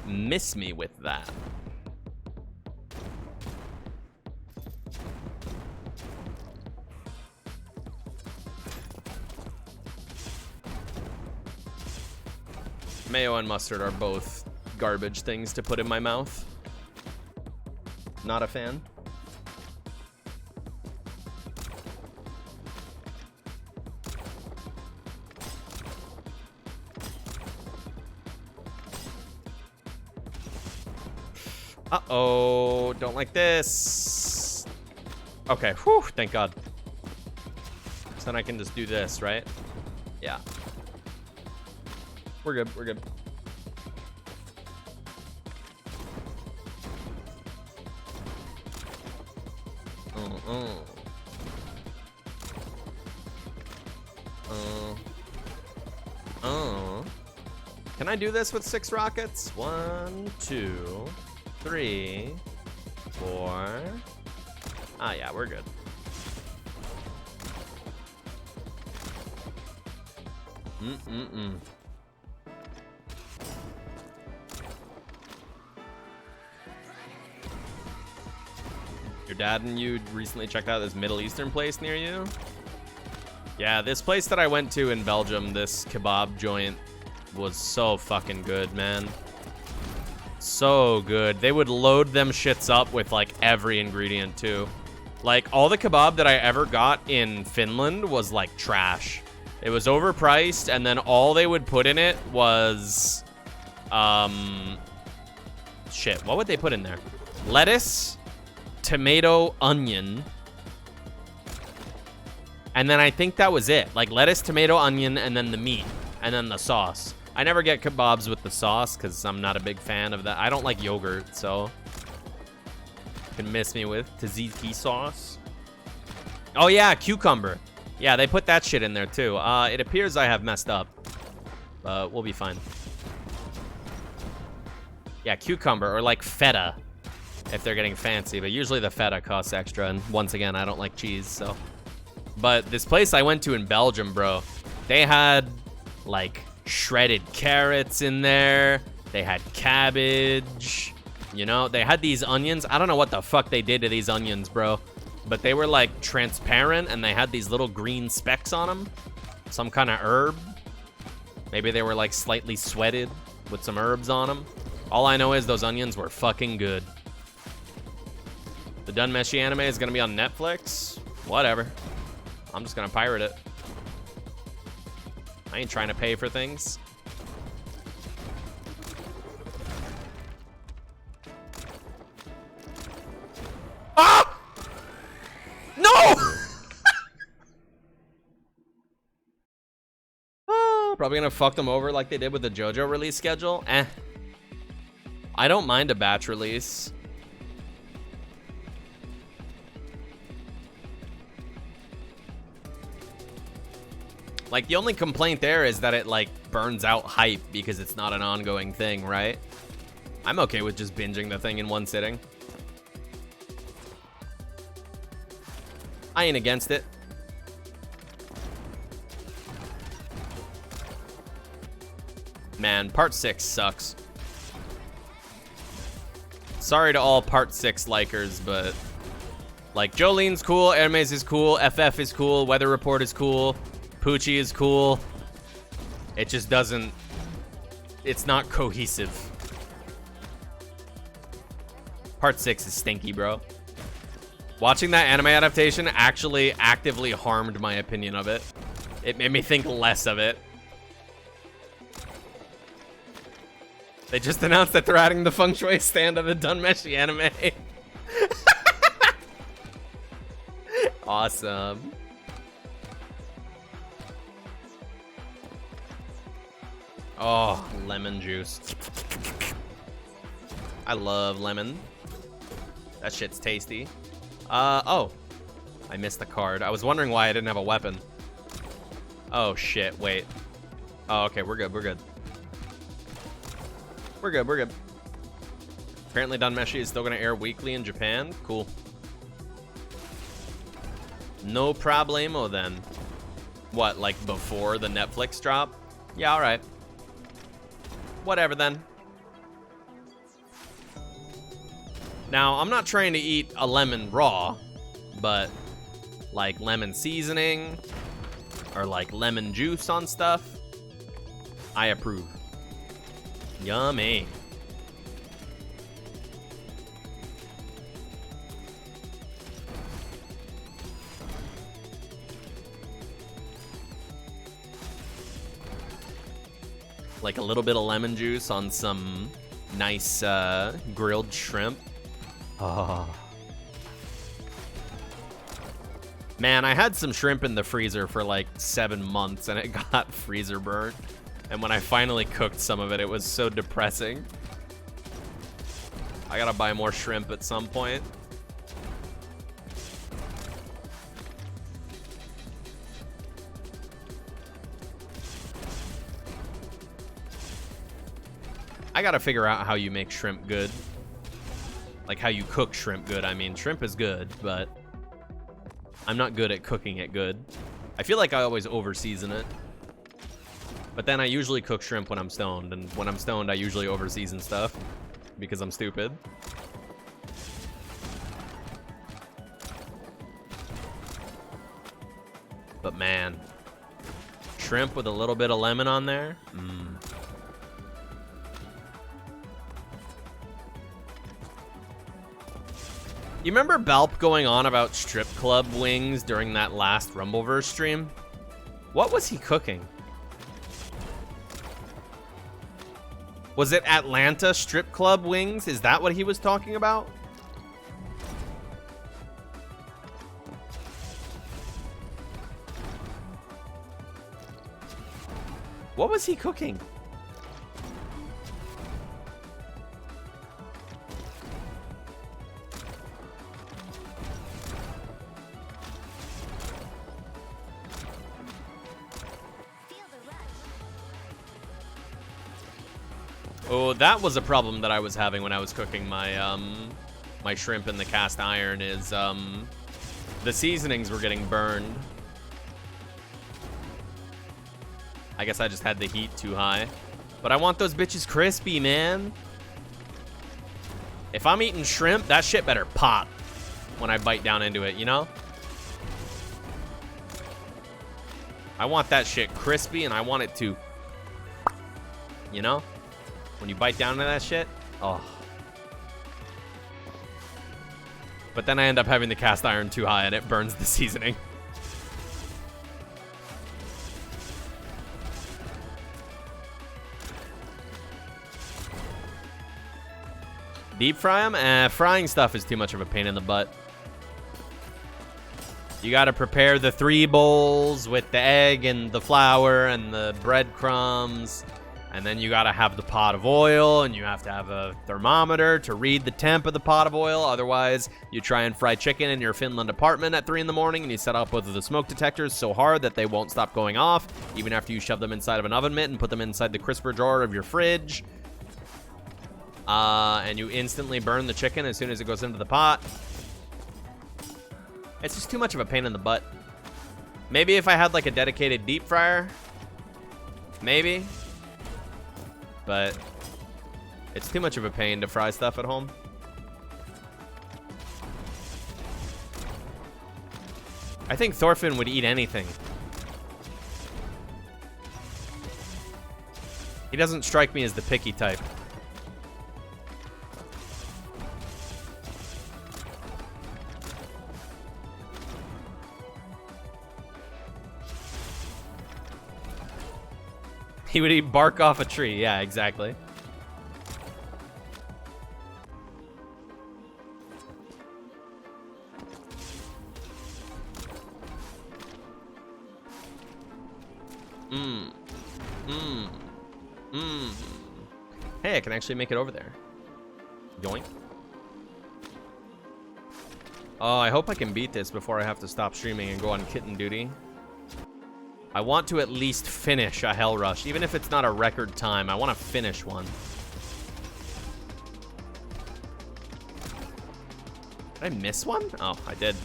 Speaker 1: miss me with that. Mayo and mustard are both garbage things to put in my mouth. Not a fan. Uh-oh, don't like this. Okay, whew, thank God. So then I can just do this, right? Yeah. We're good, we're good. Can I do this with 6 rockets? 1, 2, 3, 4. Ah, yeah, we're good. Your dad and you recently checked out this Middle Eastern place near you? Yeah, this place that I went to in Belgium, this kebab joint, was so fucking good, man. So good. They would load them shits up with like every ingredient too. Like all the kebab that I ever got in Finland was like trash. It was overpriced, and then all they would put in it was shit, what would they put in there? Lettuce, tomato, onion, and then I think that was it. Like lettuce, tomato, onion, and then the meat, and then the sauce. I never get kebabs with the sauce because I'm not a big fan of that. I don't like yogurt, so you can miss me with tzatziki sauce. Oh yeah, cucumber. Yeah, they put that shit in there too. It appears I have messed up, but we'll be fine. Yeah, cucumber or like feta if they're getting fancy, but usually the feta costs extra, and once again, I don't like cheese, so. But this place I went to in Belgium, bro, they had like shredded carrots in there. They had cabbage, you know, they had these onions. I don't know what the fuck they did to these onions, bro, but they were like transparent and they had these little green specks on them. Some kind of herb. Maybe they were like slightly sweated with some herbs on them. All I know is those onions were fucking good. The Dunmeshi anime is gonna be on Netflix. Whatever. I'm just gonna pirate it. I ain't trying to pay for things. Ah! No! Oh, probably gonna fuck them over like they did with the JoJo release schedule. I don't mind a batch release. Like, the only complaint there is that it, like, burns out hype because it's not an ongoing thing, right? I'm okay with just binging the thing in one sitting. I ain't against it. Man, part 6 sucks. Sorry to all part 6 likers, but... like, Jolene's cool, Hermes is cool, FF is cool, Weather Report is cool... Poochie is cool. It just doesn't... it's not cohesive. Part 6 is stinky, bro. Watching that anime adaptation actually actively harmed my opinion of it. It made me think less of it. They just announced that they're adding the feng shui stand of the Dunmeshi anime. Awesome. Oh, lemon juice. I love lemon. That shit's tasty. Oh. I missed the card. I was wondering why I didn't have a weapon. Oh, shit. Wait. Oh, okay. We're good. We're good. We're good. We're good. Apparently Dunmeshi is still going to air weekly in Japan. Cool. No problemo then. What, like before the Netflix drop? Yeah, all right. Whatever then. Now, I'm not trying to eat a lemon raw, but like lemon seasoning or like lemon juice on stuff, I approve. Yummy. Like a little bit of lemon juice on some nice grilled shrimp. Oh. Man, I had some shrimp in the freezer for like 7 months and it got freezer burnt. And when I finally cooked some of it, it was so depressing. I gotta buy more shrimp at some point. I gotta figure out how you make shrimp good. Like how you cook shrimp good. I mean, shrimp is good, but I'm not good at cooking it good. I feel like I always over-season it. But then I usually cook shrimp when I'm stoned, and when I'm stoned, I usually over-season stuff because I'm stupid. But man, shrimp with a little bit of lemon on there. You remember Balp going on about strip club wings during that last Rumbleverse stream? What was he cooking? Was it Atlanta strip club wings? Is that what he was talking about? What was he cooking? Oh, that was a problem that I was having when I was cooking my my shrimp in the cast iron is the seasonings were getting burned. I guess I just had the heat too high. But I want those bitches crispy, man. If I'm eating shrimp, that shit better pop when I bite down into it, you know? I want that shit crispy and I want it to, you know? When you bite down into that shit, oh. But then I end up having the cast iron too high and it burns the seasoning. Deep fry them? Frying stuff is too much of a pain in the butt. You gotta prepare the 3 bowls with the egg and the flour and the breadcrumbs. And then you gotta have the pot of oil, and you have to have a thermometer to read the temp of the pot of oil. Otherwise, you try and fry chicken in your Finland apartment at 3 in the morning, and you set up both of the smoke detectors so hard that they won't stop going off, even after you shove them inside of an oven mitt and put them inside the crisper drawer of your fridge. And you instantly burn the chicken as soon as it goes into the pot. It's just too much of a pain in the butt. Maybe if I had like a dedicated deep fryer. Maybe. But it's too much of a pain to fry stuff at home. I think Thorfinn would eat anything. He doesn't strike me as the picky type. He would eat bark off a tree. Yeah, exactly. Hey, I can actually make it over there. Yoink. Oh, I hope I can beat this before I have to stop streaming and go on kitten duty. I want to at least finish a Hell Rush. Even if it's not a record time, I want to finish one. Did I miss one? Oh, I did.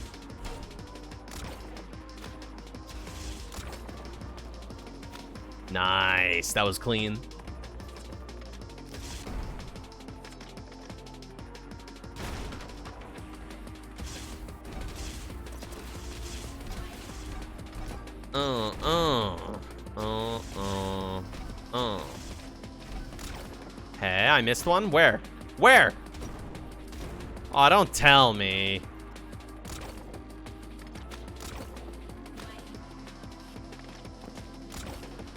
Speaker 1: Nice. That was clean. Hey, I missed one? Where? Where? Oh, don't tell me.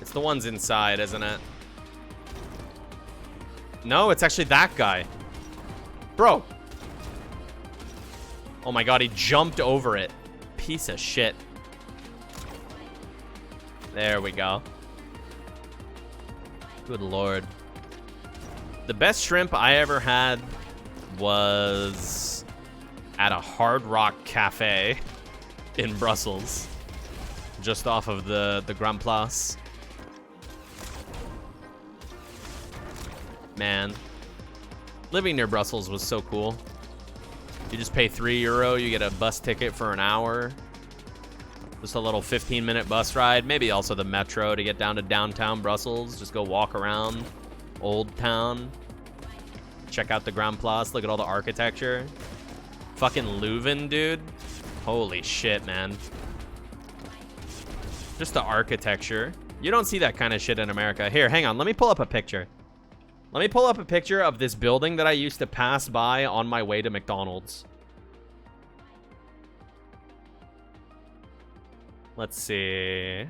Speaker 1: It's the ones inside, isn't it? No, it's actually that guy. Bro. Oh my god, he jumped over it. Piece of shit. There we go. Good lord. The best shrimp I ever had was at a Hard Rock Cafe in Brussels. Just off of the Grand Place. Man. Living near Brussels was so cool. You just pay €3, you get a bus ticket for an hour. Just a little 15-minute bus ride. Maybe also the metro to get down to downtown Brussels. Just go walk around Old Town. Check out the Grand Place. Look at all the architecture. Fucking Leuven, dude. Holy shit, man. Just the architecture. You don't see that kind of shit in America. Here, hang on. Let me pull up a picture. Let me pull up a picture of this building that I used to pass by on my way to McDonald's. Let's see.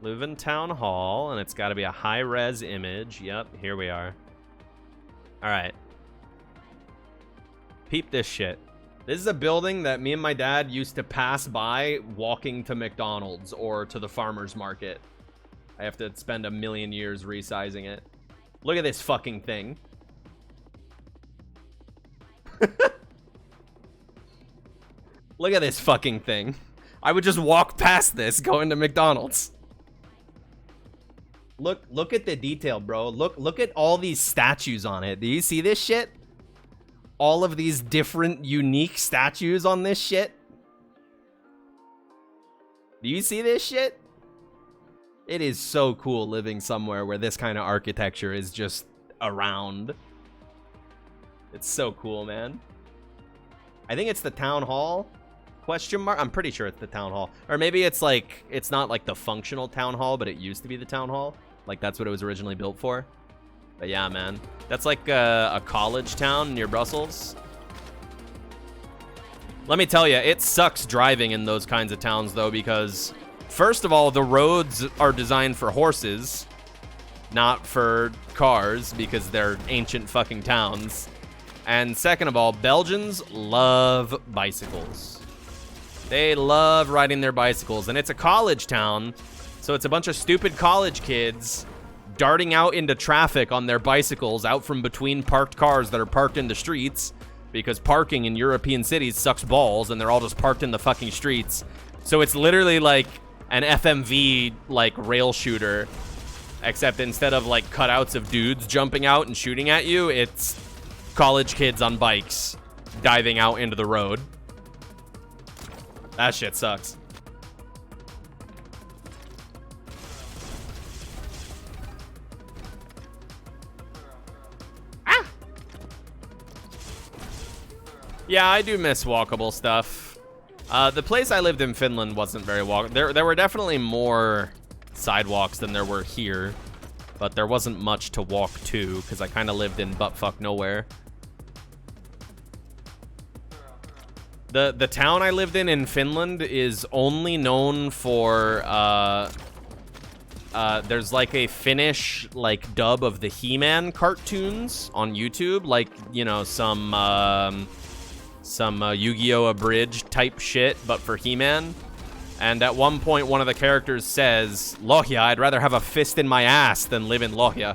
Speaker 1: Leuven Town Hall, and it's got to be a high-res image. Yep, here we are. All right. Peep this shit. This is a building that me and my dad used to pass by walking to McDonald's or to the farmer's market. I have to spend a million years resizing it. Look at this fucking thing. Look at this fucking thing. I would just walk past this going to McDonald's. Look at the detail, bro. Look at all these statues on it. Do you see this shit? All of these different unique statues on this shit. Do you see this shit? It is so cool living somewhere where this kind of architecture is just around. It's so cool, man. I think it's the town hall? Question mark? I'm pretty sure it's the town hall. Or maybe it's like, it's not like the functional town hall, but it used to be the town hall. Like that's what it was originally built for. But yeah, man. That's like a college town near Brussels. Let me tell you, it sucks driving in those kinds of towns though, because first of all, the roads are designed for horses, not for cars, because they're ancient fucking towns. And second of all, Belgians love bicycles. They love riding their bicycles, and it's a college town, so it's a bunch of stupid college kids darting out into traffic on their bicycles out from between parked cars that are parked in the streets, because parking in European cities sucks balls, and they're all just parked in the fucking streets. So it's literally like an FMV, like, rail shooter, except instead of, like, cutouts of dudes jumping out and shooting at you, it's college kids on bikes diving out into the road. That shit sucks. Ah! Yeah, I do miss walkable stuff. The place I lived in Finland wasn't very walkable. There were definitely more sidewalks than there were here, but there wasn't much to walk to because I kind of lived in buttfuck nowhere. The town I lived in Finland is only known for there's like a Finnish like dub of the He-Man cartoons on YouTube, like, you know, some Yu-Gi-Oh! Abridged type shit, but for He-Man. And at one point, one of the characters says, "Lohja, I'd rather have a fist in my ass than live in Lohja."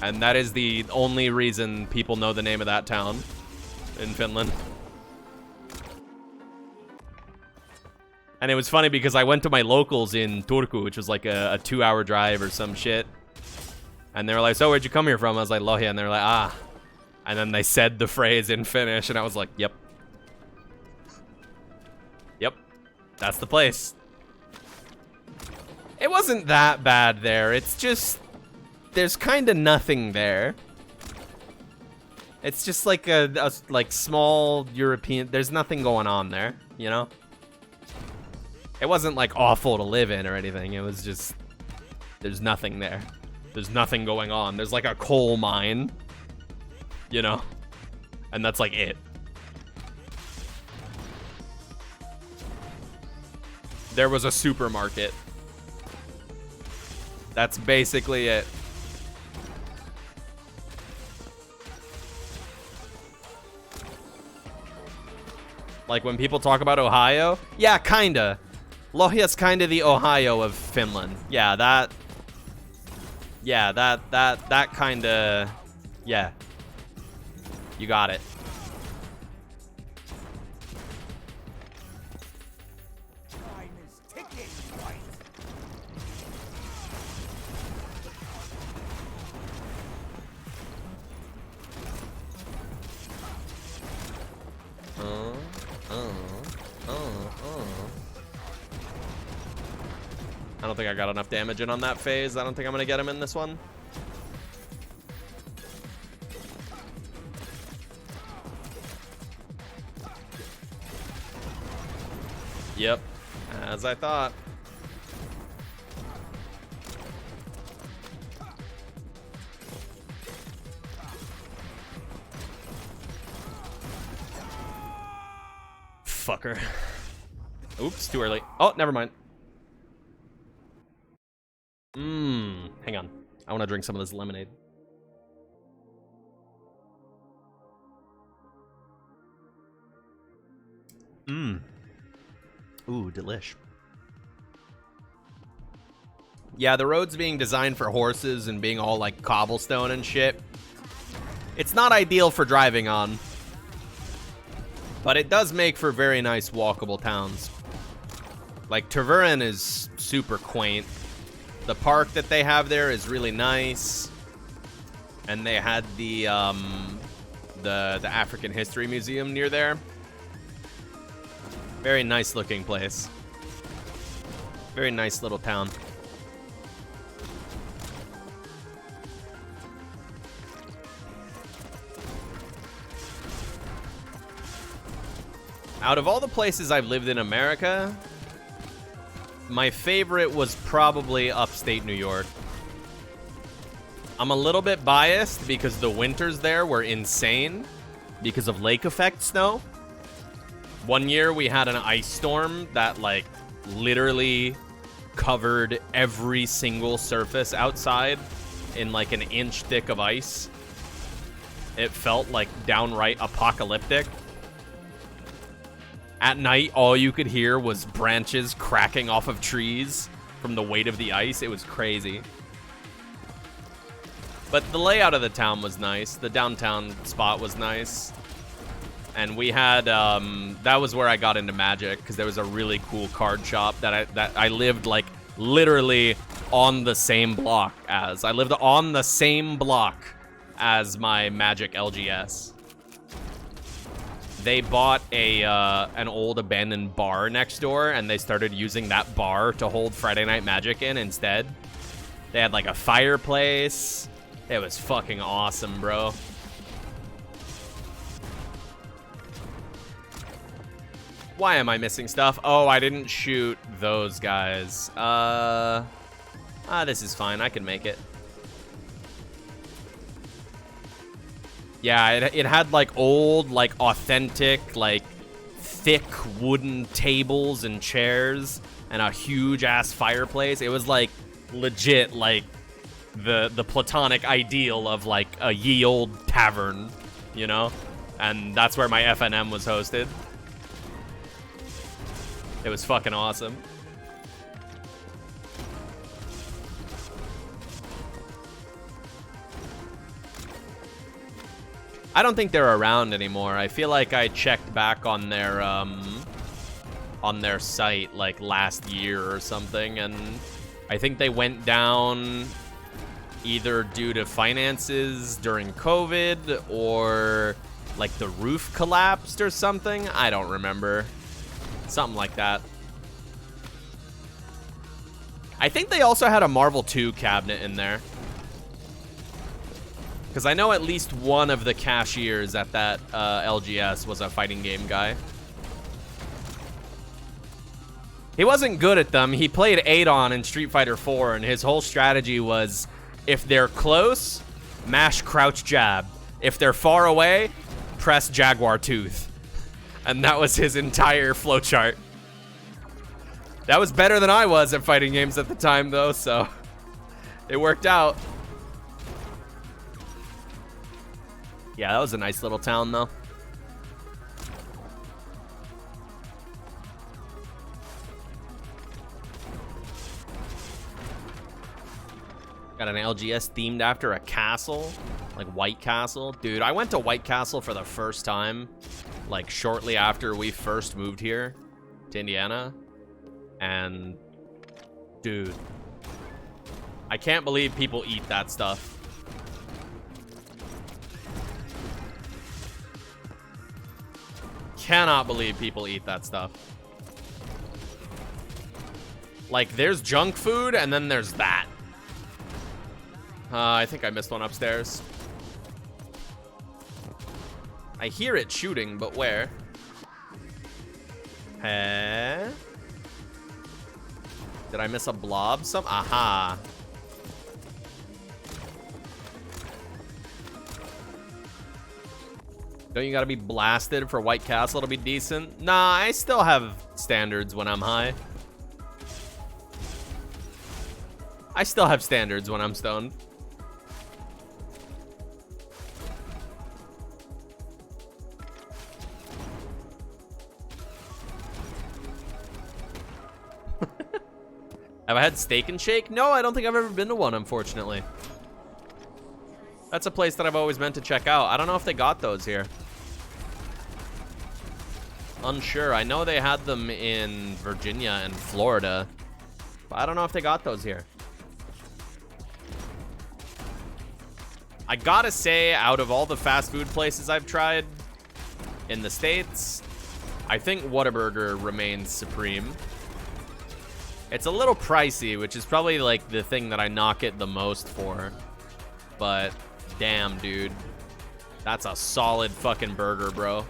Speaker 1: And that is the only reason people know the name of that town in Finland. And it was funny because I went to my locals in Turku, which was like a 2-hour drive or some shit. And they were like, "So where'd you come here from?" I was like, "Lohja." And they were like, "Ah." And then they said the phrase in Finnish, and I was like, "Yep. Yep. That's the place." It wasn't that bad there. It's just, there's kind of nothing there. It's just like a like small European, there's nothing going on there, you know? It wasn't like awful to live in or anything. It was just, there's nothing there. There's nothing going on. There's like a coal mine, you know? And that's like it. There was a supermarket. That's basically it. Like when people talk about Ohio, yeah, kinda. Lohja's kinda the Ohio of Finland. Yeah, that kinda, yeah. You got it.
Speaker 4: Time is ticking, White.
Speaker 1: I don't think I got enough damage in on that phase. I don't think I'm gonna get him in this one. Yep, as I thought. Fucker. Oops, too early. Oh, never mind. Hang on. I want to drink some of this lemonade. Ooh, delish. Yeah, the roads being designed for horses and being all like cobblestone and shit. It's not ideal for driving on. But it does make for very nice walkable towns. Like Tervuren is super quaint. The park that they have there is really nice. And they had the African History Museum near there. Very nice looking place. Very nice little town. Out of all the places I've lived in America, my favorite was probably upstate New York. I'm a little bit biased because the winters there were insane because of lake effect snow. One year we had an ice storm that like literally covered every single surface outside in like an inch thick of ice. It felt like downright apocalyptic. At night, all you could hear was branches cracking off of trees from the weight of the ice. It was crazy. But the layout of the town was nice. The downtown spot was nice. And we had, that was where I got into Magic, because there was a really cool card shop that I lived, like, literally on the same block as. I lived on the same block as my Magic LGS. They bought an old abandoned bar next door, and they started using that bar to hold Friday Night Magic in instead. They had, like, a fireplace. It was fucking awesome, bro. Why am I missing stuff? Oh, I didn't shoot those guys. This is fine. I can make it. Yeah, it had, like, old, like, authentic, like, thick wooden tables and chairs and a huge-ass fireplace. It was, like, legit, like, the platonic ideal of, like, a ye old tavern, you know? And that's where my FNM was hosted. It was fucking awesome. I don't think they're around anymore. I feel like I checked back on their site like last year or something, and I think they went down either due to finances during COVID or like the roof collapsed or something. I don't remember. Something like that. I think they also had a Marvel 2 cabinet in there. Because I know at least one of the cashiers at that LGS was a fighting game guy. He wasn't good at them. He played Adon in Street Fighter 4, and his whole strategy was, if they're close, mash crouch jab. If they're far away, press Jaguar Tooth. And that was his entire flowchart. That was better than I was at fighting games at the time, though, so it worked out. Yeah, that was a nice little town, though. Got an LGS themed after a castle, like White Castle. Dude, I went to White Castle for the first time, like shortly after we first moved here to Indiana. And, dude, I can't believe people eat that stuff. Cannot believe people eat that stuff. Like, there's junk food, and then there's that. I think I missed one upstairs. I hear it shooting, but where? Huh? Did I miss a blob? Aha. Don't you gotta be blasted for White Castle to be decent? Nah, I still have standards when I'm high. I still have standards when I'm stoned. Have I had Steak and Shake? No, I don't think I've ever been to one, unfortunately. That's a place that I've always meant to check out. I don't know if they got those here. Unsure. I know they had them in Virginia and Florida, but I don't know if they got those here. I gotta say, out of all the fast food places I've tried in the States, I think Whataburger remains supreme. It's a little pricey, which is probably like the thing that I knock it the most for. But damn, dude. That's a solid fucking burger, bro.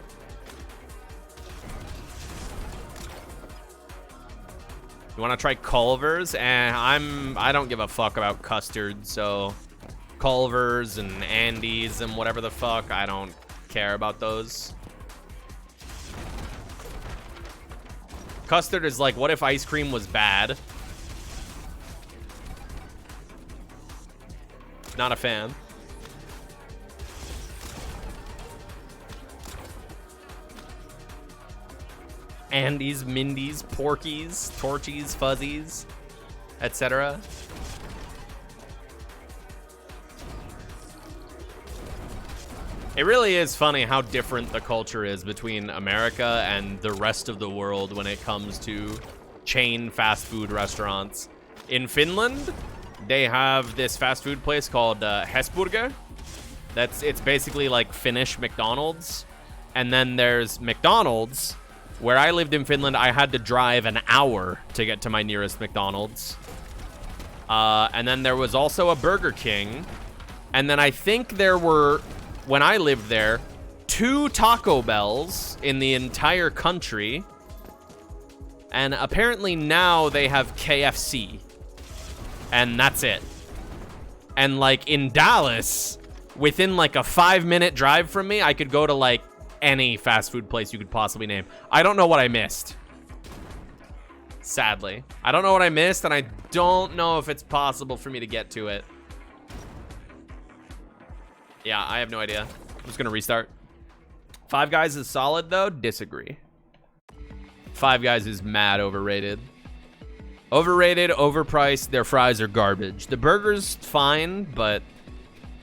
Speaker 1: You want to try Culver's? I don't give a fuck about custard, so Culver's and Andy's and whatever the fuck, I don't care about those. Custard is like, what if ice cream was bad? Not a fan. Andy's, Mindy's, Porky's, Torchies, Fuzzies, etc. It really is funny how different the culture is between America and the rest of the world when it comes to chain fast food restaurants. In Finland, they have this fast food place called Hesburger. It's basically like Finnish McDonald's. And then there's McDonald's. Where I lived in Finland, I had to drive an hour to get to my nearest McDonald's. And then there was also a Burger King. And then I think there were, when I lived there, 2 Taco Bells in the entire country. And apparently now they have KFC. And that's it. And like in Dallas, within like a 5-minute drive from me, I could go to like any fast food place you could possibly name. I don't know what I missed. Sadly. I don't know what I missed, and I don't know if it's possible for me to get to it. Yeah, I have no idea. I'm just gonna restart. Five Guys is solid, though. Disagree. Five Guys is mad overrated. Overrated, overpriced. Their fries are garbage. The burger's fine, but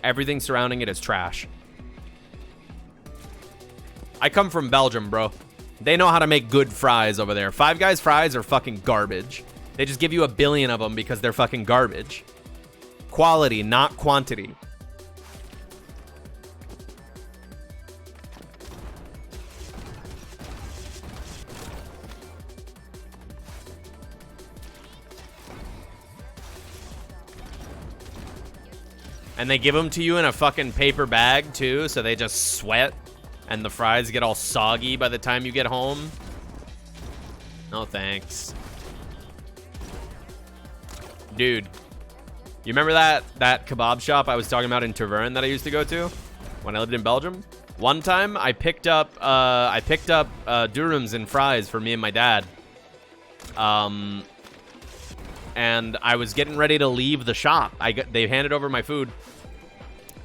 Speaker 1: everything surrounding it is trash. I come from Belgium, bro. They know how to make good fries over there. Five Guys fries are fucking garbage. They just give you a billion of them because they're fucking garbage. Quality, not quantity. And they give them to you in a fucking paper bag, too, so they just sweat. And the fries get all soggy by the time you get home. No thanks. Dude, you remember that kebab shop I was talking about in Tavern that I used to go to when I lived in Belgium? One time I picked up durums and fries for me and my dad. And I was getting ready to leave the shop. They handed over my food.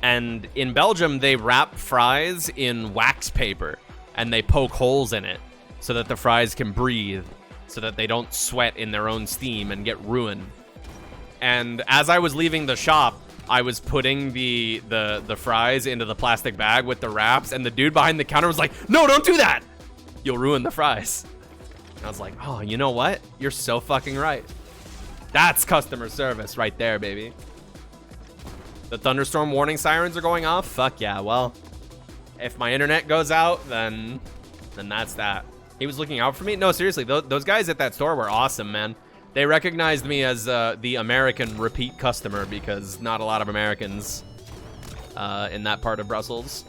Speaker 1: And in Belgium, they wrap fries in wax paper and they poke holes in it so that the fries can breathe, so that they don't sweat in their own steam and get ruined. And as I was leaving the shop, I was putting the fries into the plastic bag with the wraps, and the dude behind the counter was like, "No, don't do that. You'll ruin the fries." And I was like, "Oh, you know what? You're so fucking right." That's customer service right there, baby. The thunderstorm warning sirens are going off? Fuck yeah, well, if my internet goes out, then that's that. He was looking out for me? No, seriously, those guys at that store were awesome, man. They recognized me as the American repeat customer because not a lot of Americans in that part of Brussels.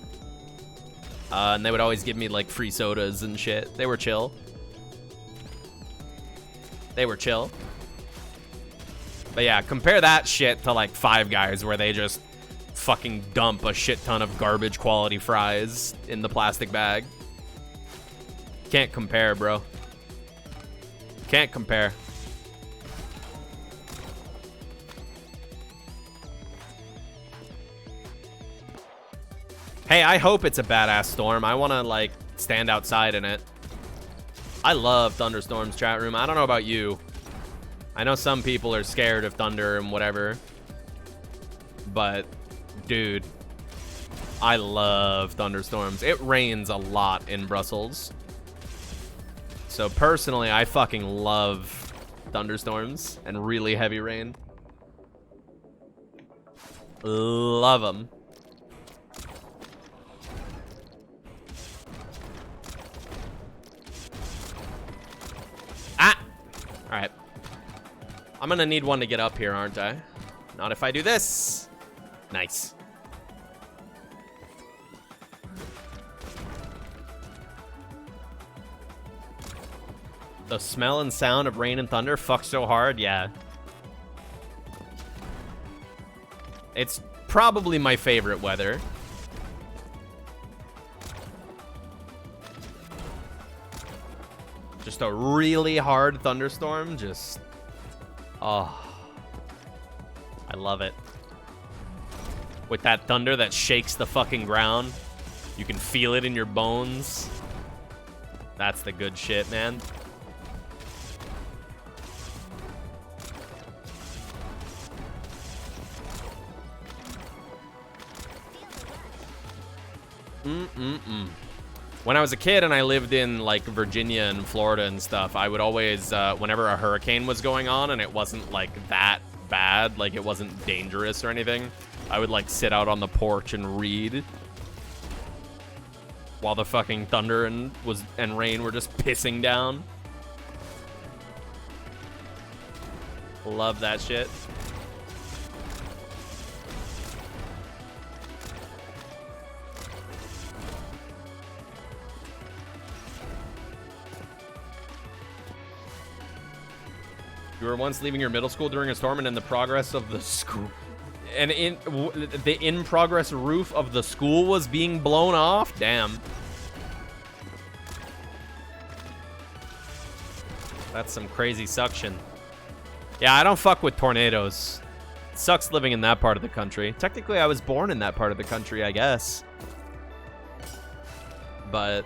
Speaker 1: And they would always give me, like, free sodas and shit. They were chill. They were chill. But yeah, compare that shit to like Five Guys where they just fucking dump a shit ton of garbage quality fries in the plastic bag. Can't compare, bro. Can't compare. Hey, I hope it's a badass storm. I want to like stand outside in it. I love thunderstorms, chat room. I don't know about you. I know some people are scared of thunder and whatever, but dude, I love thunderstorms. It rains a lot in Brussels. So personally, I fucking love thunderstorms and really heavy rain. Love them. I'm gonna need one to get up here, aren't I? Not if I do this. Nice. The smell and sound of rain and thunder fuck so hard, yeah. It's probably my favorite weather. Just a really hard thunderstorm, just... Oh. I love it. With that thunder that shakes the fucking ground. You can feel it in your bones. That's the good shit, man. When I was a kid and I lived in like Virginia and Florida and stuff, I would always, whenever a hurricane was going on and it wasn't like that bad, like it wasn't dangerous or anything, I would like sit out on the porch and read while the fucking thunder and rain were just pissing down. Love that shit. You were once leaving your middle school during a storm, and in the progress of the school, and the in-progress roof of the school was being blown off. Damn. That's some crazy suction. Yeah, I don't fuck with tornadoes. It sucks living in that part of the country. Technically, I was born in that part of the country, I guess. But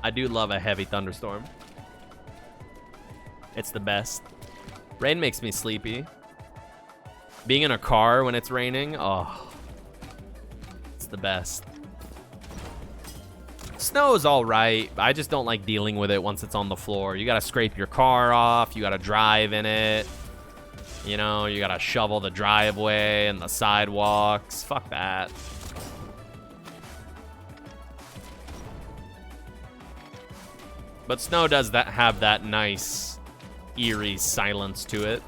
Speaker 1: I do love a heavy thunderstorm. It's the best. Rain makes me sleepy. Being in a car when it's raining, oh, it's the best. Snow is all right. I just don't like dealing with it once it's on the floor. You gotta scrape your car off. You gotta drive in it. You know, you gotta shovel the driveway and the sidewalks. Fuck that. But snow does have that nice eerie silence to it.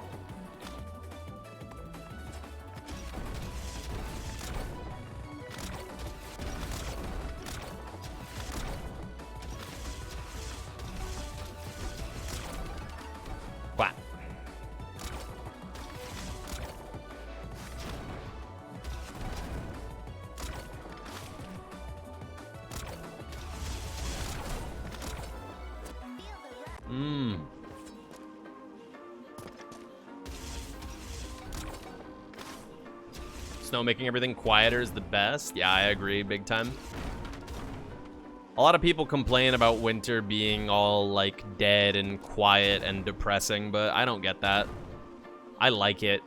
Speaker 1: What? Snow making everything quieter is the best. Yeah, I agree big time. A lot of people complain about winter being all like dead and quiet and depressing, but I don't get that. I like it.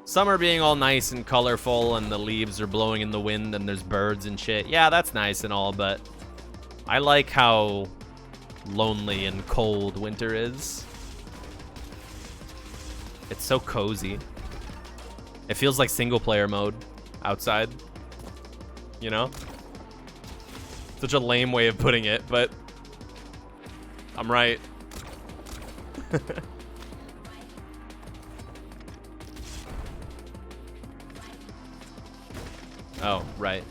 Speaker 1: Summer being all nice and colorful and the leaves are blowing in the wind and there's birds and shit. Yeah, that's nice and all, but I like how lonely and cold winter is. It's so cozy. It feels like single player mode outside. You know? Such a lame way of putting it, but I'm right. Oh, right.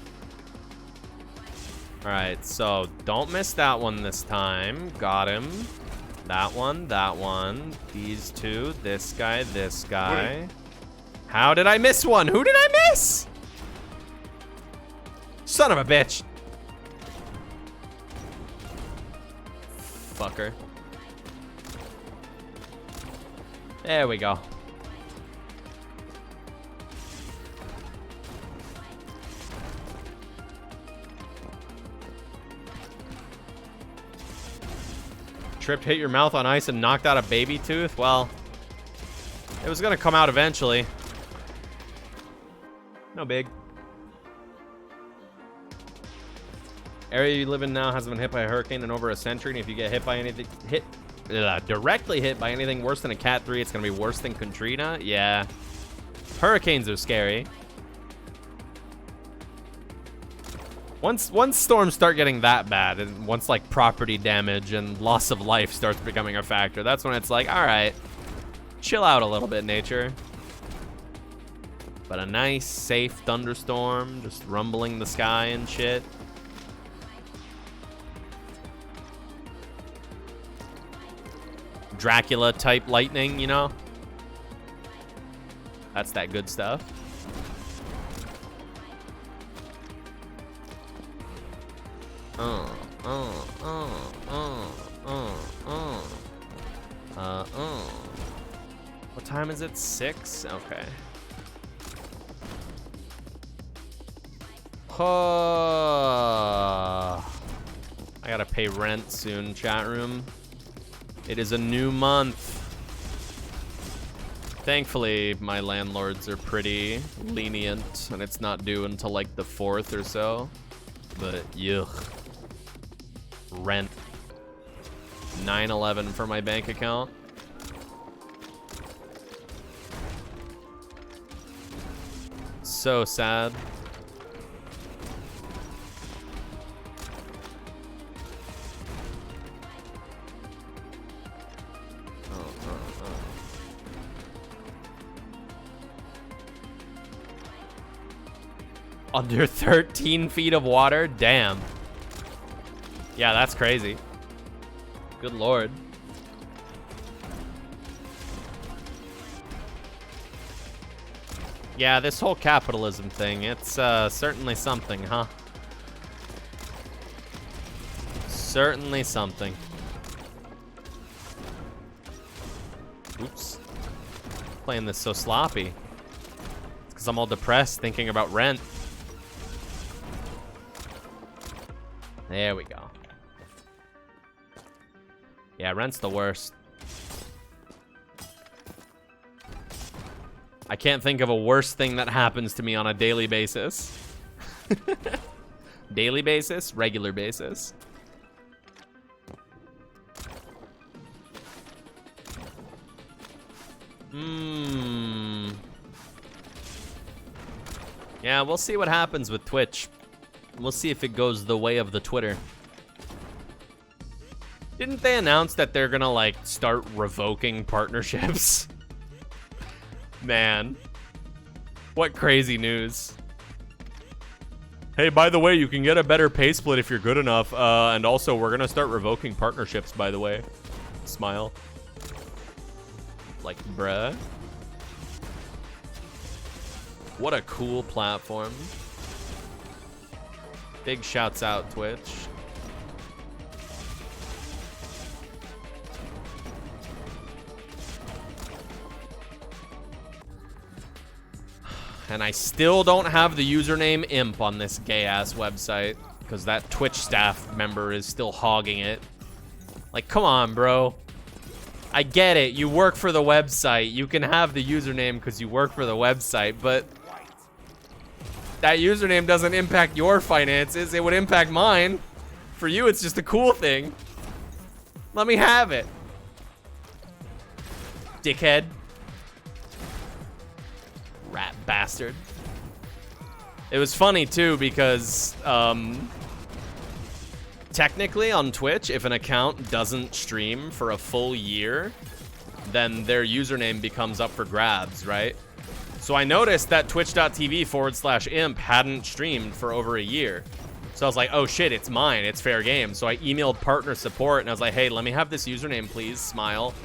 Speaker 1: Alright, so don't miss that one this time. Got him. That one, these two, this guy, this guy. Wait. How did I miss one? Who did I miss? Son of a bitch. Fucker. There we go. Tripped, hit your mouth on ice and knocked out a baby tooth? Well, it was gonna come out eventually. No big. Area you live in now hasn't been hit by a hurricane in over a century, and if you get hit by anything, directly hit by anything worse than a Cat 3, it's gonna be worse than Katrina. Yeah. Hurricanes are scary. Once storms start getting that bad, and once like property damage and loss of life starts becoming a factor, that's when it's like, all right, chill out a little bit, nature. But a nice, safe thunderstorm, just rumbling the sky and shit. Dracula type lightning, you know? That's that good stuff. What time is it? 6? Okay. I gotta pay rent soon, chat room. It is a new month. Thankfully, my landlords are pretty lenient, and it's not due until like the 4th or so. But, yuck. Rent. 9/11 for my bank account. So sad. Under 13 feet of water? Damn. Yeah, that's crazy. Good lord. Yeah, this whole capitalism thing, it's certainly something, huh? Certainly something. Oops. Playing this so sloppy. It's because I'm all depressed thinking about rent. There we go. Yeah, rent's the worst. I can't think of a worse thing that happens to me on a daily basis. Daily basis? Regular basis. Yeah, we'll see what happens with Twitch. We'll see if it goes the way of the Twitter. Didn't they announce that they're gonna, like, start revoking partnerships? Man. What crazy news. Hey, by the way, you can get a better pay split if you're good enough. And also, we're gonna start revoking partnerships, by the way. Smile. Like, bruh. What a cool platform. Big shouts out, Twitch. And I still don't have the username imp on this gay-ass website because that Twitch staff member is still hogging it. Like, come on, bro. I get it. You work for the website. You can have the username because you work for the website, but that username doesn't impact your finances. It would impact mine. For you, it's just a cool thing. Let me have it. Dickhead. Rat bastard. It was funny, too, because technically on Twitch, if an account doesn't stream for a full year, then their username becomes up for grabs, right? So I noticed that twitch.tv/imp hadn't streamed for over a year. So I was like, oh shit, it's mine, it's fair game. So I emailed partner support and I was like, hey, let me have this username, please, smile.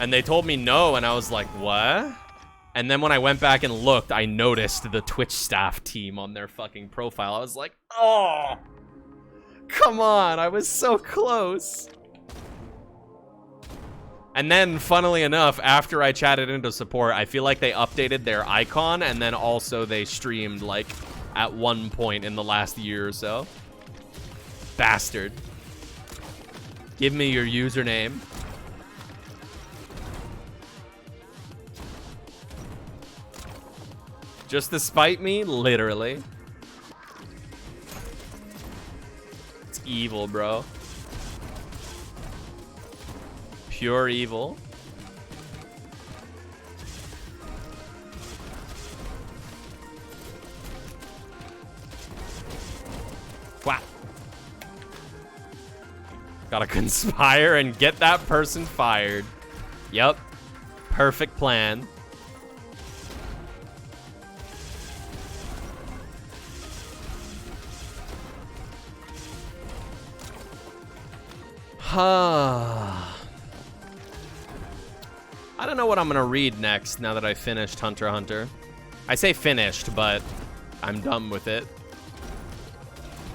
Speaker 1: And they told me no, and I was like, what? And then when I went back and looked, I noticed the Twitch staff team on their fucking profile. I was like, oh, come on, I was so close. And then, funnily enough, after I chatted into support, I feel like they updated their icon, and then also they streamed, like, at one point in the last year or so. Bastard. Give me your username. Just to spite me? Literally. It's evil, bro. Pure evil. Gotta conspire and get that person fired. Yep. Perfect plan. I don't know what I'm gonna read next now that I finished Hunter x Hunter. I say finished, but I'm done with it.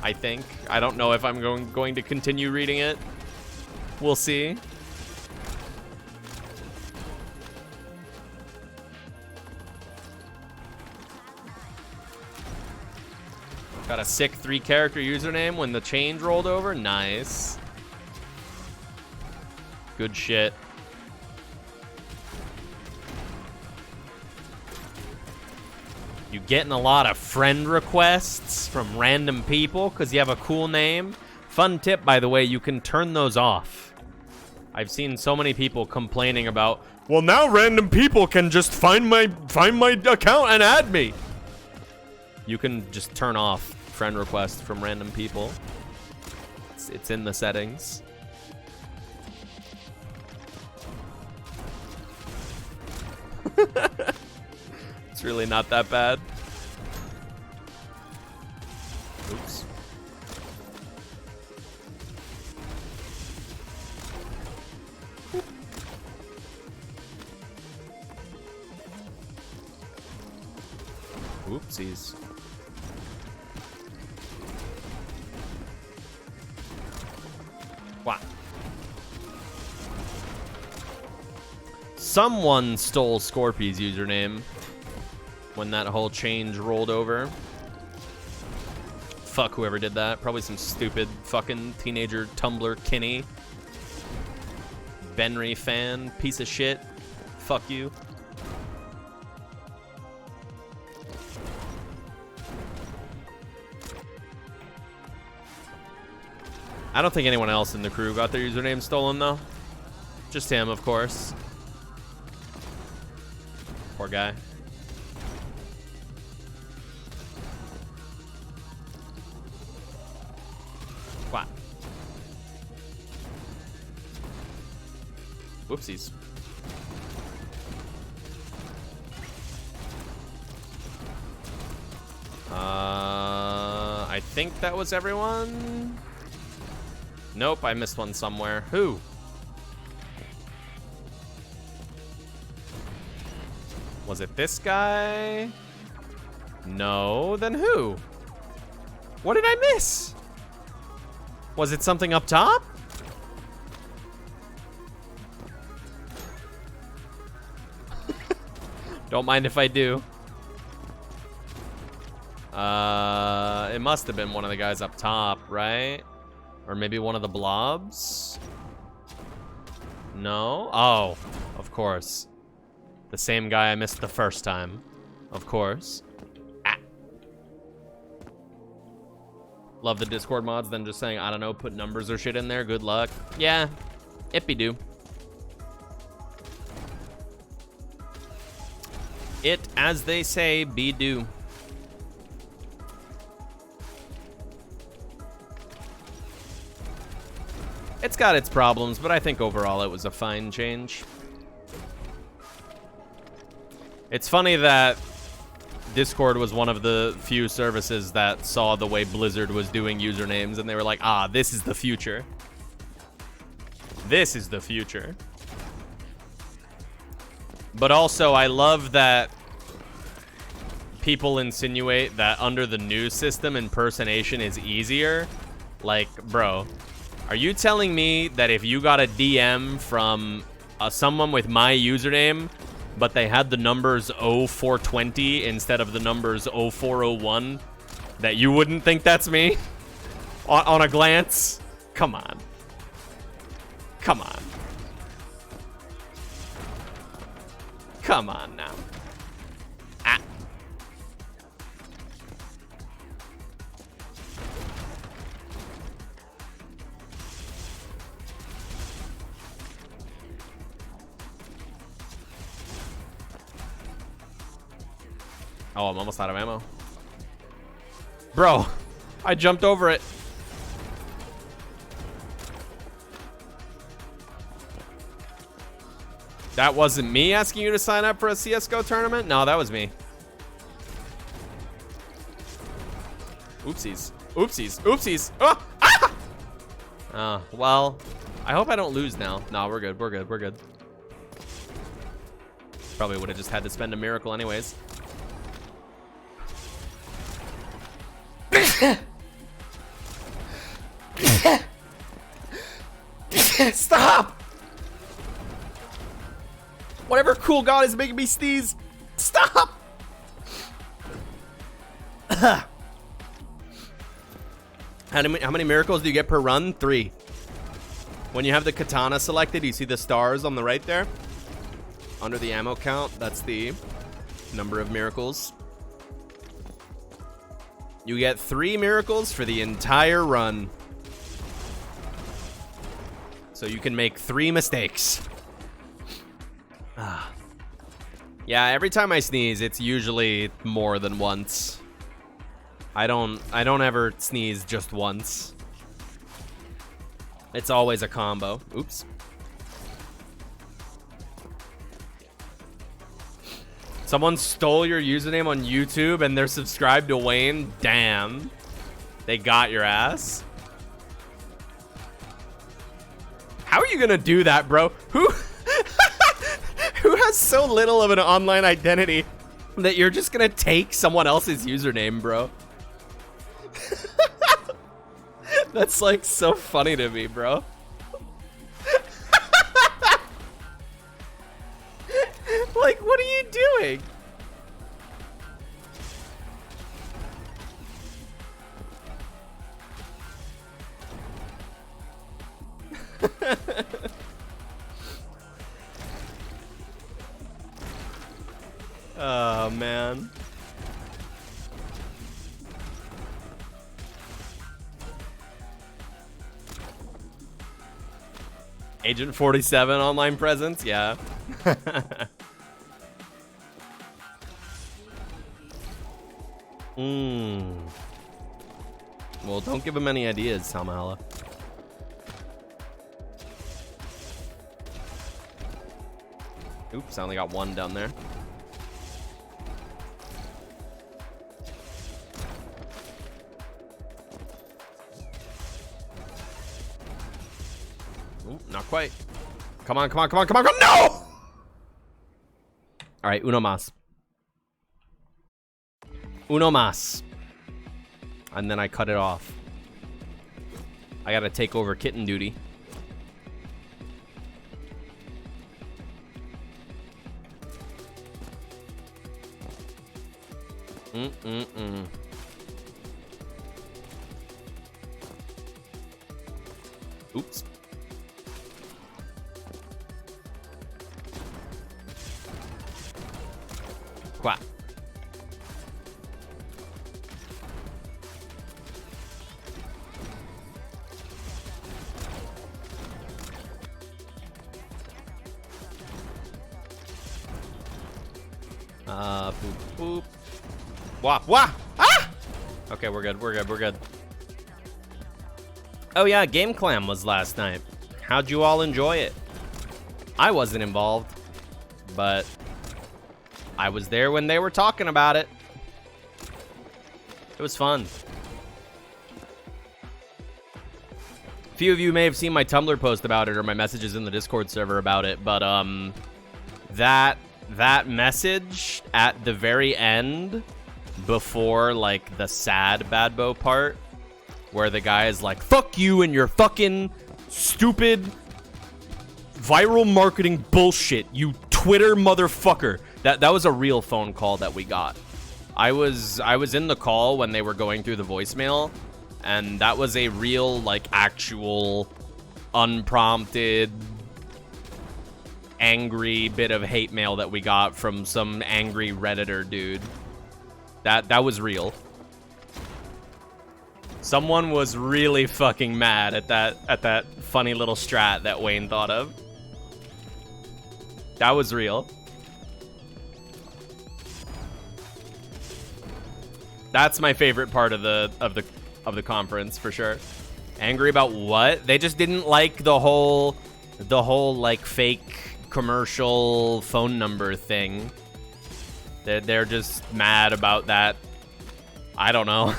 Speaker 1: I think. I don't know if I'm going to continue reading it. We'll see. Got a sick 3-character username when the change rolled over. Nice. Good shit. You getting a lot of friend requests from random people because you have a cool name? Fun tip, by the way, you can turn those off. I've seen so many people complaining about, well, now random people can just find my account and add me. You can just turn off friend requests from random people. It's in the settings. It's really not that bad. Oops. Oopsies. Wow. Someone stole Scorpy's username when that whole change rolled over. Fuck whoever did that. Probably some stupid fucking teenager Tumblr Kinney. Benry fan. Piece of shit. Fuck you. I don't think anyone else in the crew got their username stolen, though. Just him, of course. Poor guy. What? Whoopsies. I think that was everyone. Nope, I missed one somewhere. Who? Was it this guy? No, then who? What did I miss? Was it something up top? Don't mind if I do. It must have been one of the guys up top, right? Or maybe one of the blobs? No? Oh, of course. The same guy I missed the first time. Of course. Ah. Love the Discord mods, then just saying, I don't know, put numbers or shit in there. Good luck. Yeah, it be do. It, as they say, be do. It's got its problems, but I think overall it was a fine change. It's funny that Discord was one of the few services that saw the way Blizzard was doing usernames, and they were like, ah, this is the future. This is the future. But also, I love that people insinuate that under the new system, impersonation is easier. Like, bro, are you telling me that if you got a DM from someone with my username, but they had the numbers 0420 instead of the numbers 0401, that you wouldn't think that's me? On a glance? Come on. Come on. Come on now. Ah. Oh, I'm almost out of ammo. Bro, I jumped over it. That wasn't me asking you to sign up for a CSGO tournament? No, that was me. Oopsies. Oopsies. Oopsies. Oh! Ah! Well, I hope I don't lose now. No, we're good. We're good. We're good. Probably would have just had to spend a miracle anyways. Stop! Whatever cool god is making me sneeze, stop! How many miracles do you get per run? 3. When you have the katana selected, you see the stars on the right there? Under the ammo count, that's the number of miracles. You get 3 miracles for the entire run. So you can make 3 mistakes. Yeah, every time I sneeze, it's usually more than once. I don't ever sneeze just once. It's always a combo. Oops. Someone stole your username on YouTube and they're subscribed to Wayne? Damn. They got your ass. How are you gonna do that, bro? Who has so little of an online identity that you're just gonna take someone else's username, bro? That's like so funny to me, bro. Like, what are you doing? Oh, man. Agent 47 online presence? Yeah. Well, don't give him any ideas, Salmahala. Oops, I only got 1 down there. Ooh, not quite. Come on, come on, come on, come on, come on. No! All right, uno más. Uno más. And then I cut it off. I gotta take over kitten duty. Oops. Quack. Boop, boop. Wah, wah! Ah! Okay, we're good, we're good, we're good. Oh yeah, Game Clam was last night. How'd you all enjoy it? I wasn't involved, but I was there when they were talking about it. It was fun. A few of you may have seen my Tumblr post about it or my messages in the Discord server about it, but that message at the very end, before like the sad Badbo part, where the guy is like, fuck you and your fucking stupid viral marketing bullshit, you Twitter motherfucker. That was a real phone call that we got. I was in the call when they were going through the voicemail, and that was a real, like, actual unprompted angry bit of hate mail that we got from some angry Redditor dude. That was real. Someone was really fucking mad at that funny little strat that Wayne thought of. That was real. That's my favorite part of the conference for sure. Angry about what? They just didn't like the whole like fake commercial phone number thing. They're just mad about that. I don't know.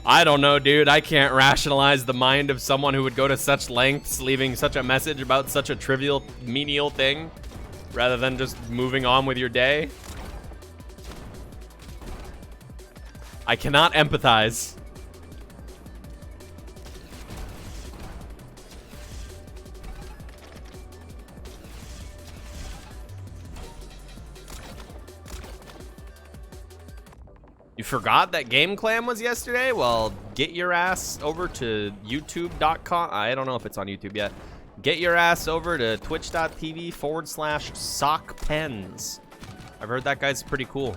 Speaker 1: I don't know, dude. I can't rationalize the mind of someone who would go to such lengths, leaving such a message about such a trivial, menial thing, rather than just moving on with your day. I cannot empathize. You forgot that Game Clam was yesterday? Well, get your ass over to youtube.com. I don't know if it's on YouTube yet. Get your ass over to twitch.tv/sockpens. I've heard that guy's pretty cool.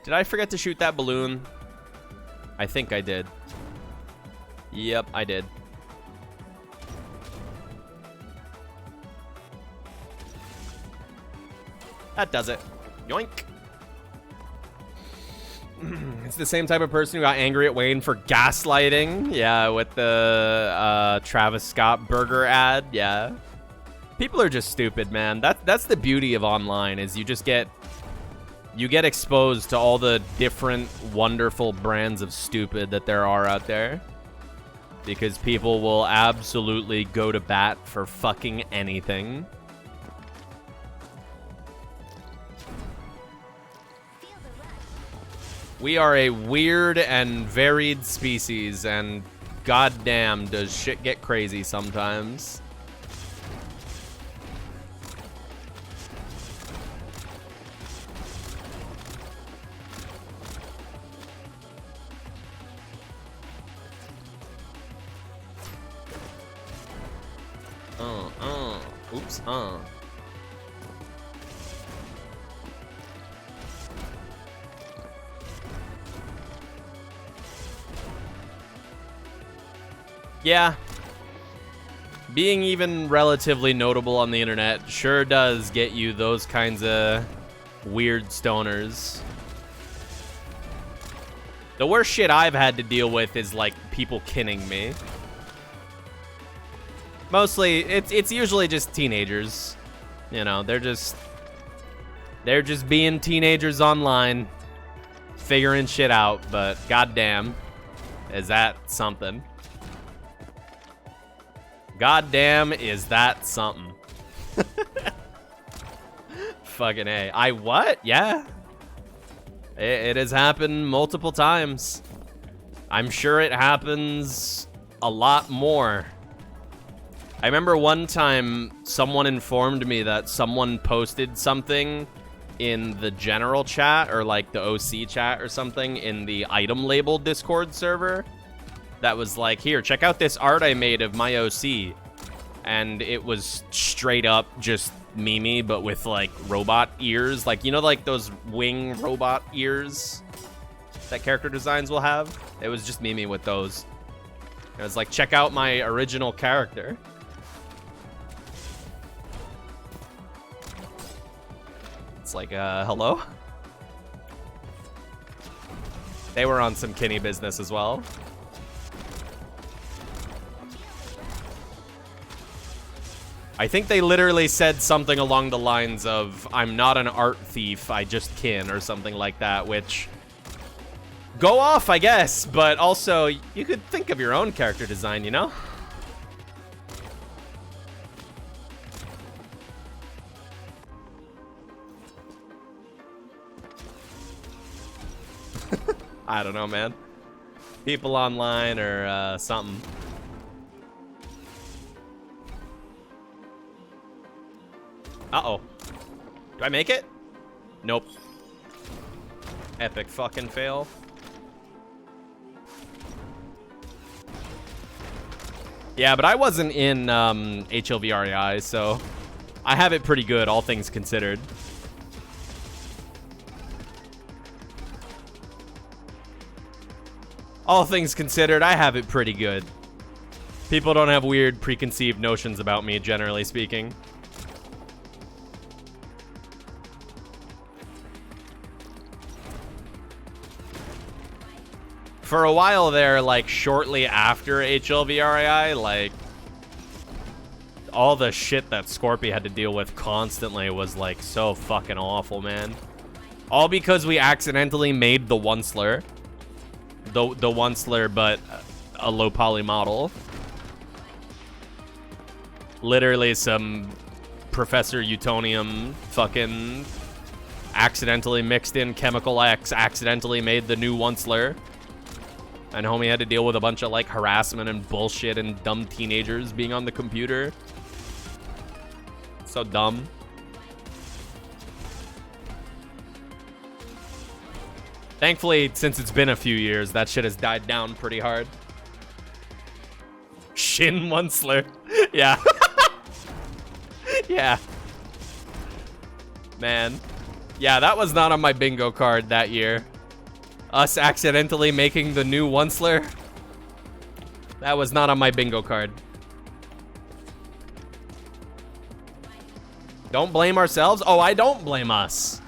Speaker 1: Did I forget to shoot that balloon? I think I did. Yep, I did. That does it. Yoink. It's the same type of person who got angry at Wayne for gaslighting. Yeah, with the Travis Scott burger ad. Yeah. People are just stupid, man. That's the beauty of online, is you get exposed to all the different wonderful brands of stupid that there are out there. Because people will absolutely go to bat for fucking anything. We are a weird and varied species, and goddamn does shit get crazy sometimes. Oops, Yeah. Being even relatively notable on the internet sure does get you those kinds of weird stoners. The worst shit I've had to deal with is, like, people kinning me. Mostly, it's usually just teenagers. You know, they're just being teenagers online, figuring shit out, but goddamn, is that something. Goddamn, is that something. Fucking A. I what? Yeah. It has happened multiple times. I'm sure it happens a lot more. I remember one time someone informed me that someone posted something in the general chat, or like the OC chat or something, in the item label Discord server that was like, here, check out this art I made of my OC. And it was straight up just Mimi, but with like robot ears. Like, you know, like those wing robot ears that character designs will have? It was just Mimi with those. It was like, check out my original character. It's like, hello? They were on some Kinney business as well. I think they literally said something along the lines of, I'm not an art thief, I just kin, or something like that, which... Go off, I guess, but also, you could think of your own character design, you know? I don't know, man. People online or something. Uh-oh. Do I make it? Nope. Epic fucking fail. Yeah, but I wasn't in HLVREI, so I have it pretty good, all things considered. All things considered, I have it pretty good. People don't have weird preconceived notions about me, generally speaking. For a while there, like, shortly after HLVRAI, like, all the shit that Scorpy had to deal with constantly was, like, so fucking awful, man. All because we accidentally made the one slur. The one slur, but a low poly model. Literally some Professor Utonium fucking accidentally mixed in Chemical X, accidentally made the new one slur. And homie had to deal with a bunch of, like, harassment and bullshit and dumb teenagers being on the computer. So dumb. Thankfully, since it's been a few years, that shit has died down pretty hard. Shin one slur. Yeah. Yeah. Man. Yeah, that was not on my bingo card that year. Us accidentally making the new one slur. That was not on my bingo card. Don't blame ourselves? Oh, I don't blame us.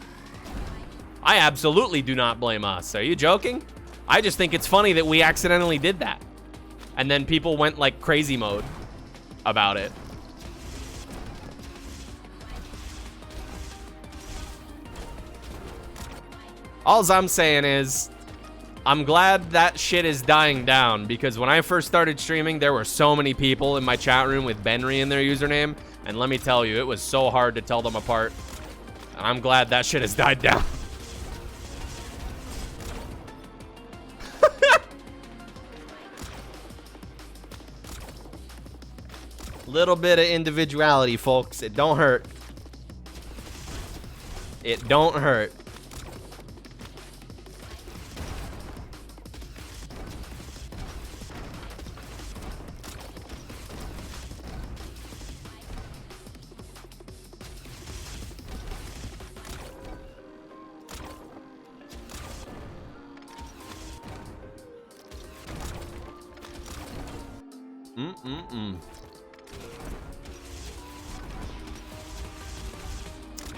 Speaker 1: I absolutely do not blame us. Are you joking? I just think it's funny that we accidentally did that. And then people went like crazy mode about it. All I'm saying is, I'm glad that shit is dying down, because when I first started streaming, there were so many people in my chat room with Benry in their username, and let me tell you, it was so hard to tell them apart. And I'm glad that shit has died down. Little bit of individuality, folks. It don't hurt. It don't hurt.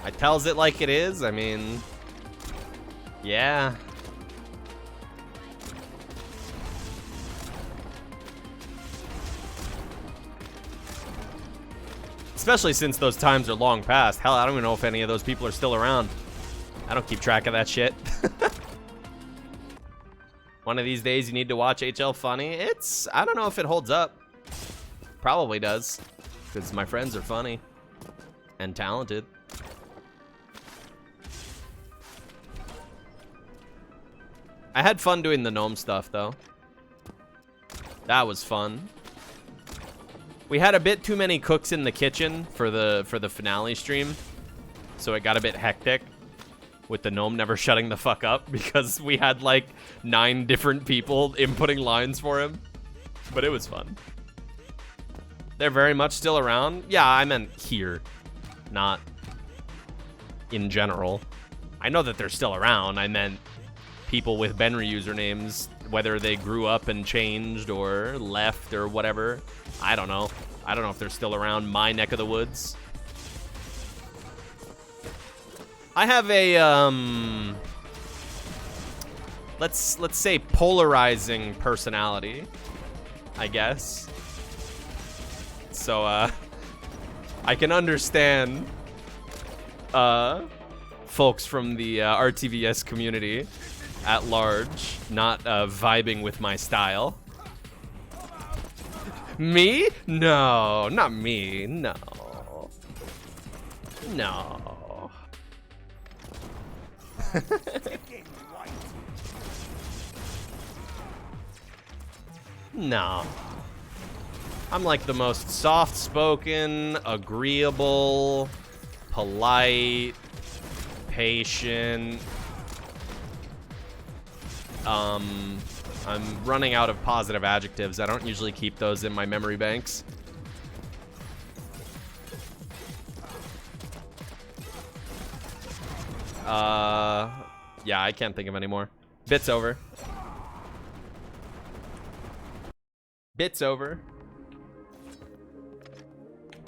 Speaker 1: I tells it like it is. I mean, yeah. Especially since those times are long past. Hell, I don't even know if any of those people are still around. I don't keep track of that shit. One of these days you need to watch HL Funny. I don't know if it holds up. Probably does. Because my friends are funny. And talented. I had fun doing the gnome stuff, though. That was fun. We had a bit too many cooks in the kitchen for the finale stream, so it got a bit hectic with the gnome never shutting the fuck up because we had like 9 different people inputting lines for him. But it was fun. They're very much still around. Yeah, I meant here, not in general. I know that they're still around. I meant people with Benry usernames, whether they grew up and changed or left or whatever. I don't know. I don't know if they're still around my neck of the woods. I have a let's say polarizing personality, I guess. So I can understand folks from the RTVS community at large not vibing with my style. Me? No, not me. No. No. No. I'm like the most soft-spoken, agreeable, polite, patient. I'm running out of positive adjectives. I don't usually keep those in my memory banks. Yeah, I can't think of any more. Bit's over. Bit's over.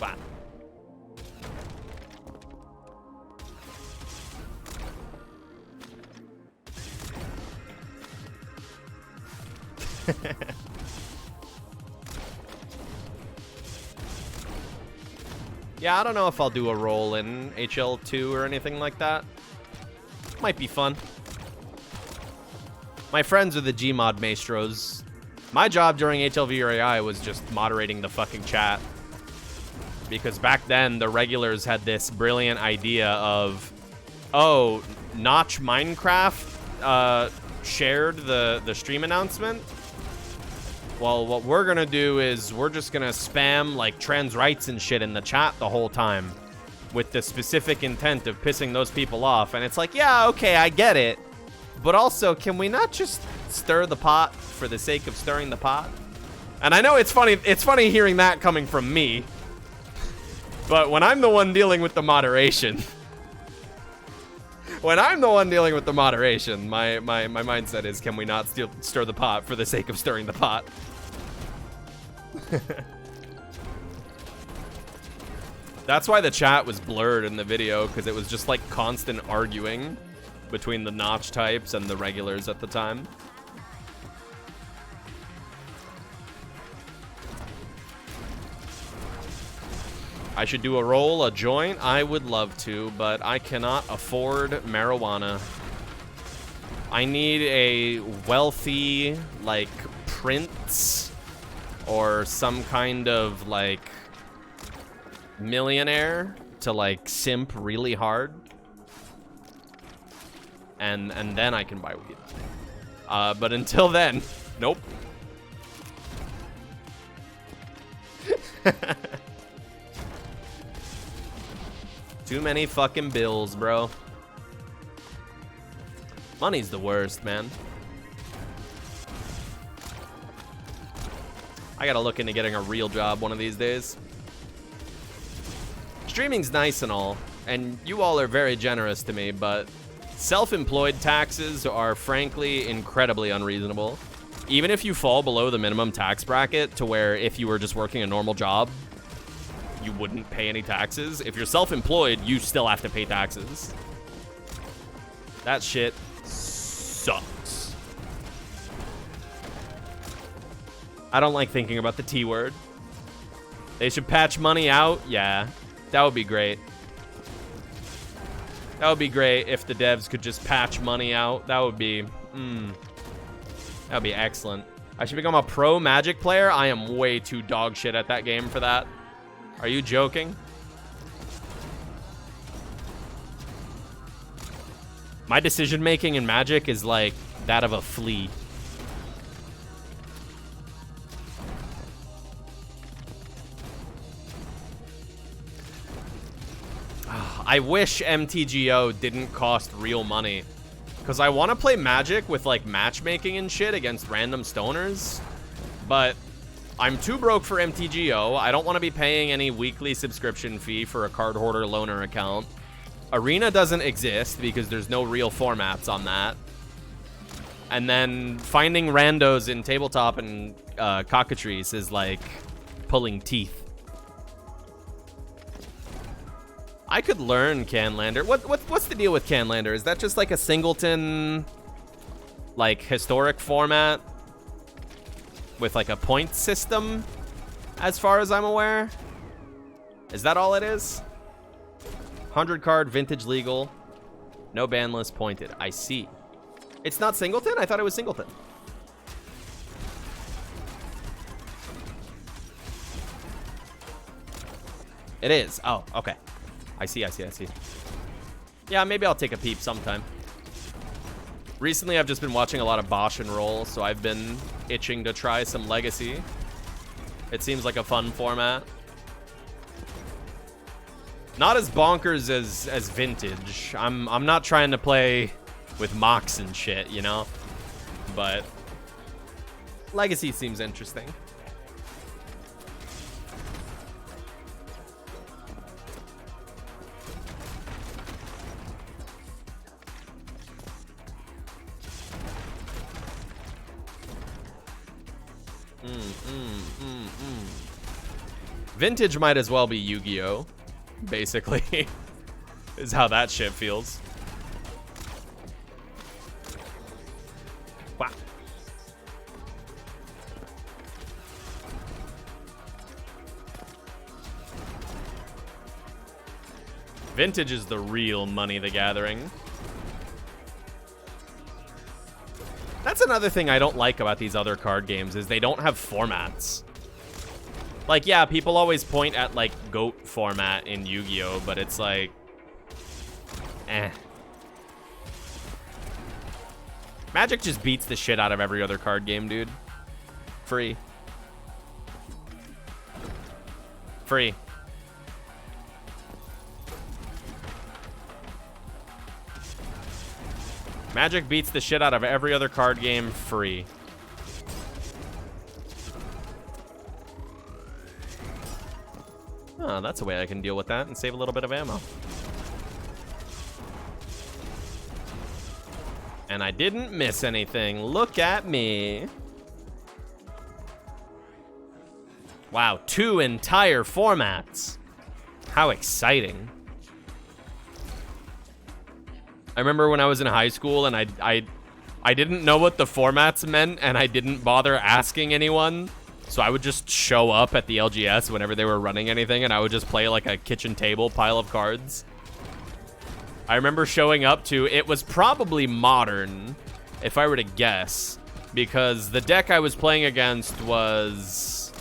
Speaker 1: Wow. Yeah, I don't know if I'll do a roll in HL2 or anything like that. Might be fun. My friends are the Gmod maestros. My job during HLVRAI was just moderating the fucking chat. Because back then, the regulars had this brilliant idea of, oh, Notch Minecraft shared the stream announcement. Well, what we're gonna do is we're just gonna spam like trans rights and shit in the chat the whole time with the specific intent of pissing those people off. And it's like, yeah, okay, I get it. But also, can we not just stir the pot for the sake of stirring the pot? And I know it's funny hearing that coming from me. But when I'm the one dealing with the moderation, my mindset is, can we not stir the pot for the sake of stirring the pot? That's why the chat was blurred in the video, because it was just like constant arguing between the Notch types and the regulars at the time. I should do a roll, a joint. I would love to, but I cannot afford marijuana. I need a wealthy, like, prince or some kind of, like, millionaire to, like, simp really hard. And then I can buy weed. But until then, nope. Too many fucking bills, bro. Money's the worst, man. I gotta look into getting a real job one of these days. Streaming's nice and all, and you all are very generous to me, but self-employed taxes are frankly incredibly unreasonable. Even if you fall below the minimum tax bracket to where if you were just working a normal job, you wouldn't pay any taxes. If you're self-employed, you still have to pay taxes. That shit sucks. I don't like thinking about the T word. They should patch money out. Yeah, that would be great. That would be great if the devs could just patch money out. That would be, that would be excellent. I should become a pro Magic player. I am way too dog shit at that game for that. Are you joking? My decision making in Magic is like that of a flea. I wish MTGO didn't cost real money, because I want to play Magic with like matchmaking and shit against random stoners, but I'm too broke for MTGO. I don't want to be paying any weekly subscription fee for a card hoarder loaner account. Arena doesn't exist because there's no real formats on that. And then finding randos in tabletop and cockatrice is like pulling teeth. I could learn Canlander. What's the deal with Canlander? Is that just like a singleton, like, historic format with like a point system, as far as I'm aware? Is that all it is? 100 card, vintage legal, no ban list, pointed. I see. It's not singleton? I thought it was singleton. It is. Oh, okay. I see. Yeah, maybe I'll take a peep sometime. Recently, I've just been watching a lot of Bosch and Roll, so I've been itching to try some Legacy. It seems like a fun format. Not as bonkers as Vintage. I'm not trying to play with mocks and shit, you know? But Legacy seems interesting. Vintage might as well be Yu-Gi-Oh! Basically, is how that shit feels. Wow. Vintage is the real Money the Gathering. That's another thing I don't like about these other card games is they don't have formats. Like, yeah, people always point at, like, GOAT format in Yu-Gi-Oh!, but it's like... eh. Magic just beats the shit out of every other card game, dude. Free. Free. Magic beats the shit out of every other card game free. Oh, that's a way I can deal with that and save a little bit of ammo. And I didn't miss anything. Look at me. Wow, 2 entire formats. How exciting. I remember when I was in high school and I didn't know what the formats meant and I didn't bother asking anyone. So I would just show up at the LGS whenever they were running anything and I would just play like a kitchen table pile of cards. I remember showing up to, it was probably Modern, if I were to guess, because the deck I was playing against was,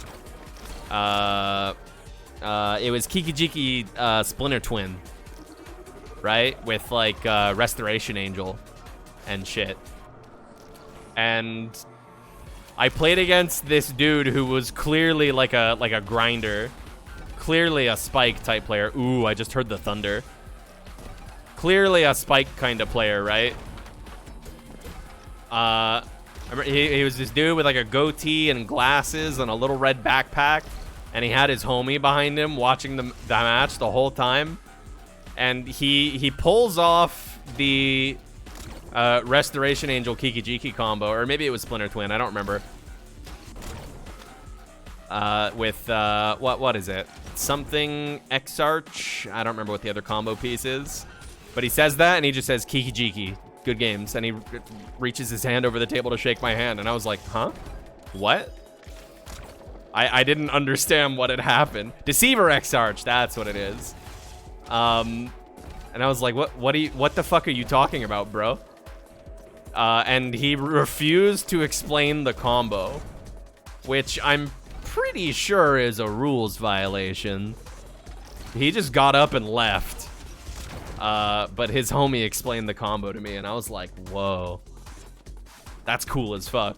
Speaker 1: it was Kikijiki Splinter Twin, right? With like Restoration Angel and shit. And I played against this dude who was clearly like a grinder, clearly a spike type player. Ooh, I just heard the thunder. Clearly a spike kind of player, right? He was this dude with like a goatee and glasses and a little red backpack, and he had his homie behind him watching the match the whole time. And he pulls off the Restoration Angel Kikijiki combo, or maybe it was Splinter Twin, I don't remember. With what is it? Something X-Arch? I don't remember what the other combo piece is. But he says that, and he just says, Kikijiki, good games. And he reaches his hand over the table to shake my hand. And I was like, huh? What? I didn't understand what had happened. Deceiver X-Arch, that's what it is. And I was like, what the fuck are you talking about, bro? And he refused to explain the combo, which I'm pretty sure is a rules violation. He just got up and left. But his homie explained the combo to me, and I was like, whoa. That's cool as fuck.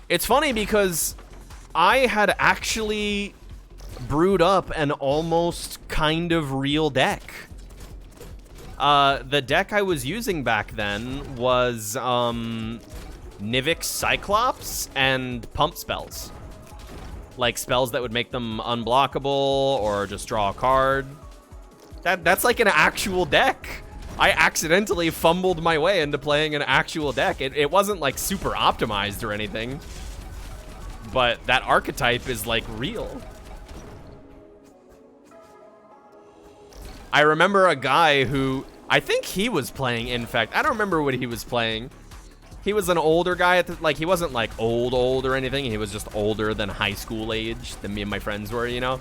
Speaker 1: It's funny because I had actually brewed up an almost kind of real deck. The deck I was using back then was Nivix Cyclops and pump spells. Like spells that would make them unblockable or just draw a card. That's like an actual deck. I accidentally fumbled my way into playing an actual deck. It wasn't like super optimized or anything, but that archetype is like real. I remember a guy who, I think he was playing Infect. I don't remember what he was playing. He was an older guy, like he wasn't like old or anything. He was just older than high school age than me and my friends were, you know?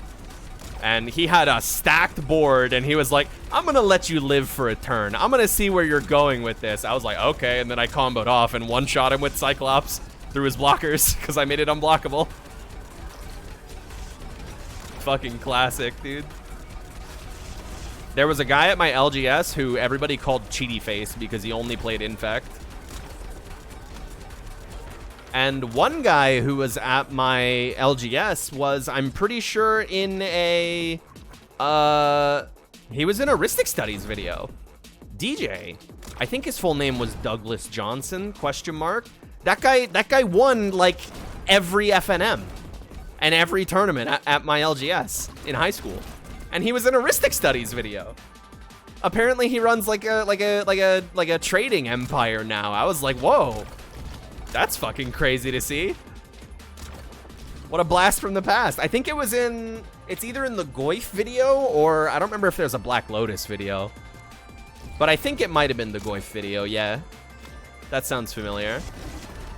Speaker 1: And he had a stacked board, and he was like, I'm gonna let you live for a turn. I'm gonna see where you're going with this. I was like, okay, and then I comboed off and one-shot him with Cyclops through his blockers, because I made it unblockable. Fucking classic, dude. There was a guy at my LGS who everybody called Cheaty Face because he only played Infect. And one guy who was at my LGS was, I'm pretty sure, in a, he was in a Ristic Studies video. DJ. I think his full name was Douglas Johnson, question mark. That guy won, like, every FNM and every tournament at my LGS in high school. And he was in a Ristic Studies video. Apparently he runs like a trading empire now. I was like, whoa. That's fucking crazy to see. What a blast from the past. I think it was in, it's either in the Goif video or I don't remember if there's a Black Lotus video. But I think it might have been the Goif video, yeah. That sounds familiar.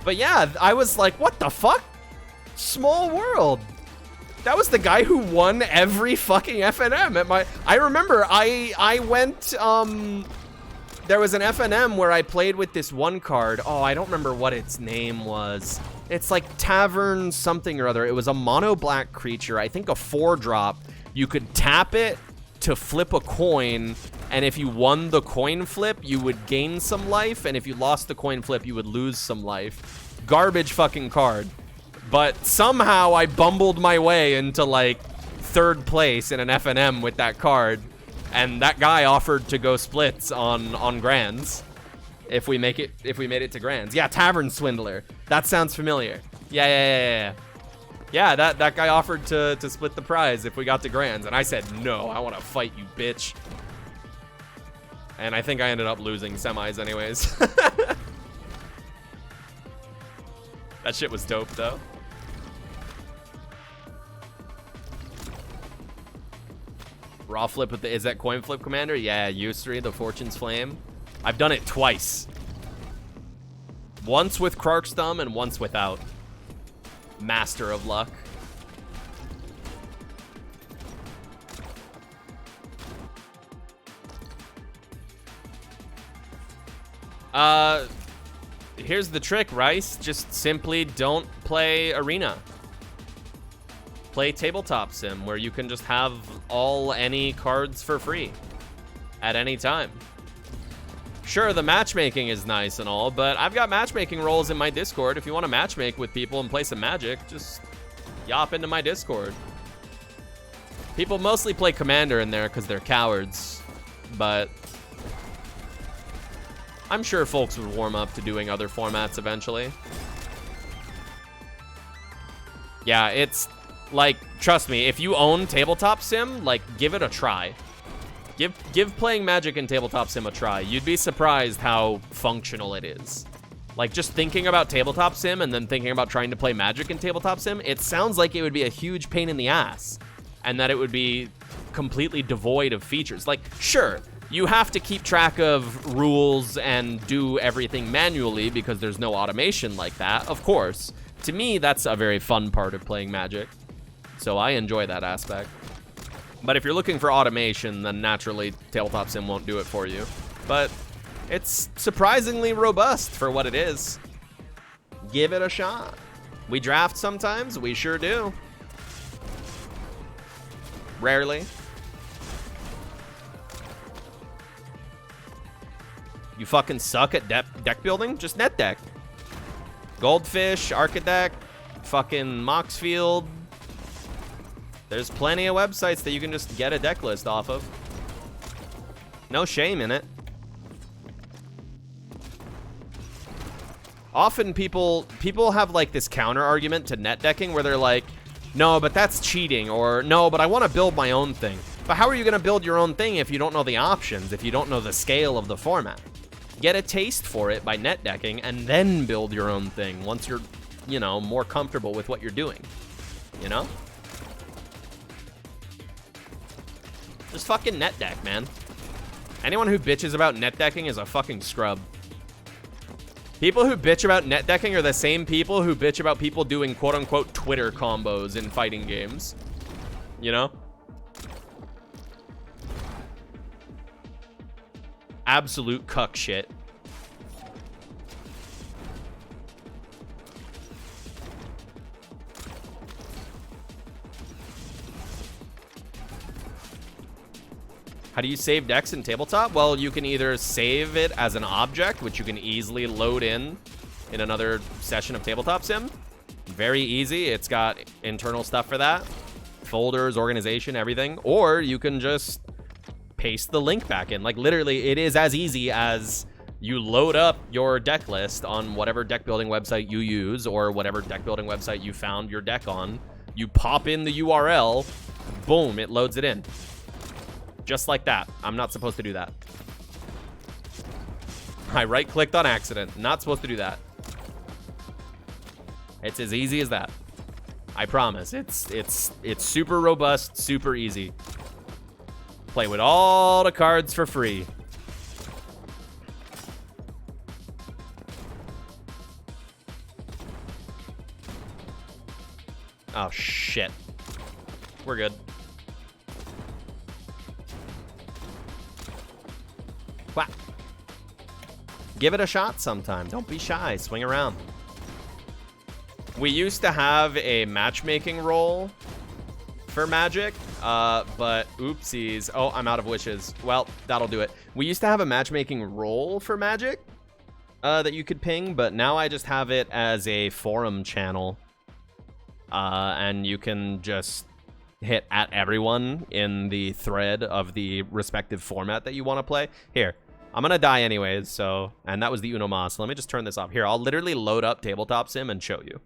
Speaker 1: But yeah, I was like, what the fuck? Small world. That was the guy who won every fucking FNM at my... I remember I went, there was an FNM where I played with this one card. Oh, I don't remember what its name was. It's like Tavern something or other. It was a mono black creature. I think a 4-drop. You could tap it to flip a coin, and if you won the coin flip, you would gain some life, and if you lost the coin flip, you would lose some life. Garbage fucking card. But somehow I bumbled my way into like 3rd place in an FNM with that card, and that guy offered to go splits on Grands if we made it to Grands. Yeah, Tavern Swindler. That sounds familiar. Yeah. Yeah, that guy offered to split the prize if we got to Grands, and I said no. I want to fight you, bitch. And I think I ended up losing semis anyways. That shit was dope though. Raw flip with the, is that coin flip commander? Yeah, Usuri, the Fortune's Flame. I've done it twice. Once with Krark's Thumb and once without. Master of luck. Here's the trick, Rice. Just simply don't play Arena. Play Tabletop Sim, where you can just have any cards for free at any time. Sure, the matchmaking is nice and all, but I've got matchmaking roles in my Discord. If you want to matchmake with people and play some Magic, just yop into my Discord. People mostly play Commander in there because they're cowards, but I'm sure folks would warm up to doing other formats eventually. Yeah, it's like, trust me, if you own Tabletop Sim, like, give it a try. Give playing Magic in Tabletop Sim a try. You'd be surprised how functional it is. Like, just thinking about Tabletop Sim and then thinking about trying to play Magic in Tabletop Sim, it sounds like it would be a huge pain in the ass. And that it would be completely devoid of features. Like, sure, you have to keep track of rules and do everything manually because there's no automation like that, of course. To me, that's a very fun part of playing Magic. So I enjoy that aspect. But if you're looking for automation, then naturally Tabletop Sim won't do it for you. But it's surprisingly robust for what it is. Give it a shot. We draft sometimes, we sure do. Rarely. You fucking suck at deck building? Just net deck. Goldfish, Architect, fucking Moxfield. There's plenty of websites that you can just get a deck list off of. No shame in it. Often people have like this counter argument to net decking where they're like, no, but that's cheating, or no, but I want to build my own thing. But how are you going to build your own thing if you don't know the options, if you don't know the scale of the format? Get a taste for it by net decking and then build your own thing once you're, you know, more comfortable with what you're doing. You know? Just fucking net deck, man. Anyone who bitches about net decking is a fucking scrub. People who bitch about net decking are the same people who bitch about people doing quote-unquote Twitter combos in fighting games. You know? Absolute cuck shit. How do you save decks in Tabletop? Well, you can either save it as an object, which you can easily load in another session of Tabletop Sim. Very easy. It's got internal stuff for that. Folders, organization, everything. Or you can just paste the link back in. Like, literally, it is as easy as you load up your deck list on whatever deck building website you use or whatever deck building website you found your deck on. You pop in the URL, boom, it loads it in. Just like that. I'm not supposed to do that. I right-clicked on accident. Not supposed to do that. It's as easy as that. I promise. It's super robust, super easy. Play with all the cards for free. Oh, shit. We're good. Whack. Give it a shot sometime. Don't be shy. Swing around. We used to have a matchmaking role for Magic, but oopsies. Oh, I'm out of wishes. Well, that'll do it. We used to have a matchmaking role for Magic that you could ping, but now I just have it as a forum channel. And you can just hit at everyone in the thread of the respective format that you want to play. Here, I'm going to die anyways, so... And that was the Uno Mas. So let me just turn this off. Here, I'll literally load up Tabletop Sim and show you.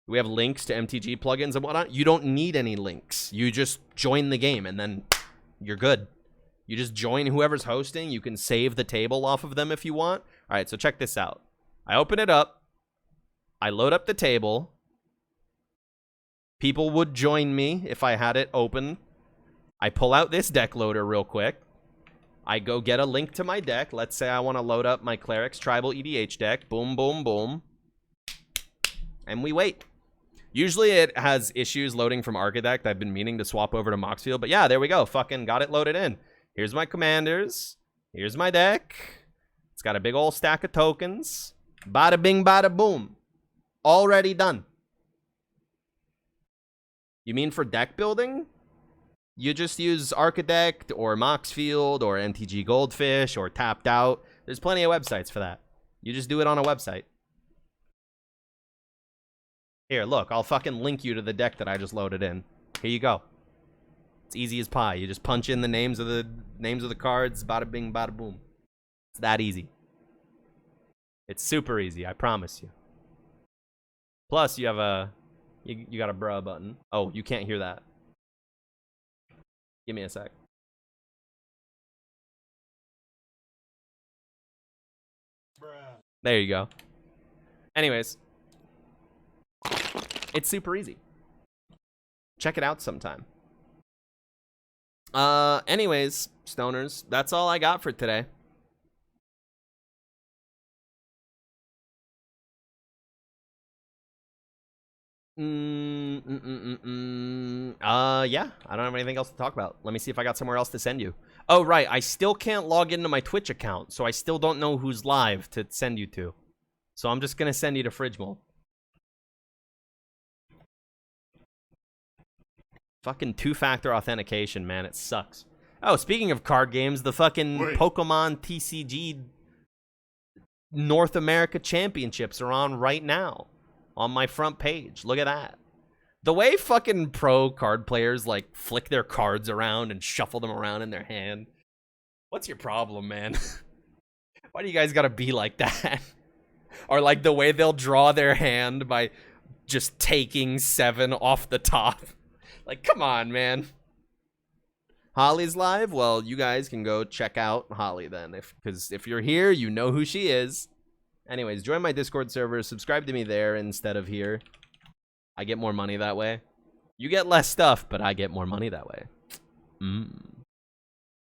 Speaker 1: We have links to MTG plugins and whatnot. You don't need any links. You just join the game, and then you're good. You just join whoever's hosting. You can save the table off of them if you want. All right, so check this out. I open it up. I load up the table. People would join me if I had it open. I pull out this deck loader real quick. I go get a link to my deck. Let's say I want to load up my Cleric's Tribal EDH deck. Boom, boom, boom. And we wait. Usually it has issues loading from Architect. I've been meaning to swap over to Moxfield. But yeah, there we go. Fucking got it loaded in. Here's my commanders. Here's my deck. It's got a big old stack of tokens. Bada bing, bada boom. Already done. You mean for deck building? You just use Architect or Moxfield or MTG Goldfish or Tapped Out. There's plenty of websites for that. You just do it on a website. Here, look, I'll fucking link you to the deck that I just loaded in. Here you go. It's easy as pie. You just punch in the names of the cards, bada bing, bada boom. It's that easy. It's super easy, I promise you. Plus, you have you got a bruh button. Oh, you can't hear that. Give me a sec. Bruh. There you go. Anyways. It's super easy. Check it out sometime. Anyways, stoners, that's all I got for today. Yeah, I don't have anything else to talk about. Let me see if I got somewhere else to send you. Oh, right, I still can't log into my Twitch account, so I still don't know who's live to send you to. So I'm just gonna send you to Fridgemole. Fucking two-factor authentication, man. It sucks. Oh, speaking of card games, the fucking Pokemon TCG North America Championships are on right now. On my front page. Look at that. The way fucking pro card players, like, flick their cards around and shuffle them around in their hand. What's your problem, man? Why do you guys gotta be like that? Or, like, the way they'll draw their hand by just taking 7 off the top. Like, come on, man. Holly's live? Well, you guys can go check out Holly then. Because if you're here, you know who she is. Anyways, join my Discord server. Subscribe to me there instead of here. I get more money that way. You get less stuff, but I get more money that way.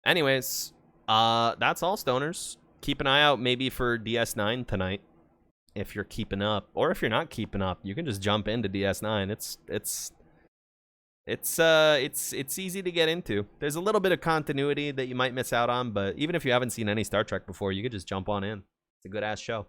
Speaker 1: Anyways, that's all, stoners. Keep an eye out maybe for DS9 tonight. If you're keeping up. Or if you're not keeping up, you can just jump into DS9. It's easy to get into. There's a little bit of continuity that you might miss out on, but even if you haven't seen any Star Trek before, you could just jump on in. It's a good ass show.